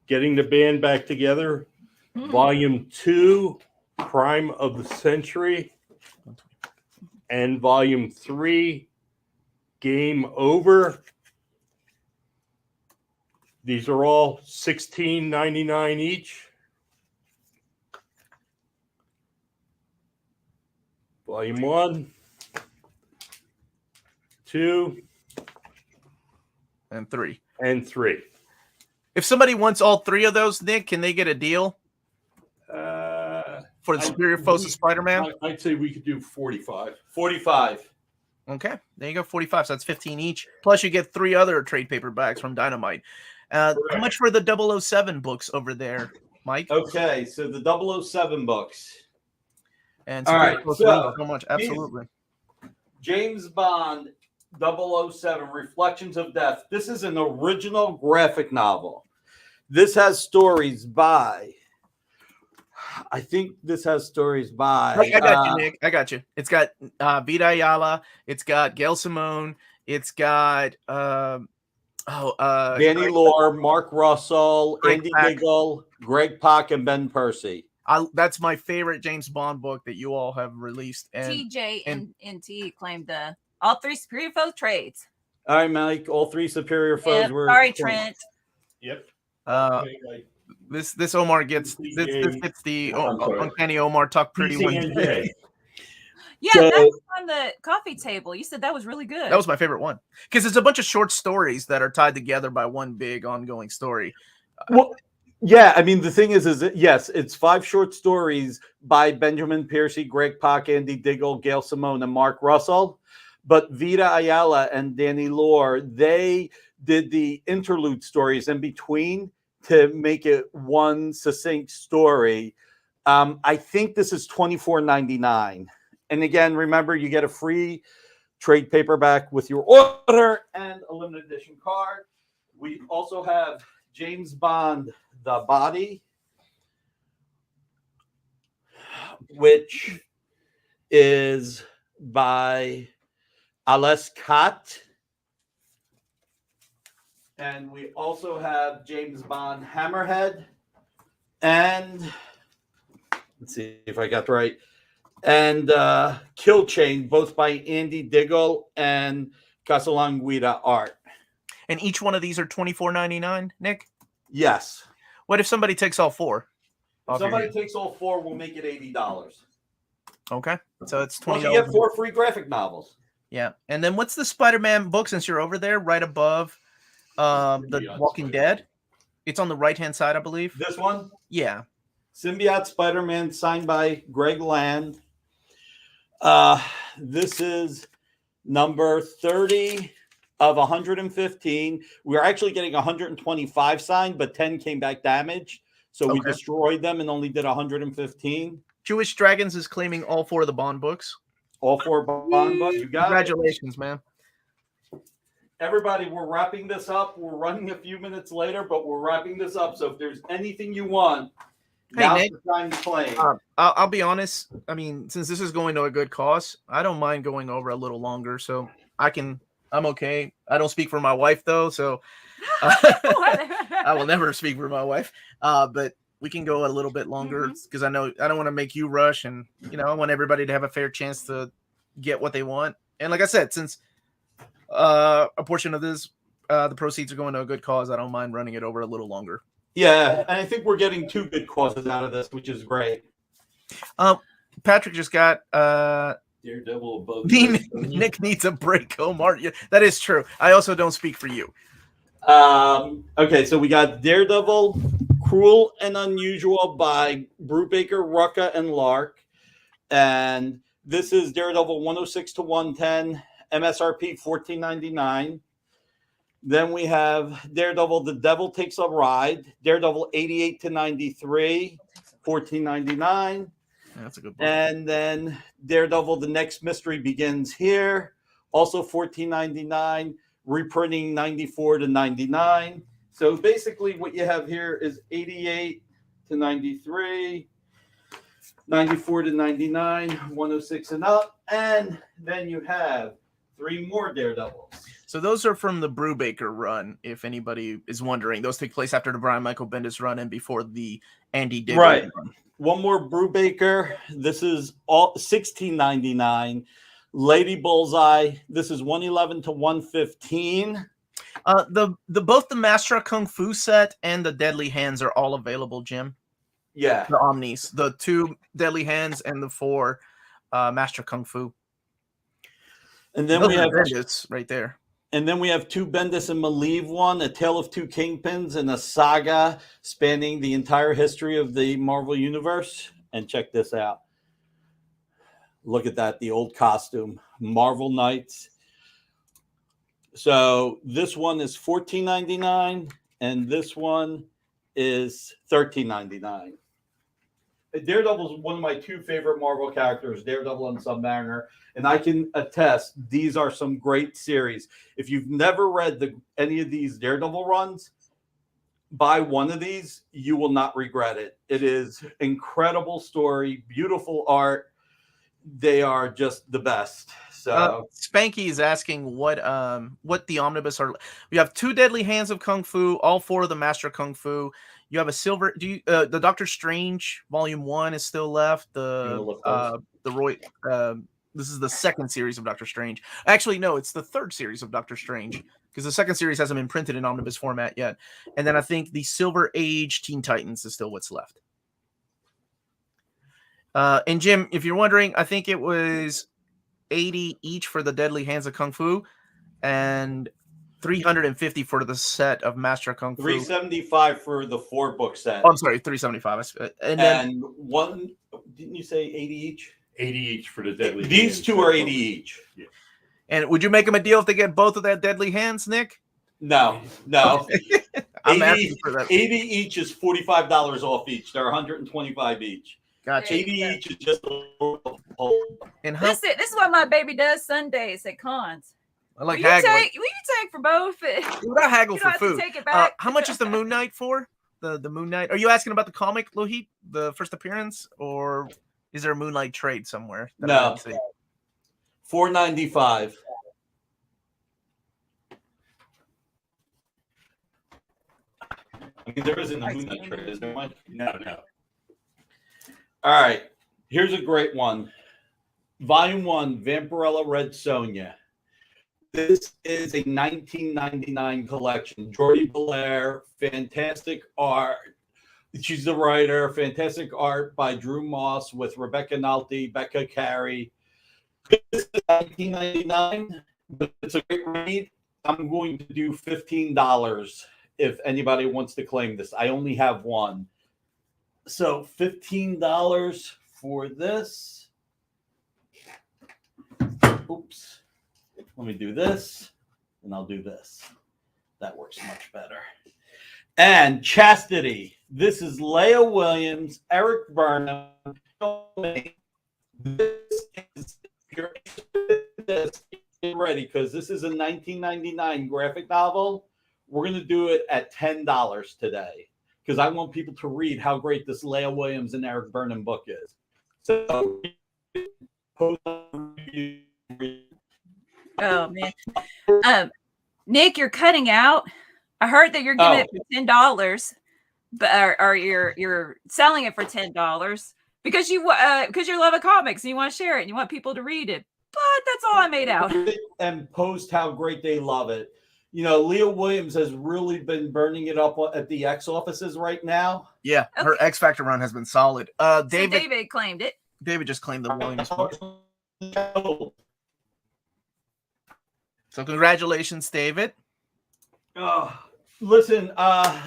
Getting the band back together. Volume 2. Crime of the Century. And Volume 3. Game Over. These are all $16.99 each. Volume 1, 2, And 3. and 3. If somebody wants all 3 of those, Nick, can they get a deal for the Superior Foes of Spider-Man? I'd say we could do 45. 45. Okay, there you go, 45. So that's 15 each. Plus, you get 3 other trade paperbacks from Dynamite. How much for the 007 books over there, Mike? Okay, so the 007 books. And All right, so so much, absolutely. James Bond 007 Reflections of Death. This is an original graphic novel. This has stories by... I think this has stories by... I got you, Nick. I got you. It's got Vida Ayala. It's got Gail Simone. It's got Danny Lore, Mark Russell, Greg Andy Pak. Diggle, Greg Pak, and Ben Percy. that's my favorite James Bond book that you all have released. And TJ and NT claimed all 3 Superior Foes trades. All right, Mike. All 3 Superior Foes Yep, were... sorry, Trent. Yep. this Omar gets this gets the uncanny Omar Tuck Pretty one. PCNJ. Yeah, So- that was on the coffee table. You said that was really good. That was my favorite one because it's a bunch of short stories that are tied together by one big ongoing story. Well, yeah, I mean, the thing is yes, it's 5 short stories by Benjamin Percy, Greg Pak, Andy Diggle, Gail Simone, and Mark Russell. But Vida Ayala and Danny Lore, they did the interlude stories in between to make it one succinct story. I think this is $24.99. And again, remember, you get a free trade paperback with your order and a limited edition card. We also have James Bond, The Body, which is by Ales Cott. And we also have James Bond Hammerhead. And let's see if I got the right. And Kill Chain, both by Andy Diggle and Casalanguida art. And each one of these are $24.99, Nick? Yes. What if somebody takes all four? If somebody takes all four, we'll make it $80. Okay. So it's Plus $20. you get 4 free graphic novels. Yeah. And then what's the Spider-Man book, since you're over there, right above the Walking Dead? It's on the right-hand side, I believe. This one? Yeah. Symbiote Spider-Man, signed by Greg Land. This is number 30 of 115. We were actually getting 125 signed, but 10 came back damaged. So we destroyed them and only did 115. Jewish Dragons is claiming all four of the Bond books. All 4 Bond books. You got Congratulations, man. Everybody, we're wrapping this up. We're running a few minutes later, but we're wrapping this up. So if there's anything you want, now's Nick, the time to claim. I'll be honest. I mean, since this is going to a good cause, I don't mind going over a little longer. So I'm okay. I don't speak for my wife, though. So I will never speak for my wife. But we can go a little bit longer because I know I don't want to make you rush. And, I want everybody to have a fair chance to get what they want. And like I said, since a portion of this, the proceeds are going to a good cause, I don't mind running it over a little longer. Yeah, and I think we're getting 2 good causes out of this, which is great. Patrick just got Daredevil above. Nick needs a break, Omar. Yeah, that is true. I also don't speak for you. Okay, so we got Daredevil, Cruel and Unusual by Brubaker, Rucka, and Lark. And this is Daredevil 106 to 110, MSRP $14.99. Then we have Daredevil, The Devil Takes a Ride, Daredevil 88 to 93, $14.99. That's a good book. And then Daredevil, The Next Mystery Begins Here, also $14.99, reprinting 94 to 99. So basically what you have here is 88 to 93, 94 to 99, 106 and up, and then you have 3 more Daredevils. So those are from the Brubaker run, if anybody is wondering. Those take place after the Brian Michael Bendis run and before the Andy Diggle run. One more Brubaker. This is all $16.99. Lady Bullseye. This is 111 to 115. Both the Master of Kung Fu set and the Deadly Hands are all available, Jim. Yeah. The Omnis. The 2 Deadly Hands and the 4 Master Kung Fu. And then those we have Bendis right there. And then we have 2 Bendis and Malieve one, A Tale of 2 Kingpins, and a saga spanning the entire history of the Marvel Universe. And check this out. Look at that, the old costume, Marvel Knights. So this one is $14.99, and this one is $13.99. Daredevil is one of my 2 favorite Marvel characters, Daredevil and Submariner, and I can attest these are some great series. If you've never read any of these Daredevil runs, buy one of these. You will not regret it. It is incredible story, beautiful art. They are just the best. So Spanky is asking what the Omnibus are. We have 2 Deadly Hands of Kung Fu, all 4 of the Master Kung Fu. You have a silver. The Doctor Strange Volume 1 is still left. The Roy. This is the 2nd series of Doctor Strange. Actually, no, it's the 3rd series of Doctor Strange because the 2nd series hasn't been printed in omnibus format yet. And then I think the Silver Age Teen Titans is still what's left. And Jim, if you're wondering, I think it was $80 each for the Deadly Hands of Kung Fu, and $350 for the set of Master Kung Fu. $375 for the 4-book set. Oh, I'm sorry, $375. And one, didn't you say 80 each? 80 each for the Deadly Hands. These 2 are 80 each. Yeah. And would you make them a deal if they get both of their Deadly Hands, Nick? No. I'm asking for that. 80 each is $45 off each. They're $125 each. Gotcha. 80 each is just a little. And This is what my baby does Sundays at cons. I like will you haggling. take for both? Dude, I haggle You for don't have to food. take it back. How much is the Moon Knight for? The Moon Knight? Are you asking about the comic, Lohit, the first appearance, or is there a Moonlight trade somewhere? No. $4.95. I mean, there isn't a Moon Knight trade, is there, Mike? No. All right. Here's a great one. Volume 1, Vampirella Red Sonja. This is a 1999 collection. Jordi Belair, fantastic art. She's the writer. Fantastic art by Drew Moss with Rebecca Nalty, Becca Carey. This is 1999, but it's a great read. I'm going to do $15 if anybody wants to claim this. I only have one. So $15 for this. Oops. Let me do this, and I'll do this. That works much better. And Chastity. This is Leah Williams, Eric Burnham. This is, if you're interested in this, get ready, because this is a 1999 graphic novel. We're going to do it at $10 today, because I want people to read how great this Leah Williams and Eric Burnham book is. So, Oh man, Nick, you're cutting out. I heard that you're giving it for $10, but or you're selling it for $10 because you love of comics and you want to share it and you want people to read it. But that's all I made out. And post how great they love it. You know, Leah Williams has really been burning it up at the X offices right now. Yeah, her X Factor run has been solid. David claimed it. David just claimed the Williams book. So congratulations, David. Listen,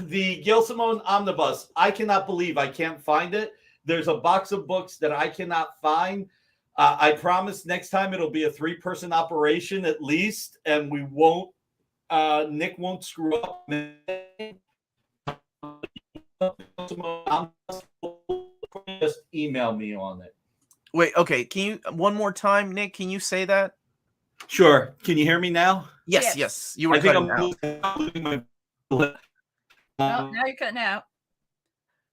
the Gail Simone Omnibus, I cannot believe I can't find it. There's a box of books that I cannot find. I promise next time it'll be a 3-person operation at least, and we won't, Nick won't screw up. Just email me on it. Wait, okay. Can you one more time, Nick? Can you say that? Sure. Can you hear me now? Yes. You were I think cutting I'm Oh, now you're cutting out.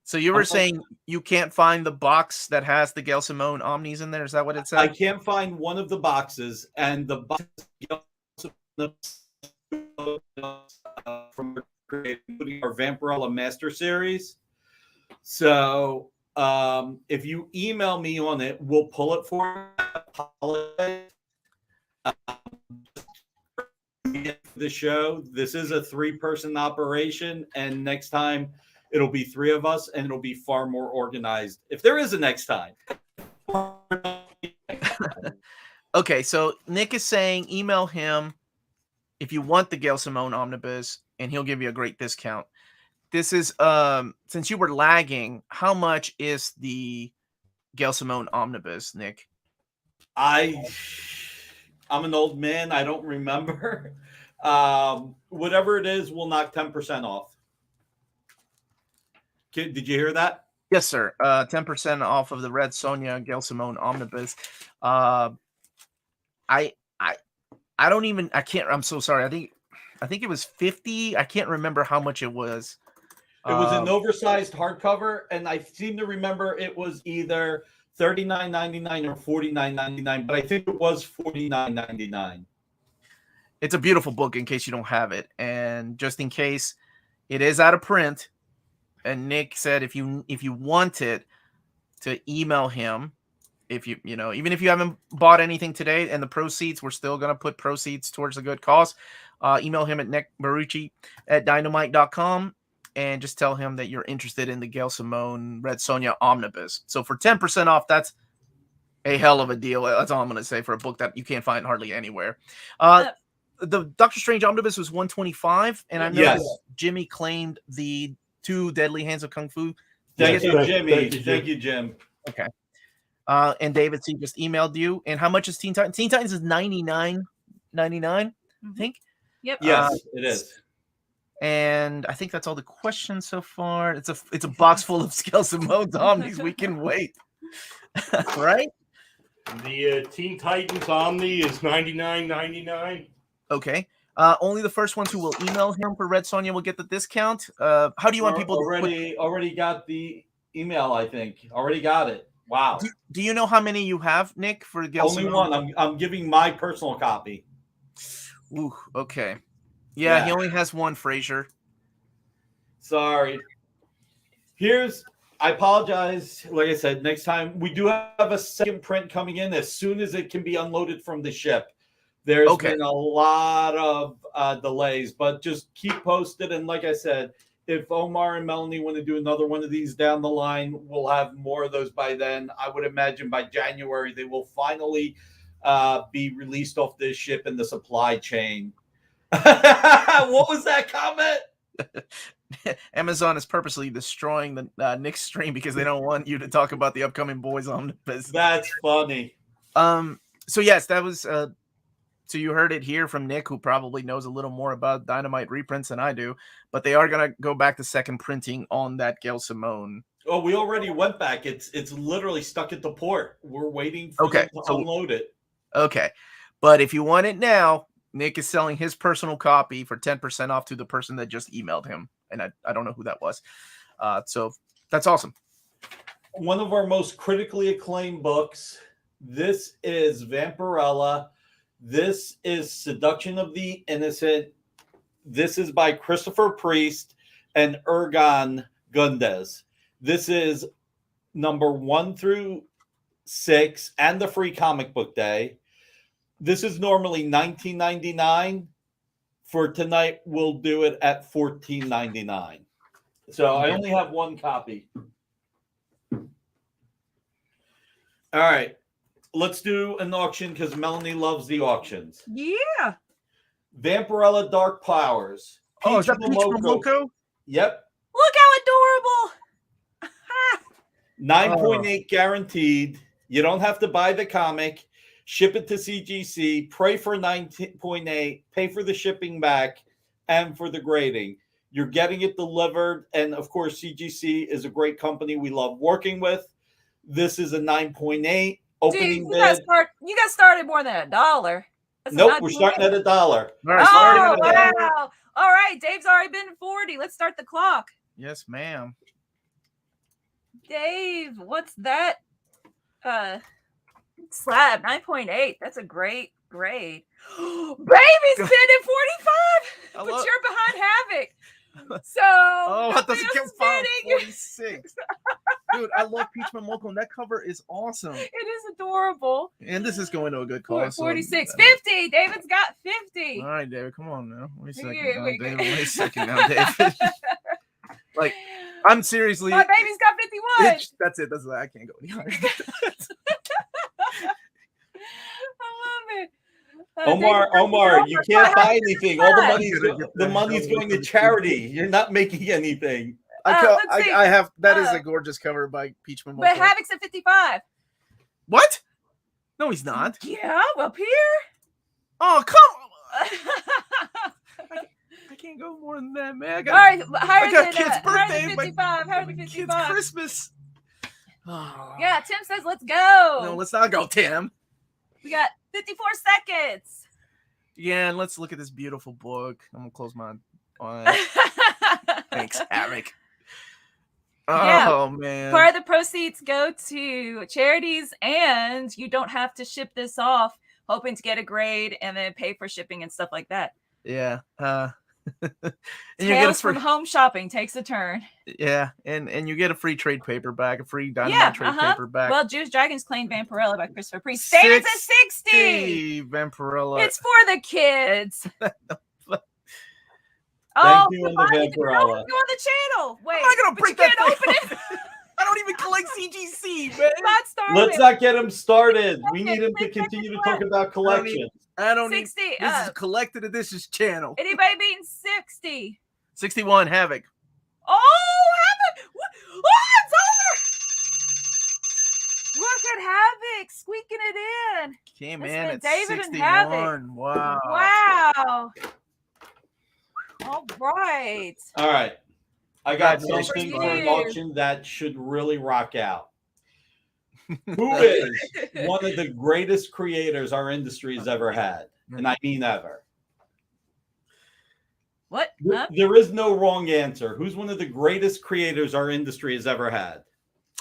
So you were saying you can't find the box that has the Gail Simone Omnis in there? Is that what it said? I can't find one of the boxes, and the box from including our Vampirella Master Series. So if you email me on it, we'll pull it for the show. This is a 3-person operation, and next time it'll be 3 of us, and it'll be far more organized if there is a next time. Okay, so Nick is saying email him if you want the Gail Simone Omnibus, and he'll give you a great discount. This is since you were lagging, how much is the Gail Simone Omnibus, Nick? I'm an old man. I don't remember. Whatever it is, we'll knock 10% off. Did you hear that? Yes, sir. 10% off of the Red Sonja Gail Simone Omnibus. I'm so sorry. I think it was 50. I can't remember how much it was. It was an oversized hardcover, and I seem to remember it was either $39.99 or $49.99, but I think it was $49.99. It's a beautiful book in case you don't have it. And just in case it is out of print, and Nick said if you want it, to email him. If you even if you haven't bought anything today and the proceeds, we're still going to put proceeds towards a good cause. Email him at nickbarucci@dynamite.com and just tell him that you're interested in the Gail Simone Red Sonja Omnibus. So for 10% off, that's a hell of a deal. That's all I'm going to say for a book that you can't find hardly anywhere. The Doctor Strange Omnibus was $125, and I know that Jimmy claimed the 2 Deadly Hands of Kung Fu. Thank you, Jimmy. Thank you, Jim. Okay. And David C just emailed you. And how much is Teen Titans? Teen Titans is $99.99, I think. Yep. Yes, it is. And I think that's all the questions so far. It's a box full of Gail Simone Omnis. We can wait. Right? The Teen Titans Omni is $99.99. Okay. Only the first ones who will email him for Red Sonja will get the discount. How do you want people already got the email? I think already got it. Wow. Do you know how many you have, Nick, for Gail Only Simone? one. I'm giving my personal copy. Ooh, okay. Yeah, he Yeah. only has one, Fraser. Sorry. I apologize. Like I said, next time we do have a second print coming in as soon as it can be unloaded from the ship. There's Okay. been a lot of delays, but just keep posted. And like I said, if Omar and Melanie want to do another one of these down the line, we'll have more of those by then. I would imagine by January they will finally be released off this ship in the supply chain. What was that comment? Amazon is purposely destroying the Nick's stream because they don't want you to talk about the upcoming Boys Omnibus. That's funny. So yes, that was so you heard it here from Nick, who probably knows a little more about Dynamite reprints than I do, but they are gonna go back to second printing on that Gail Simone. Oh, we already went back. It's literally stuck at the port. We're waiting for them to unload it. Okay. But if you want it now, Nick is selling his personal copy for 10% off to the person that just emailed him. And I don't know who that was. So that's awesome. One of our most critically acclaimed books. This is Vampirella. This is Seduction of the Innocent. This is by Christopher Priest and Ergon Gundes. This is number 1 through 6 and the free comic book day. This is normally $19.99. For tonight, we'll do it at $14.99. So I only have one copy. All right. Let's do an auction because Melanie loves the auctions. Yeah. Vampirella Dark Powers. Oh, is that Peach Momoko? Yep. Look how adorable. 9.8 guaranteed. You don't have to buy the comic. Ship it to CGC. Pray for 9.8. Pay for the shipping back and for the grading. You're getting it delivered. And of course, CGC is a great company we love working with. This is a 9.8 opening Dude, bid. you got started more than $1. Nope, we're starting at $1. All right, Oh, wow. All right, Dave's already been 40. Let's start the clock. Yes, ma'am. Dave, what's that? Slab 9.8. That's a great grade. Baby's been at 45, but you're behind Havoc. So that doesn't count. 46. Dude, I love Peach Momoko, and that cover is awesome. It is adorable. And this is going to a good cause. 46, 50. David's got 50. All right, David, come on now. Wait a second. Here we go. David, wait a second now, David. Like, I'm seriously. My baby's got 51. That's it. That's it. I can't go any higher. I love it. Omar, you can't buy anything. All the money's going to charity. You're not making anything. I have that is a gorgeous cover by Peach Momoko. But Havoc's at 55. What? No, he's not. Yeah, up here. Oh, come on. I can't go more than that, man. All right, I got kids' birthday. Higher than 55. Higher than 55. Kids' Christmas. Oh. Yeah, Tim says let's go. No, let's not go, Tim. We got 54 seconds. Yeah, and let's look at this beautiful book. I'm gonna close my eyes. Thanks, Havoc. Oh man. Part of the proceeds go to charities, and you don't have to ship this off, hoping to get a grade and then pay for shipping and stuff like that. Yeah. And Tales from Home Shopping takes a turn. Yeah, and you get a free trade paperback, a free Dynamite trade paperback. Well, Jewish Dragons claimed Vampirella by Christopher Priest. Stands at 60. Vampirella. It's for the kids. Thank you on the Vampirella. Vampirella. Go on the channel. Wait, I'm not gonna break that can't thing. open it. I don't even collect CGC, man. Not started. Let's not get him started. We need him to continue to talk about collections. I don't 60. Need, this is a collected editions channel. Anybody beating 60? 61 Havoc. Oh, Havoc! Oh, it's over! Look at Havoc squeaking it in. Came in at David 61. and Havoc. Wow. Wow. All right. All right. I got Congratulations something for for an you. auction that should really rock out. Who is one of the greatest creators our industry has ever had? And I mean ever. What? There is no wrong answer. Who's one of the greatest creators our industry has ever had?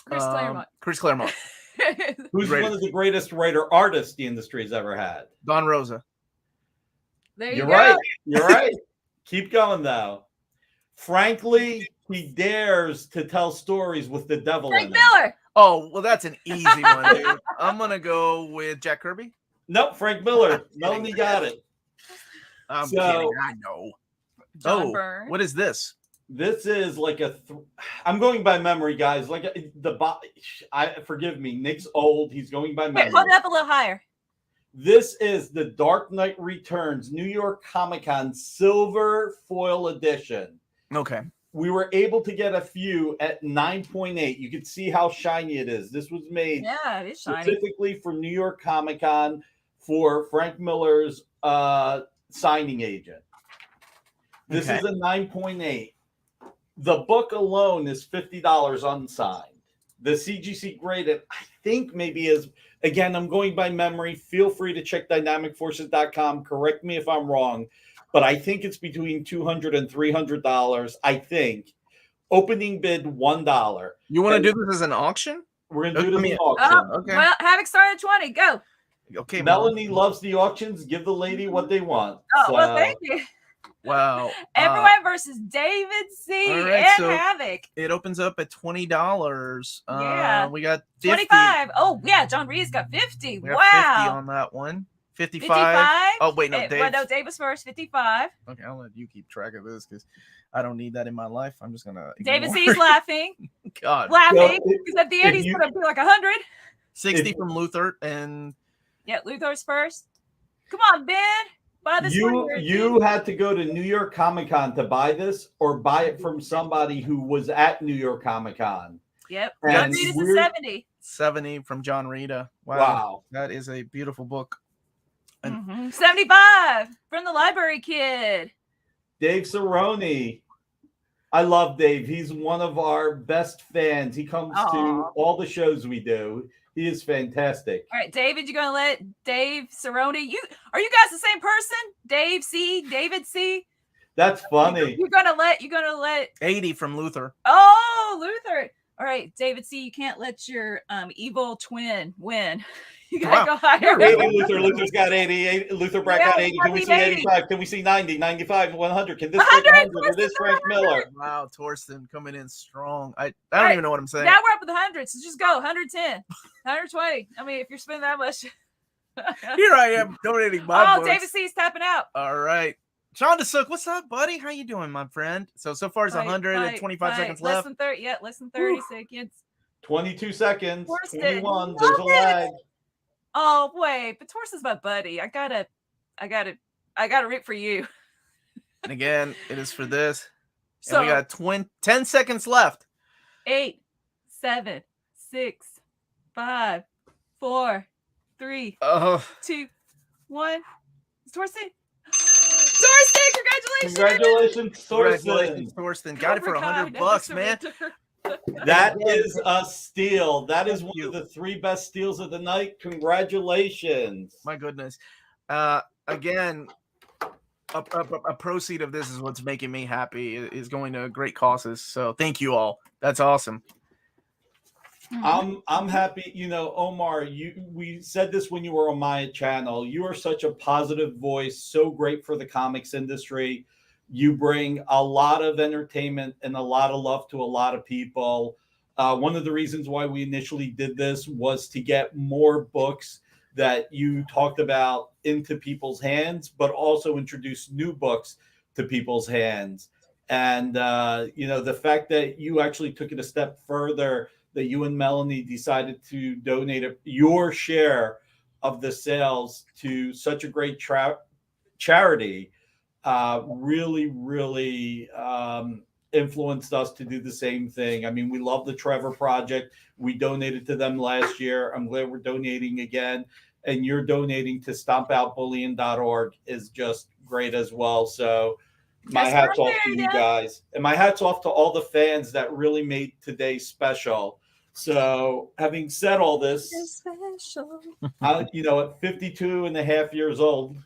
Chris Claremont. Chris Claremont. Who's Great. one of the greatest writer artists the industry's ever had? Don Rosa. There you You're go. right. You're right. Keep going though. Frankly, he dares to tell stories with the devil Frank in them. Miller. Oh, well, that's an easy one, dude. I'm gonna go with Jack Kirby. Nope, Frank Miller. Melanie got it. I'm So- kidding. I know. John Byrne. What is this? This is like I'm going by memory, guys. Like forgive me. Nick's old. He's going by Wait, memory. hold it up a little higher. This is the Dark Knight Returns New York Comic Con Silver Foil Edition. Okay. We were able to get a few at 9.8. You can see how shiny it is. This was made Yeah, it is shiny. specifically for New York Comic Con for Frank Miller's signing agent. This Okay. is a 9.8. The book alone is $50 unsigned. The CGC graded, I think maybe is, again, I'm going by memory. Feel free to check dynamicforces.com. Correct me if I'm wrong, but I think it's between $200 and $300. I think. Opening bid $1. You want to do this as an auction? We're going to do it as I mean- an auction. Okay. Well, Havoc started at 20. Go. Okay, Melanie loves the auctions. Give the lady what they want. Oh, well, thank you. Wow. Everyone versus David C. all right, and so- Havoc. It opens up at $20. Yeah. We got 50. 25. Oh, yeah. John Reed's got 50. We got 50 Wow. on that one. 55. 55. Oh wait, no, Dave. Well, no, Dave was first. 55. Okay, I'll let you keep track of this because I don't need that in my life. I'm just gonna. David ignore C's it. laughing. God. Laughing. Well, Because at the end, if he's you- going to be like 100. 60 if- from Luther and Yeah, Luthor's first. Come on, Ben. Buy this one. You had to go to New York Comic Con to buy this, or buy it from somebody who was at New York Comic Con. Yep. And John Reed is a we're- 70. 70 from John Rita. Wow. That is a beautiful book. And- 75 from the Library Kid. Dave Cerrone. I love Dave. He's one of our best fans. He comes to Aw. all the shows we do. He is fantastic. All right, David, you gonna let Dave Cerrone? Are you guys the same person? Dave C, David C. That's funny. You're gonna let 80 from Luther. Oh, Luther. All right, David C, you can't let your evil twin win. You gotta go higher. 80, Luther's got 80. Luther Brack got 80. Can we see 80? 85? Can we see 90? 95, 100? Can this 100? break 100? It is Frank Miller. Wow, Torsten coming in strong. I don't Right. even know what I'm saying. Now we're up with 100, so just go 110, 120. I mean, if you're spending that much. Here I am donating my books. David C's tapping out. All right. John DeSook, what's up, buddy? How you doing, my friend? So far it's 125 seconds less left. than 30. Yeah, less than 30 seconds. 22 seconds. Torsten, 21. love There's a it. lag. Oh wait, but Torsten's my buddy. I gotta root for you. And again, it is for this. So And we got 10 seconds left. 8, 7, 6, 5, 4, 3, Oh, 2, 1. Is Torsten? Torsten, congratulations! Congratulations, congratulations, Thorsten. Torsten. Got it for Cobra Kai, $100, never man. surrender. That is a steal. That is Thank one you. of the 3 best steals of the night. Congratulations. My goodness. Again, a proceed of this is what's making me happy. Is going to great causes. So thank you all. That's awesome. I'm happy. You know, Omar, we said this when you were on my channel. You are such a positive voice, so great for the comics industry. You bring a lot of entertainment and a lot of love to a lot of people. One of the reasons why we initially did this was to get more books that you talked about into people's hands, but also introduce new books to people's hands. And, you know, the fact that you actually took it a step further, that you and Melanie decided to donate your share of the sales to such a great charity, really influenced us to do the same thing. I mean, we love the Trevor Project. We donated to them last year. I'm glad we're donating again. And you're donating to stompoutbullying.org is just great as well. So my That's hat's right off there, to you Dad. guys. And my hat's off to all the fans that really made today special. So having said all this, Special. you know, at 52 and a half years old,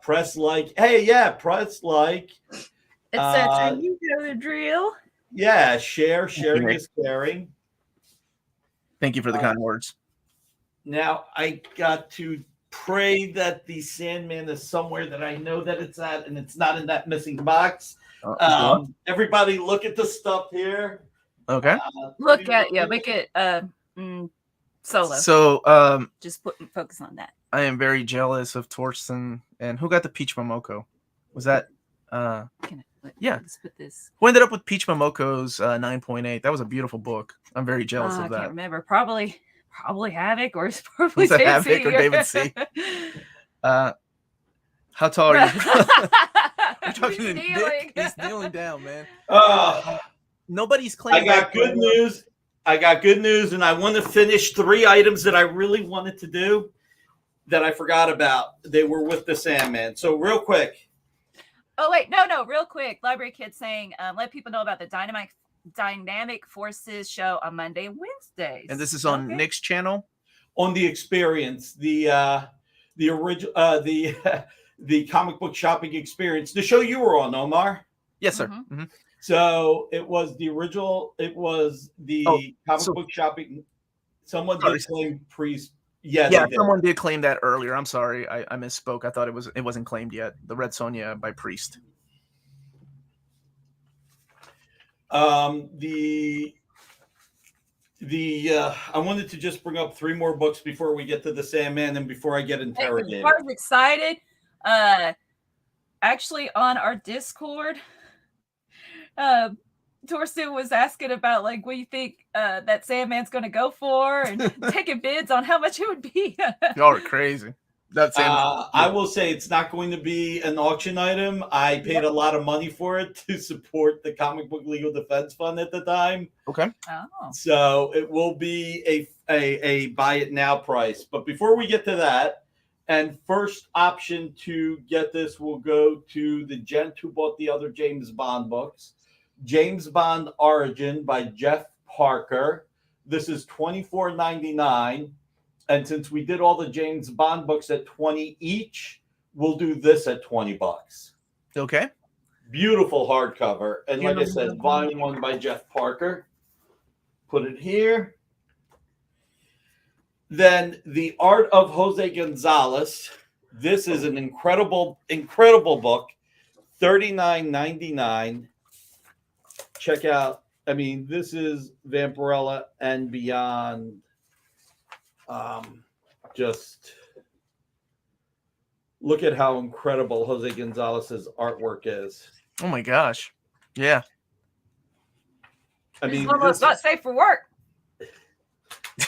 press like, hey, yeah, press like, Etc. You know the drill. yeah, sharing is caring. Thank you for the kind words. Now I got to pray that the Sandman is somewhere that I know that it's at, and it's not in that missing box. Everybody, look at the stuff here. Okay. Look at make it solo. So just focus on that. I am very jealous of Torsten. And who got the Peach Momoko? Was that yeah. Let's put this. Who ended up with Peach Momoko's 9.8? That was a beautiful book. I'm very jealous of that. I can't remember. Probably Havoc or probably David Havoc or David C. How tall are you? We're talking to Nick. He's kneeling down, man. Nobody's claiming. I got good news. And I want to finish 3 items that I really wanted to do that I forgot about. They were with the Sandman. So real quick. Oh wait, no, real quick. Library Kid saying, let people know about the Dynamic Forces show on Monday and Wednesdays. And this is on Nick's channel? On the Experience, the original, the comic book shopping experience, the show you were on, Omar. Yes, sir. Mm-hmm. So it was the original. It was the comic book shopping. Someone did claim Priest. Yeah, someone did claim that earlier. I'm sorry, I misspoke. I thought it wasn't claimed yet. The Red Sonja by Priest. I wanted to just bring up 3 more books before we get to the Sandman and before I get interrogated. I was excited. Actually, on our Discord, Torsten was asking about like what you think that Sandman's going to go for, and taking bids on how much it would be. Y'all are crazy. I will say it's not going to be an auction item. I paid a lot of money for it to support the Comic Book Legal Defense Fund at the time. Okay. Oh. So it will be a buy it now price. But before we get to that, and first option to get this will go to the gent who bought the other James Bond books. James Bond Origin by Jeff Parker. This is $24.99. And since we did all the James Bond books at $20 each, we'll do this at $20. Okay. Beautiful hardcover. And like I said, volume 1 by Jeff Parker. Put it here. Then The Art of Jose Gonzalez. This is an incredible, incredible book. $39.99. Check out, I mean, this is Vampirella and beyond. Just look at how incredible Jose Gonzalez's artwork is. Oh my gosh. Yeah. I mean, almost not safe for work.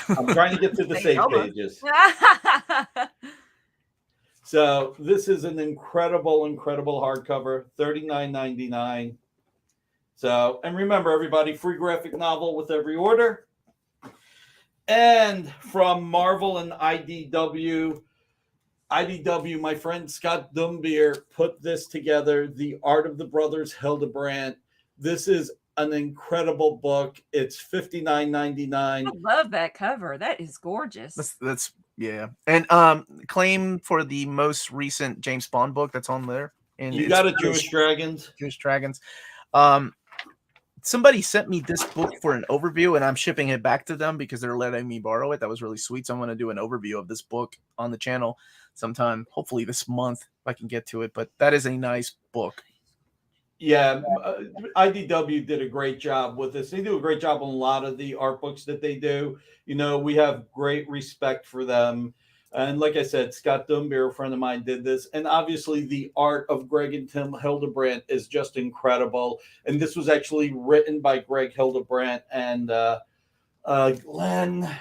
I'm trying to get to the safe pages. So this is an incredible, incredible hardcover, $39.99. So, and remember, everybody, free graphic novel with every order. And from Marvel and IDW, my friend Scott Dumbier put this together, The Art of the Brothers Hildebrandt. This is an incredible book. It's $59.99. I love that cover. That is gorgeous. That's yeah. And claim for the most recent James Bond book that's on there. And you got it, Jewish Dragons. Jewish Dragons. Somebody sent me this book for an overview, and I'm shipping it back to them because they're letting me borrow it. That was really sweet. So I'm going to do an overview of this book on the channel sometime, hopefully this month, if I can get to it. But that is a nice book. Yeah, IDW did a great job with this. They do a great job on a lot of the art books that they do. You know, we have great respect for them. And like I said, Scott Dumbier, a friend of mine, did this. And obviously the art of Greg and Tim Hildebrandt is just incredible. And this was actually written by Greg Hildebrandt and Glenn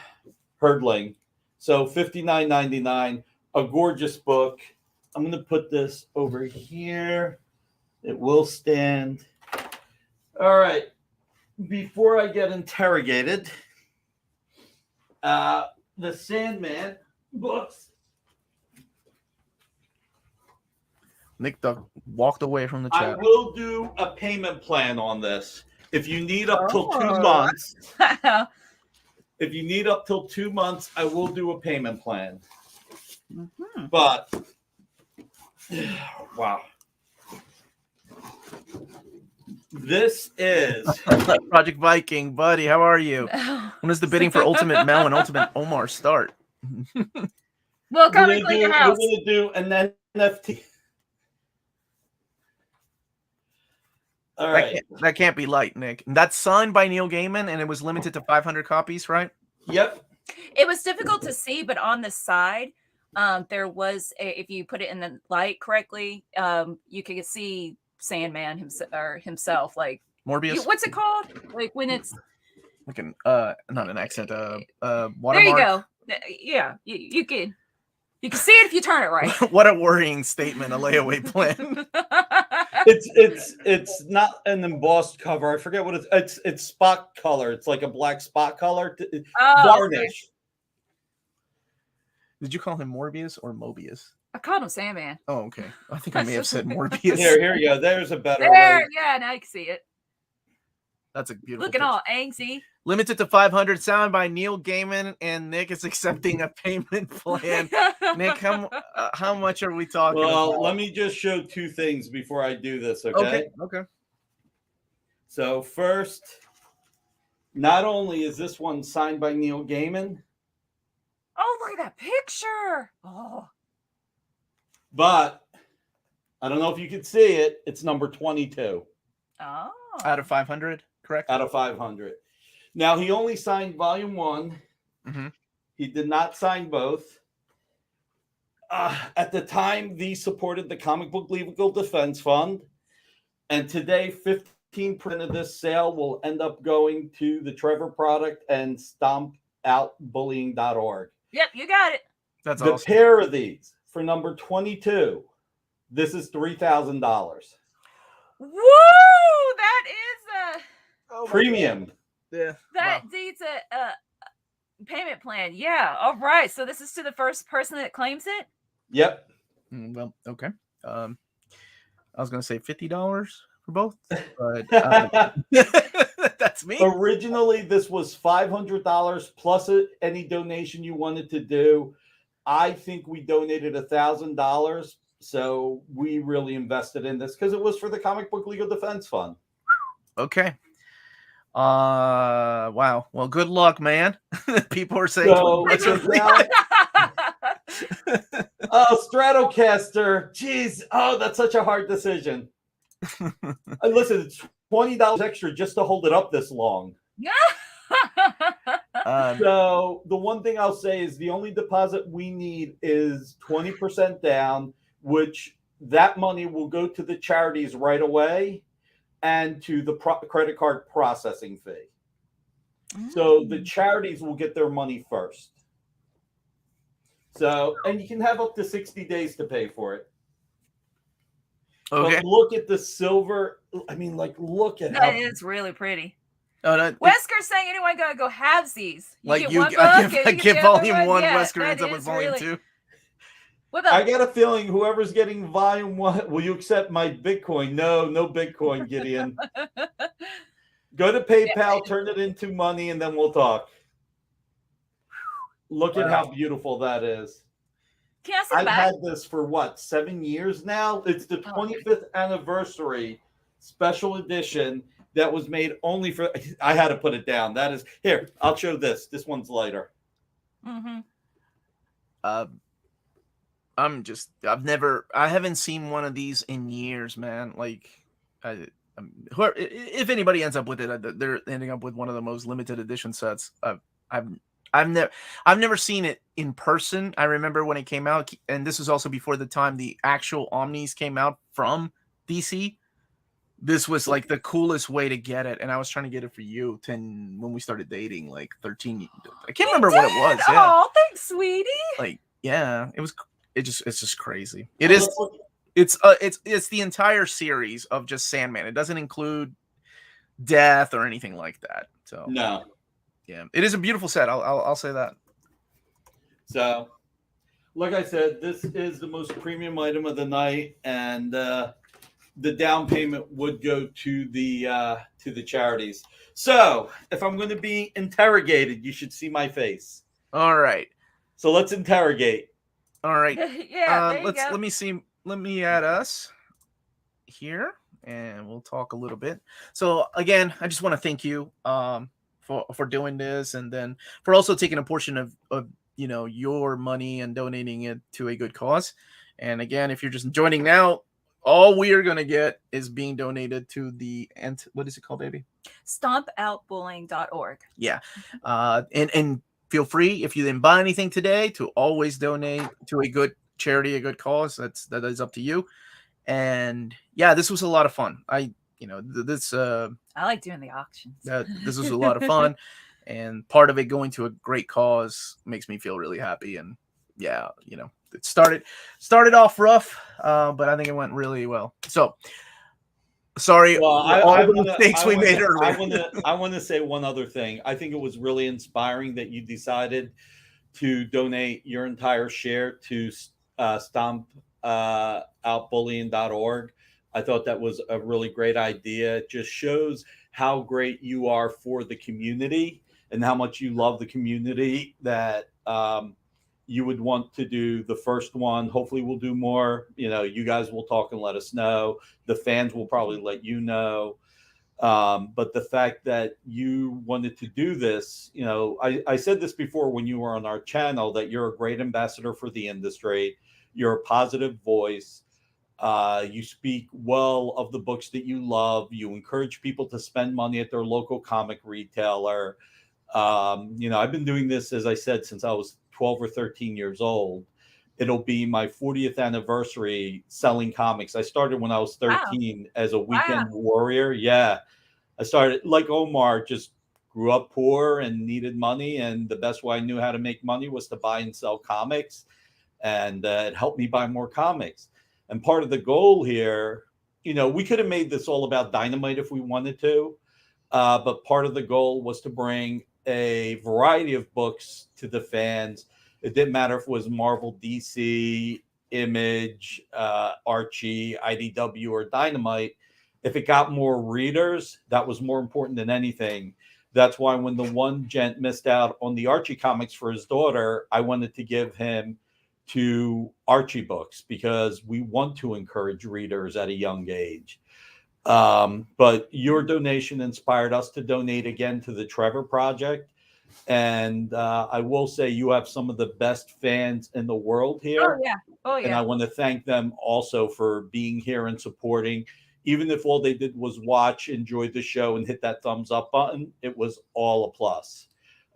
Herdling. So $59.99, a gorgeous book. I'm going to put this over here. It will stand. All right. Before I get interrogated, the Sandman books. Nick Duck walked away from the chat. I will do a payment plan on this. If you need up till 2 months, if you need up till 2 months, I will do a payment plan. Mm-hmm. But wow. This is Project Viking, buddy. How are you? No. When does the bidding for Ultimate Mel and Ultimate Omar start? Well, come we're and clean your gonna house. do an NFT. All right. That can't be light, Nick. That's signed by Neil Gaiman, and it was limited to 500 copies, right? Yep. It was difficult to see, but on the side, there was if you put it in the light correctly, you could see Sandman himself, like Morbius. what's it called? Like when it's like an not an accent. Watermark. There you go. Yeah, you can see it if you turn it right. What a worrying statement, a layaway plan. It's not an embossed cover. I forget what it's spot color. It's like a black spot color. Varnish. Okay. Did you call him Morbius or Mobius? I called him Sandman. Oh, okay. I think I may have said Morbius. Here you go. There's a better There, way. yeah, now you can see it. That's a beautiful Looking all angsty. Limited to 500, signed by Neil Gaiman, and Nick is accepting a payment plan. Nick, how much are we talking about? Let me just show two things before I do this, okay? Okay. So first, not only is this one signed by Neil Gaiman, Oh, look at that picture. Oh. but I don't know if you can see it. It's number 22 Oh. Out of 500, correct? out of 500. Now, he only signed volume 1. Mhm. He did not sign both. At the time, these supported the Comic Book Legal Defense Fund. And today, 15% of this sale will end up going to the Trevor Product and StompOutBullying.org. Yep, you got it. That's The awesome. pair of these for number 22, this is $3,000. Woo! That is Premium. Yeah. that Wow. needs a payment plan. Yeah. All right. So this is to the first person that claims it. Yep. Well, okay. I was going to say $50 for both, but that's me. Originally, this was $500 plus any donation you wanted to do. I think we donated $1,000. So we really invested in this because it was for the Comic Book Legal Defense Fund. Okay. Wow. Well, good luck, man. People are saying. So now, Stratocaster. Jeez. Oh, that's such a hard decision. Listen, it's $20 extra just to hold it up this long. So the one thing I'll say is the only deposit we need is 20% down, which that money will go to the charities right away and to the credit card processing fee. So the charities will get their money first. So, and you can have up to 60 days to pay for it. Okay. But look at the silver. I mean, like, look at That how is really pretty. Oh, no, Wesker's saying anyone gotta go halvesies. like get you, one book I and you give get the other volume one. Yeah, Wesker ends that up with is volume really- 2. What I the got a feeling whoever's getting volume 1, will you accept my Bitcoin? No Bitcoin, Gideon. Go to PayPal, turn it into money, and then we'll talk. Look at how beautiful that is. Can I see the I've back? had this for what, 7 years now? It's the 25th anniversary special edition that was made only for. I had to put it down. That is here. I'll show this. This one's lighter. Mm-hmm. I haven't seen one of these in years, man. Like, if anybody ends up with it, they're ending up with one of the most limited edition sets. I've never seen it in person. I remember when it came out, and this was also before the time the actual Omnis came out from DC. This was like the coolest way to get it, and I was trying to get it for you when we started dating, like 13. I can't remember what it was. Yeah, Oh, thanks, sweetie. like yeah, it was. It's just crazy. It is. It's the entire series of just Sandman. It doesn't include Death or anything like that. So No. yeah, it is a beautiful set. I'll say that. So, like I said, this is the most premium item of the night, and the down payment would go to the charities. So, if I'm going to be interrogated, you should see my face. All right. So let's interrogate. All right. Yeah, there you go. Let me see. Let me add us here and we'll talk a little bit. So again, I just want to thank you for doing this, and then for also taking a portion of your money and donating it to a good cause. And again, if you're just joining now, all we are going to get is being donated to the what is it called, baby? StompOutBullying.org. Yeah. And feel free, if you didn't buy anything today, to always donate to a good charity, a good cause. That is up to you. And yeah, this was a lot of fun. I like doing the auctions. This was a lot of fun, and part of it going to a great cause makes me feel really happy. And yeah, it started off rough, but I think it went really well. So sorry, all the mistakes we made earlier. I want to say one other thing. I think it was really inspiring that you decided to donate your entire share to StompOutBullying.org. I thought that was a really great idea. It just shows how great you are for the community and how much you love the community, that you would want to do the first one. Hopefully we'll do more. You guys will talk and let us know. The fans will probably let you know. But the fact that you wanted to do this, I said this before when you were on our channel, that you're a great ambassador for the industry. You're a positive voice. You speak well of the books that you love. You encourage people to spend money at their local comic retailer. I've been doing this, as I said, since I was 12 or 13 years old. It'll be my 40th anniversary selling comics. I started when I was 13 as a weekend warrior. Yeah. I started like Omar, just grew up poor and needed money. And the best way I knew how to make money was to buy and sell comics. And it helped me buy more comics. And part of the goal here, we could have made this all about Dynamite if we wanted to. But part of the goal was to bring a variety of books to the fans. It didn't matter if it was Marvel, DC, Image, Archie, IDW, or Dynamite. If it got more readers, that was more important than anything. That's why when the one gent missed out on the Archie comics for his daughter, I wanted to give him to Archie books, because we want to encourage readers at a young age. But your donation inspired us to donate again to the Trevor Project. And I will say you have some of the best fans in the world here. Oh, yeah. And I want to thank them also for being here and supporting. Even if all they did was watch, enjoy the show, and hit that thumbs up button, it was all a plus.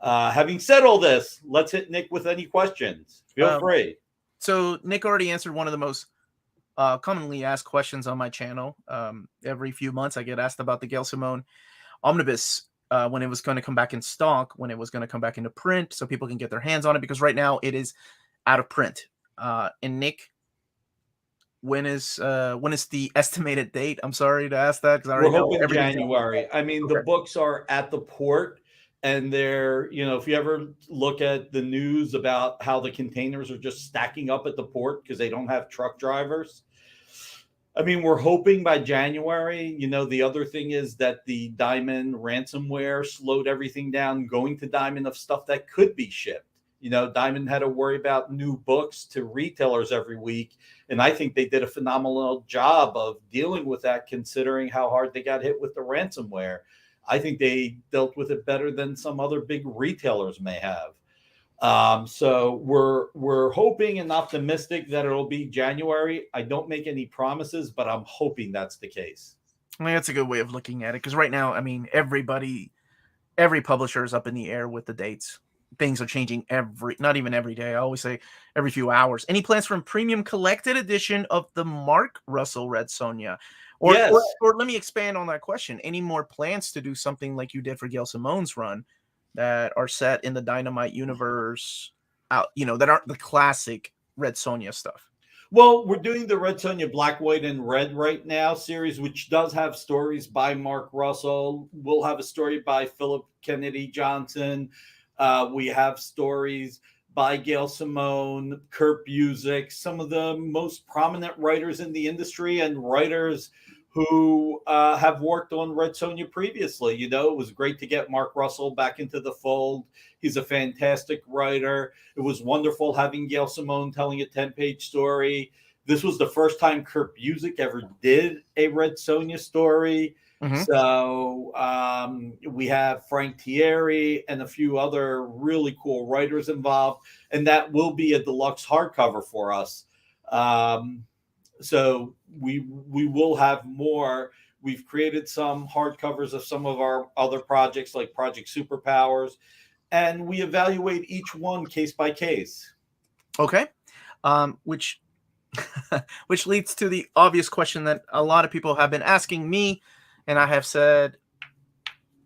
Having said all this, let's hit Nick with any questions. Feel free. So Nick already answered one of the most commonly asked questions on my channel. Every few months I get asked about the Gail Simone Omnibus, when it was going to come back in stock, when it was going to come back into print, so people can get their hands on it, because right now it is out of print. And Nick, when is the estimated date? I'm sorry to ask that, because I already know everything. January. I mean, the books are at the port. And they're, if you ever look at the news about how the containers are just stacking up at the port because they don't have truck drivers. I mean, we're hoping by January. The other thing is that the Diamond ransomware slowed everything down going to Diamond of stuff that could be shipped. Diamond had to worry about new books to retailers every week. And I think they did a phenomenal job of dealing with that, considering how hard they got hit with the ransomware. I think they dealt with it better than some other big retailers may have. So we're hoping and optimistic that it'll be January. I don't make any promises, but I'm hoping that's the case. I mean, that's a good way of looking at it, because right now, I mean, every publisher is up in the air with the dates. Things are changing not even every day. I always say every few hours. Any plans for a premium collected edition of the Mark Russell Red Sonja? Yes. Or let me expand on that question. Any more plans to do something like you did for Gail Simone's run, that are set in the Dynamite universe, that aren't the classic Red Sonja stuff? Well, we're doing the Red Sonja Black, White, and Red right now series, which does have stories by Mark Russell. We'll have a story by Philip Kennedy Johnson. We have stories by Gail Simone, Kurt Busiek, some of the most prominent writers in the industry, and writers who have worked on Red Sonja previously. It was great to get Mark Russell back into the fold. He's a fantastic writer. It was wonderful having Gail Simone telling a 10-page story. This was the first time Kurt Busiek ever did a Red Sonja story. Mhm. So we have Frank Thierry and a few other really cool writers involved, and that will be a deluxe hardcover for us. So we will have more. We've created some hardcovers of some of our other projects, like Project Superpowers, and we evaluate each one case by case. Okay. Which which leads to the obvious question that a lot of people have been asking me, and I have said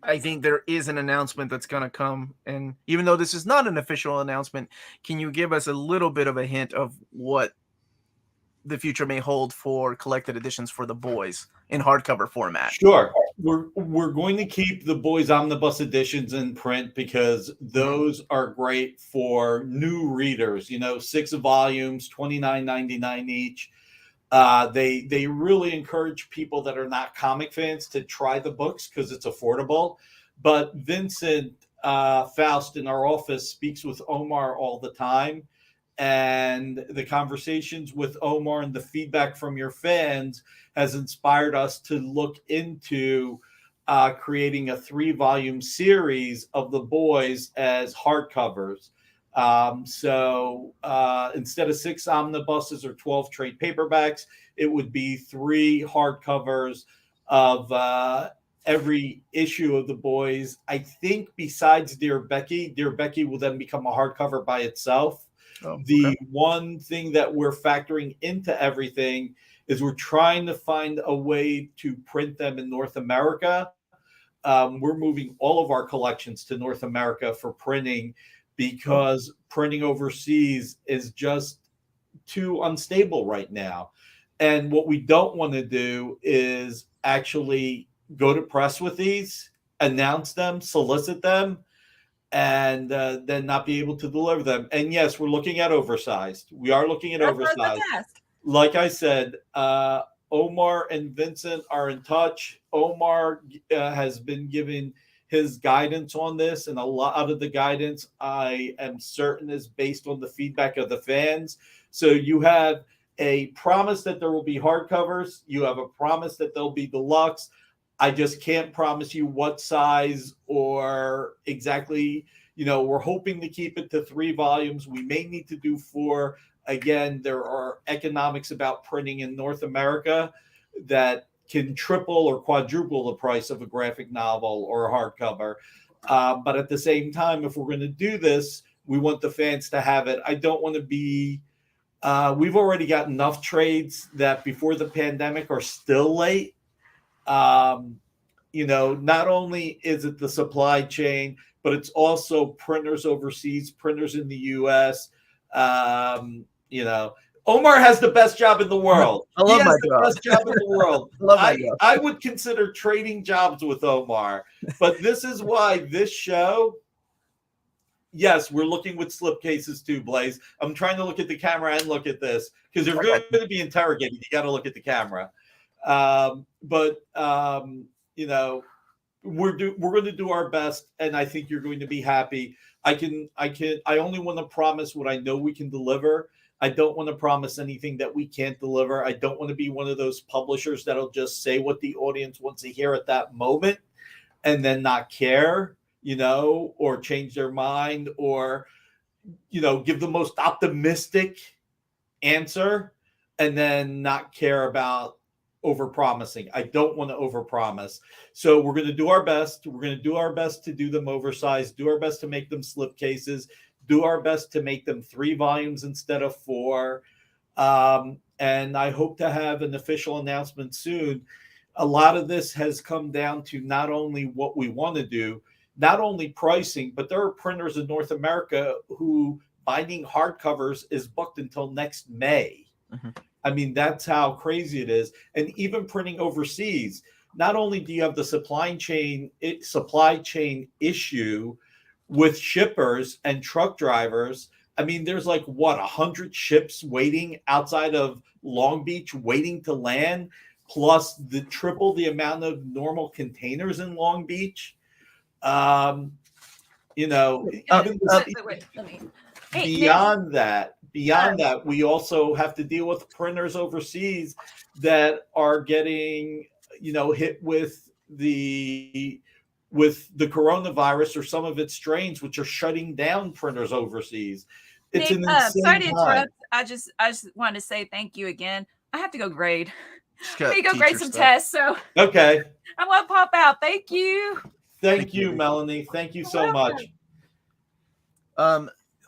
I think there is an announcement that's going to come. And even though this is not an official announcement, can you give us a little bit of a hint of what the future may hold for collected editions for the boys in hardcover format? Sure. We're going to keep the Boys Omnibus editions in print because those are great for new readers. 6 volumes, $29.99 each. They really encourage people that are not comic fans to try the books because it's affordable. But Vincent Faust in our office speaks with Omar all the time. And the conversations with Omar and the feedback from your fans has inspired us to look into creating a 3-volume series of the boys as hardcovers. So instead of 6 omnibuses or 12 trade paperbacks, it would be 3 hardcovers of every issue of the boys. I think besides Dear Becky will then become a hardcover by itself. The one thing that we're factoring into everything is we're trying to find a way to print them in North America. We're moving all of our collections to North America for printing because printing overseas is just too unstable right now. And what we don't want to do is actually go to press with these, announce them, solicit them, and then not be able to deliver them. And yes, we're looking at oversized. We are looking at oversized. Like I said, Omar and Vincent are in touch. Omar has been given his guidance on this, and a lot of the guidance I am certain is based on the feedback of the fans. So you have a promise that there will be hardcovers. You have a promise that there'll be deluxe. I just can't promise you what size or exactly. We're hoping to keep it to 3 volumes. We may need to do 4. Again, there are economics about printing in North America that can triple or quadruple the price of a graphic novel or a hardcover. But at the same time, if we're going to do this, we want the fans to have it. I don't want to be we've already got enough trades that before the pandemic are still late. Not only is it the supply chain, but it's also printers overseas, printers in the US. Omar has the best job in the world. I love my job. Best job in the world. I would consider trading jobs with Omar, but this is why this show. Yes, we're looking with slipcases too, Blaze. I'm trying to look at the camera and look at this because they're going to be interrogated. You got to look at the camera. We're going to do our best, and I think you're going to be happy. I only want to promise what I know we can deliver. I don't want to promise anything that we can't deliver. I don't want to be one of those publishers that'll just say what the audience wants to hear at that moment and then not care, or change their mind or, give the most optimistic answer and then not care about overpromising. I don't want to overpromise. So we're going to do our best. We're going to do our best to do them oversized, do our best to make them slipcases, do our best to make them 3 volumes instead of 4. And I hope to have an official announcement soon. A lot of this has come down to not only what we want to do, not only pricing, but there are printers in North America who binding hardcovers is booked until next May. Mm-hmm. I mean, that's how crazy it is. And even printing overseas, not only do you have the supply chain issue with shippers and truck drivers. I mean, there's 100 ships waiting outside of Long Beach waiting to land, plus the triple the amount of normal containers in Long Beach. Beyond that, beyond that, we also have to deal with printers overseas that are getting, hit with the coronavirus or some of its strains, which are shutting down printers overseas. It's Nick, an insane sorry to time. interrupt. I just want to say thank you again. I have to go grade. She's I got need to go grade teacher some stuff. tests, so Okay. I'm gonna pop out. Thank you. Thank you, Melanie. Thank you so much.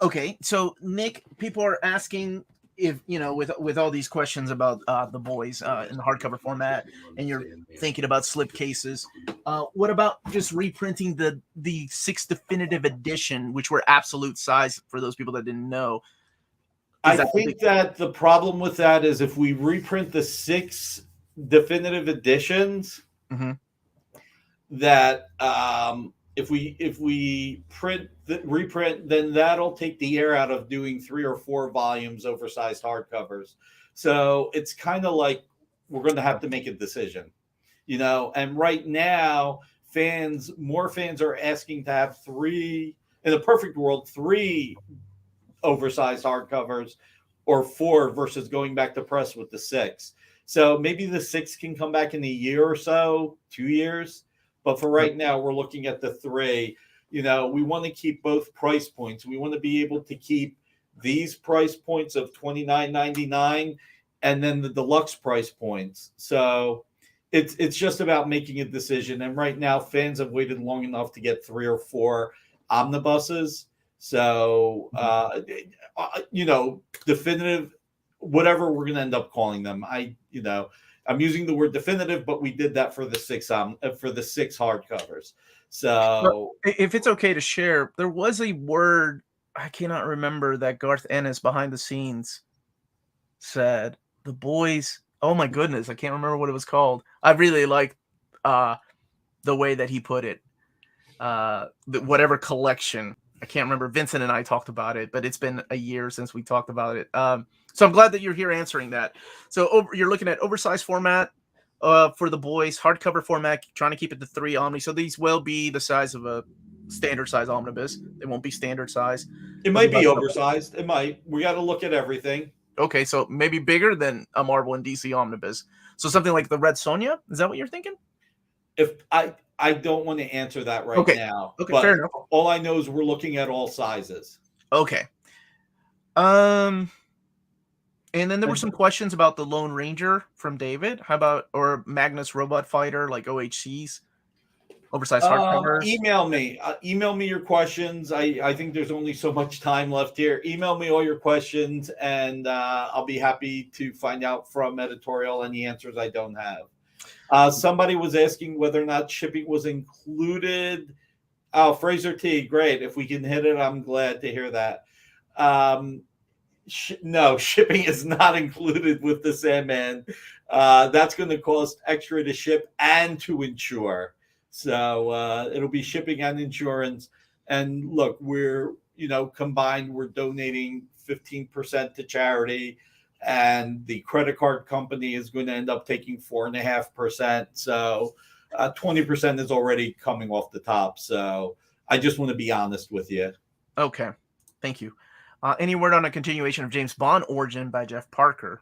Okay, so Nick, people are asking if with all these questions about the boys in the hardcover format, and you're thinking about slipcases. What about just reprinting the 6th definitive edition, which were absolute size for those people that didn't know? I think that the problem with that is if we reprint the 6 definitive editions, that if we reprint, then that'll take the air out of doing 3 or 4 volumes oversized hardcovers. So it's kind of like we're going to have to make a decision, and right now more fans are asking to have 3, in a perfect world, 3 oversized hardcovers or 4 versus going back to press with the 6. So maybe the 6 can come back in a year or so, 2 years. But for right now, we're looking at the 3. We want to keep both price points. We want to be able to keep these price points of $29.99 and then the deluxe price points. So it's just about making a decision. And right now, fans have waited long enough to get 3 or 4 omnibuses. So, definitive, whatever we're going to end up calling them. I'm using the word definitive, but we did that for the 6 hardcovers. So, if it's okay to share, there was a word I cannot remember that Garth Ennis behind the scenes said. The boys. Oh my goodness, I can't remember what it was called. I really liked the way that he put it. Whatever collection. I can't remember. Vincent and I talked about it, but it's been a year since we talked about it. So I'm glad that you're here answering that. So you're looking at oversized format for the boys, hardcover format, trying to keep it to 3 omni. So these will be the size of a standard size omnibus. They won't be standard size. It might be oversized. It might. We got to look at everything. Okay, so maybe bigger than a Marvel and DC omnibus. So something like the Red Sonja. Is that what you're thinking? If I don't want to answer that right now. Okay, but fair enough. All I know is we're looking at all sizes. Okay. And then there were some questions about the Lone Ranger from David. How about, or Magnus Robot Fighter, like OHCs, oversized hardcovers? Email me your questions. I think there's only so much time left here. Email me all your questions, and I'll be happy to find out from editorial any answers I don't have. Somebody was asking whether or not shipping was included. Oh, Fraser T, great. If we can hit it, I'm glad to hear that. No, shipping is not included with the Sandman. That's going to cost extra to ship and to insure. So it'll be shipping and insurance. And look, we're, combined, we're donating 15% to charity. And the credit card company is going to end up taking 4.5%. So 20% is already coming off the top. So I just want to be honest with you. Okay. Thank you. Any word on a continuation of James Bond Origin by Jeff Parker?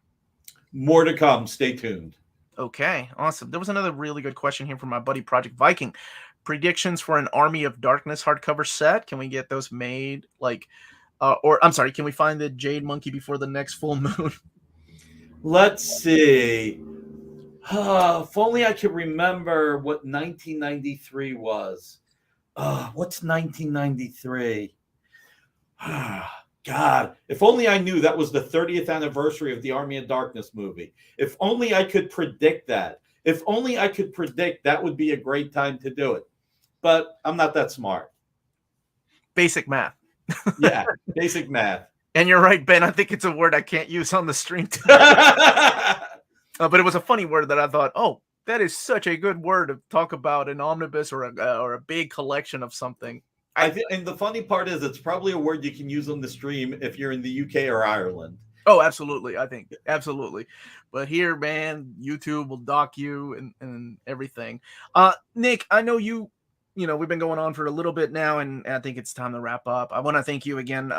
More to come. Stay tuned. Okay. Awesome. There was another really good question here from my buddy Project Viking. Predictions for an Army of Darkness hardcover set. Can we get those made? Can we find the Jade Monkey before the next full moon? Let's see. If only I could remember what 1993 was. What's 1993? God, if only I knew that was the 30th anniversary of the Army of Darkness movie. If only I could predict that. If only I could predict that would be a great time to do it. But I'm not that smart. Basic math. Yeah, basic math. And you're right, Ben. I think it's a word I can't use on the stream today. But it was a funny word that I thought, oh, that is such a good word to talk about an omnibus or a big collection of something. And the funny part is it's probably a word you can use on the stream if you're in the UK or Ireland. Oh, absolutely. I think absolutely. But here, man, YouTube will dock you and everything. Nick, I know we've been going on for a little bit now, and I think it's time to wrap up. I want to thank you again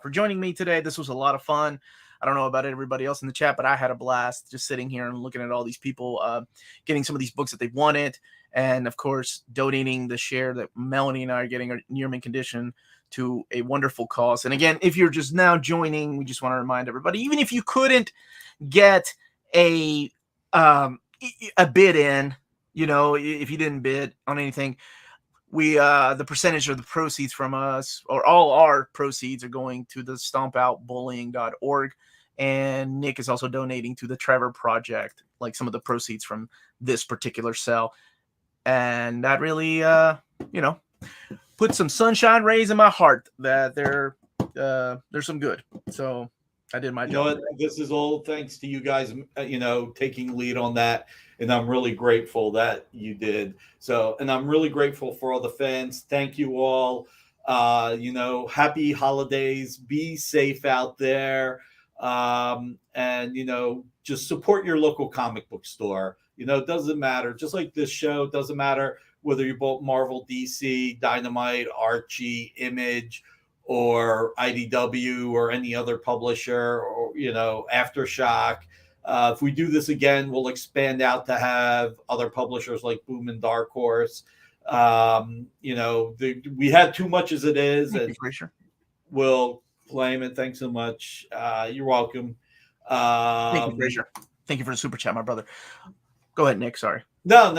for joining me today. This was a lot of fun. I don't know about everybody else in the chat, but I had a blast just sitting here and looking at all these people getting some of these books that they wanted. And, of course, donating the share that Melanie and I are getting, our near mint condition, to a wonderful cause. And, again, if you're just now joining, we just want to remind everybody, even if you couldn't get a bid in, you know, if you didn't bid on anything, we the percentage of the proceeds from us, or all our proceeds, are going to the stompoutbullying.org. And Nick is also donating to the Trevor Project, like some of the proceeds from this particular sale. And that really, you know, put some sunshine rays in my heart that there's some good. So I did my job. You know what? This is all thanks to you guys, you know, taking lead on that. And I'm really grateful that you did. So, and I'm really grateful for all the fans. Thank you all. You know, happy holidays. Be safe out there. And, you know, just support your local comic book store. You know, it doesn't matter. Just like this show, it doesn't matter whether you bought Marvel, DC, Dynamite, Archie, Image, or IDW, or any other publisher, or, you know, Aftershock. If we do this again, we'll expand out to have other publishers like Boom and Dark Horse. You know, we had too much as it is, and we'll claim it. Thanks so much. You're welcome. Thank you, Fraser. Thank you for the super chat, my brother. Go ahead, Nick. Sorry. No.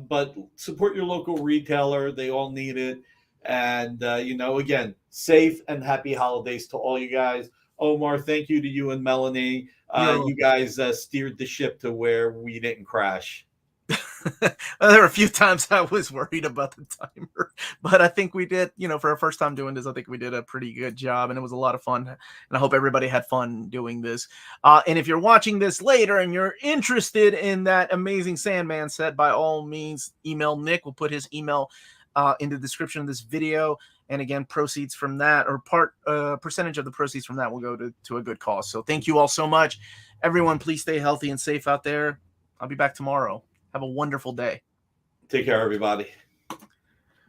But support your local retailer. They all need it. And, you know, again, safe and happy holidays to all you guys. Omar, thank you to you and Melanie. You guys steered the ship to where we didn't crash. There were a few times I was worried about the timer, but I think we did, you know, for our first time doing this, I think we did a pretty good job, and it was a lot of fun. And I hope everybody had fun doing this. And if you're watching this later and you're interested in that amazing Sandman set, by all means, email Nick. We'll put his email in the description of this video. And again, proceeds from that, or percentage of the proceeds from that, will go to a good cause. So thank you all so much. Everyone, please stay healthy and safe out there. I'll be back tomorrow. Have a wonderful day. Take care, everybody.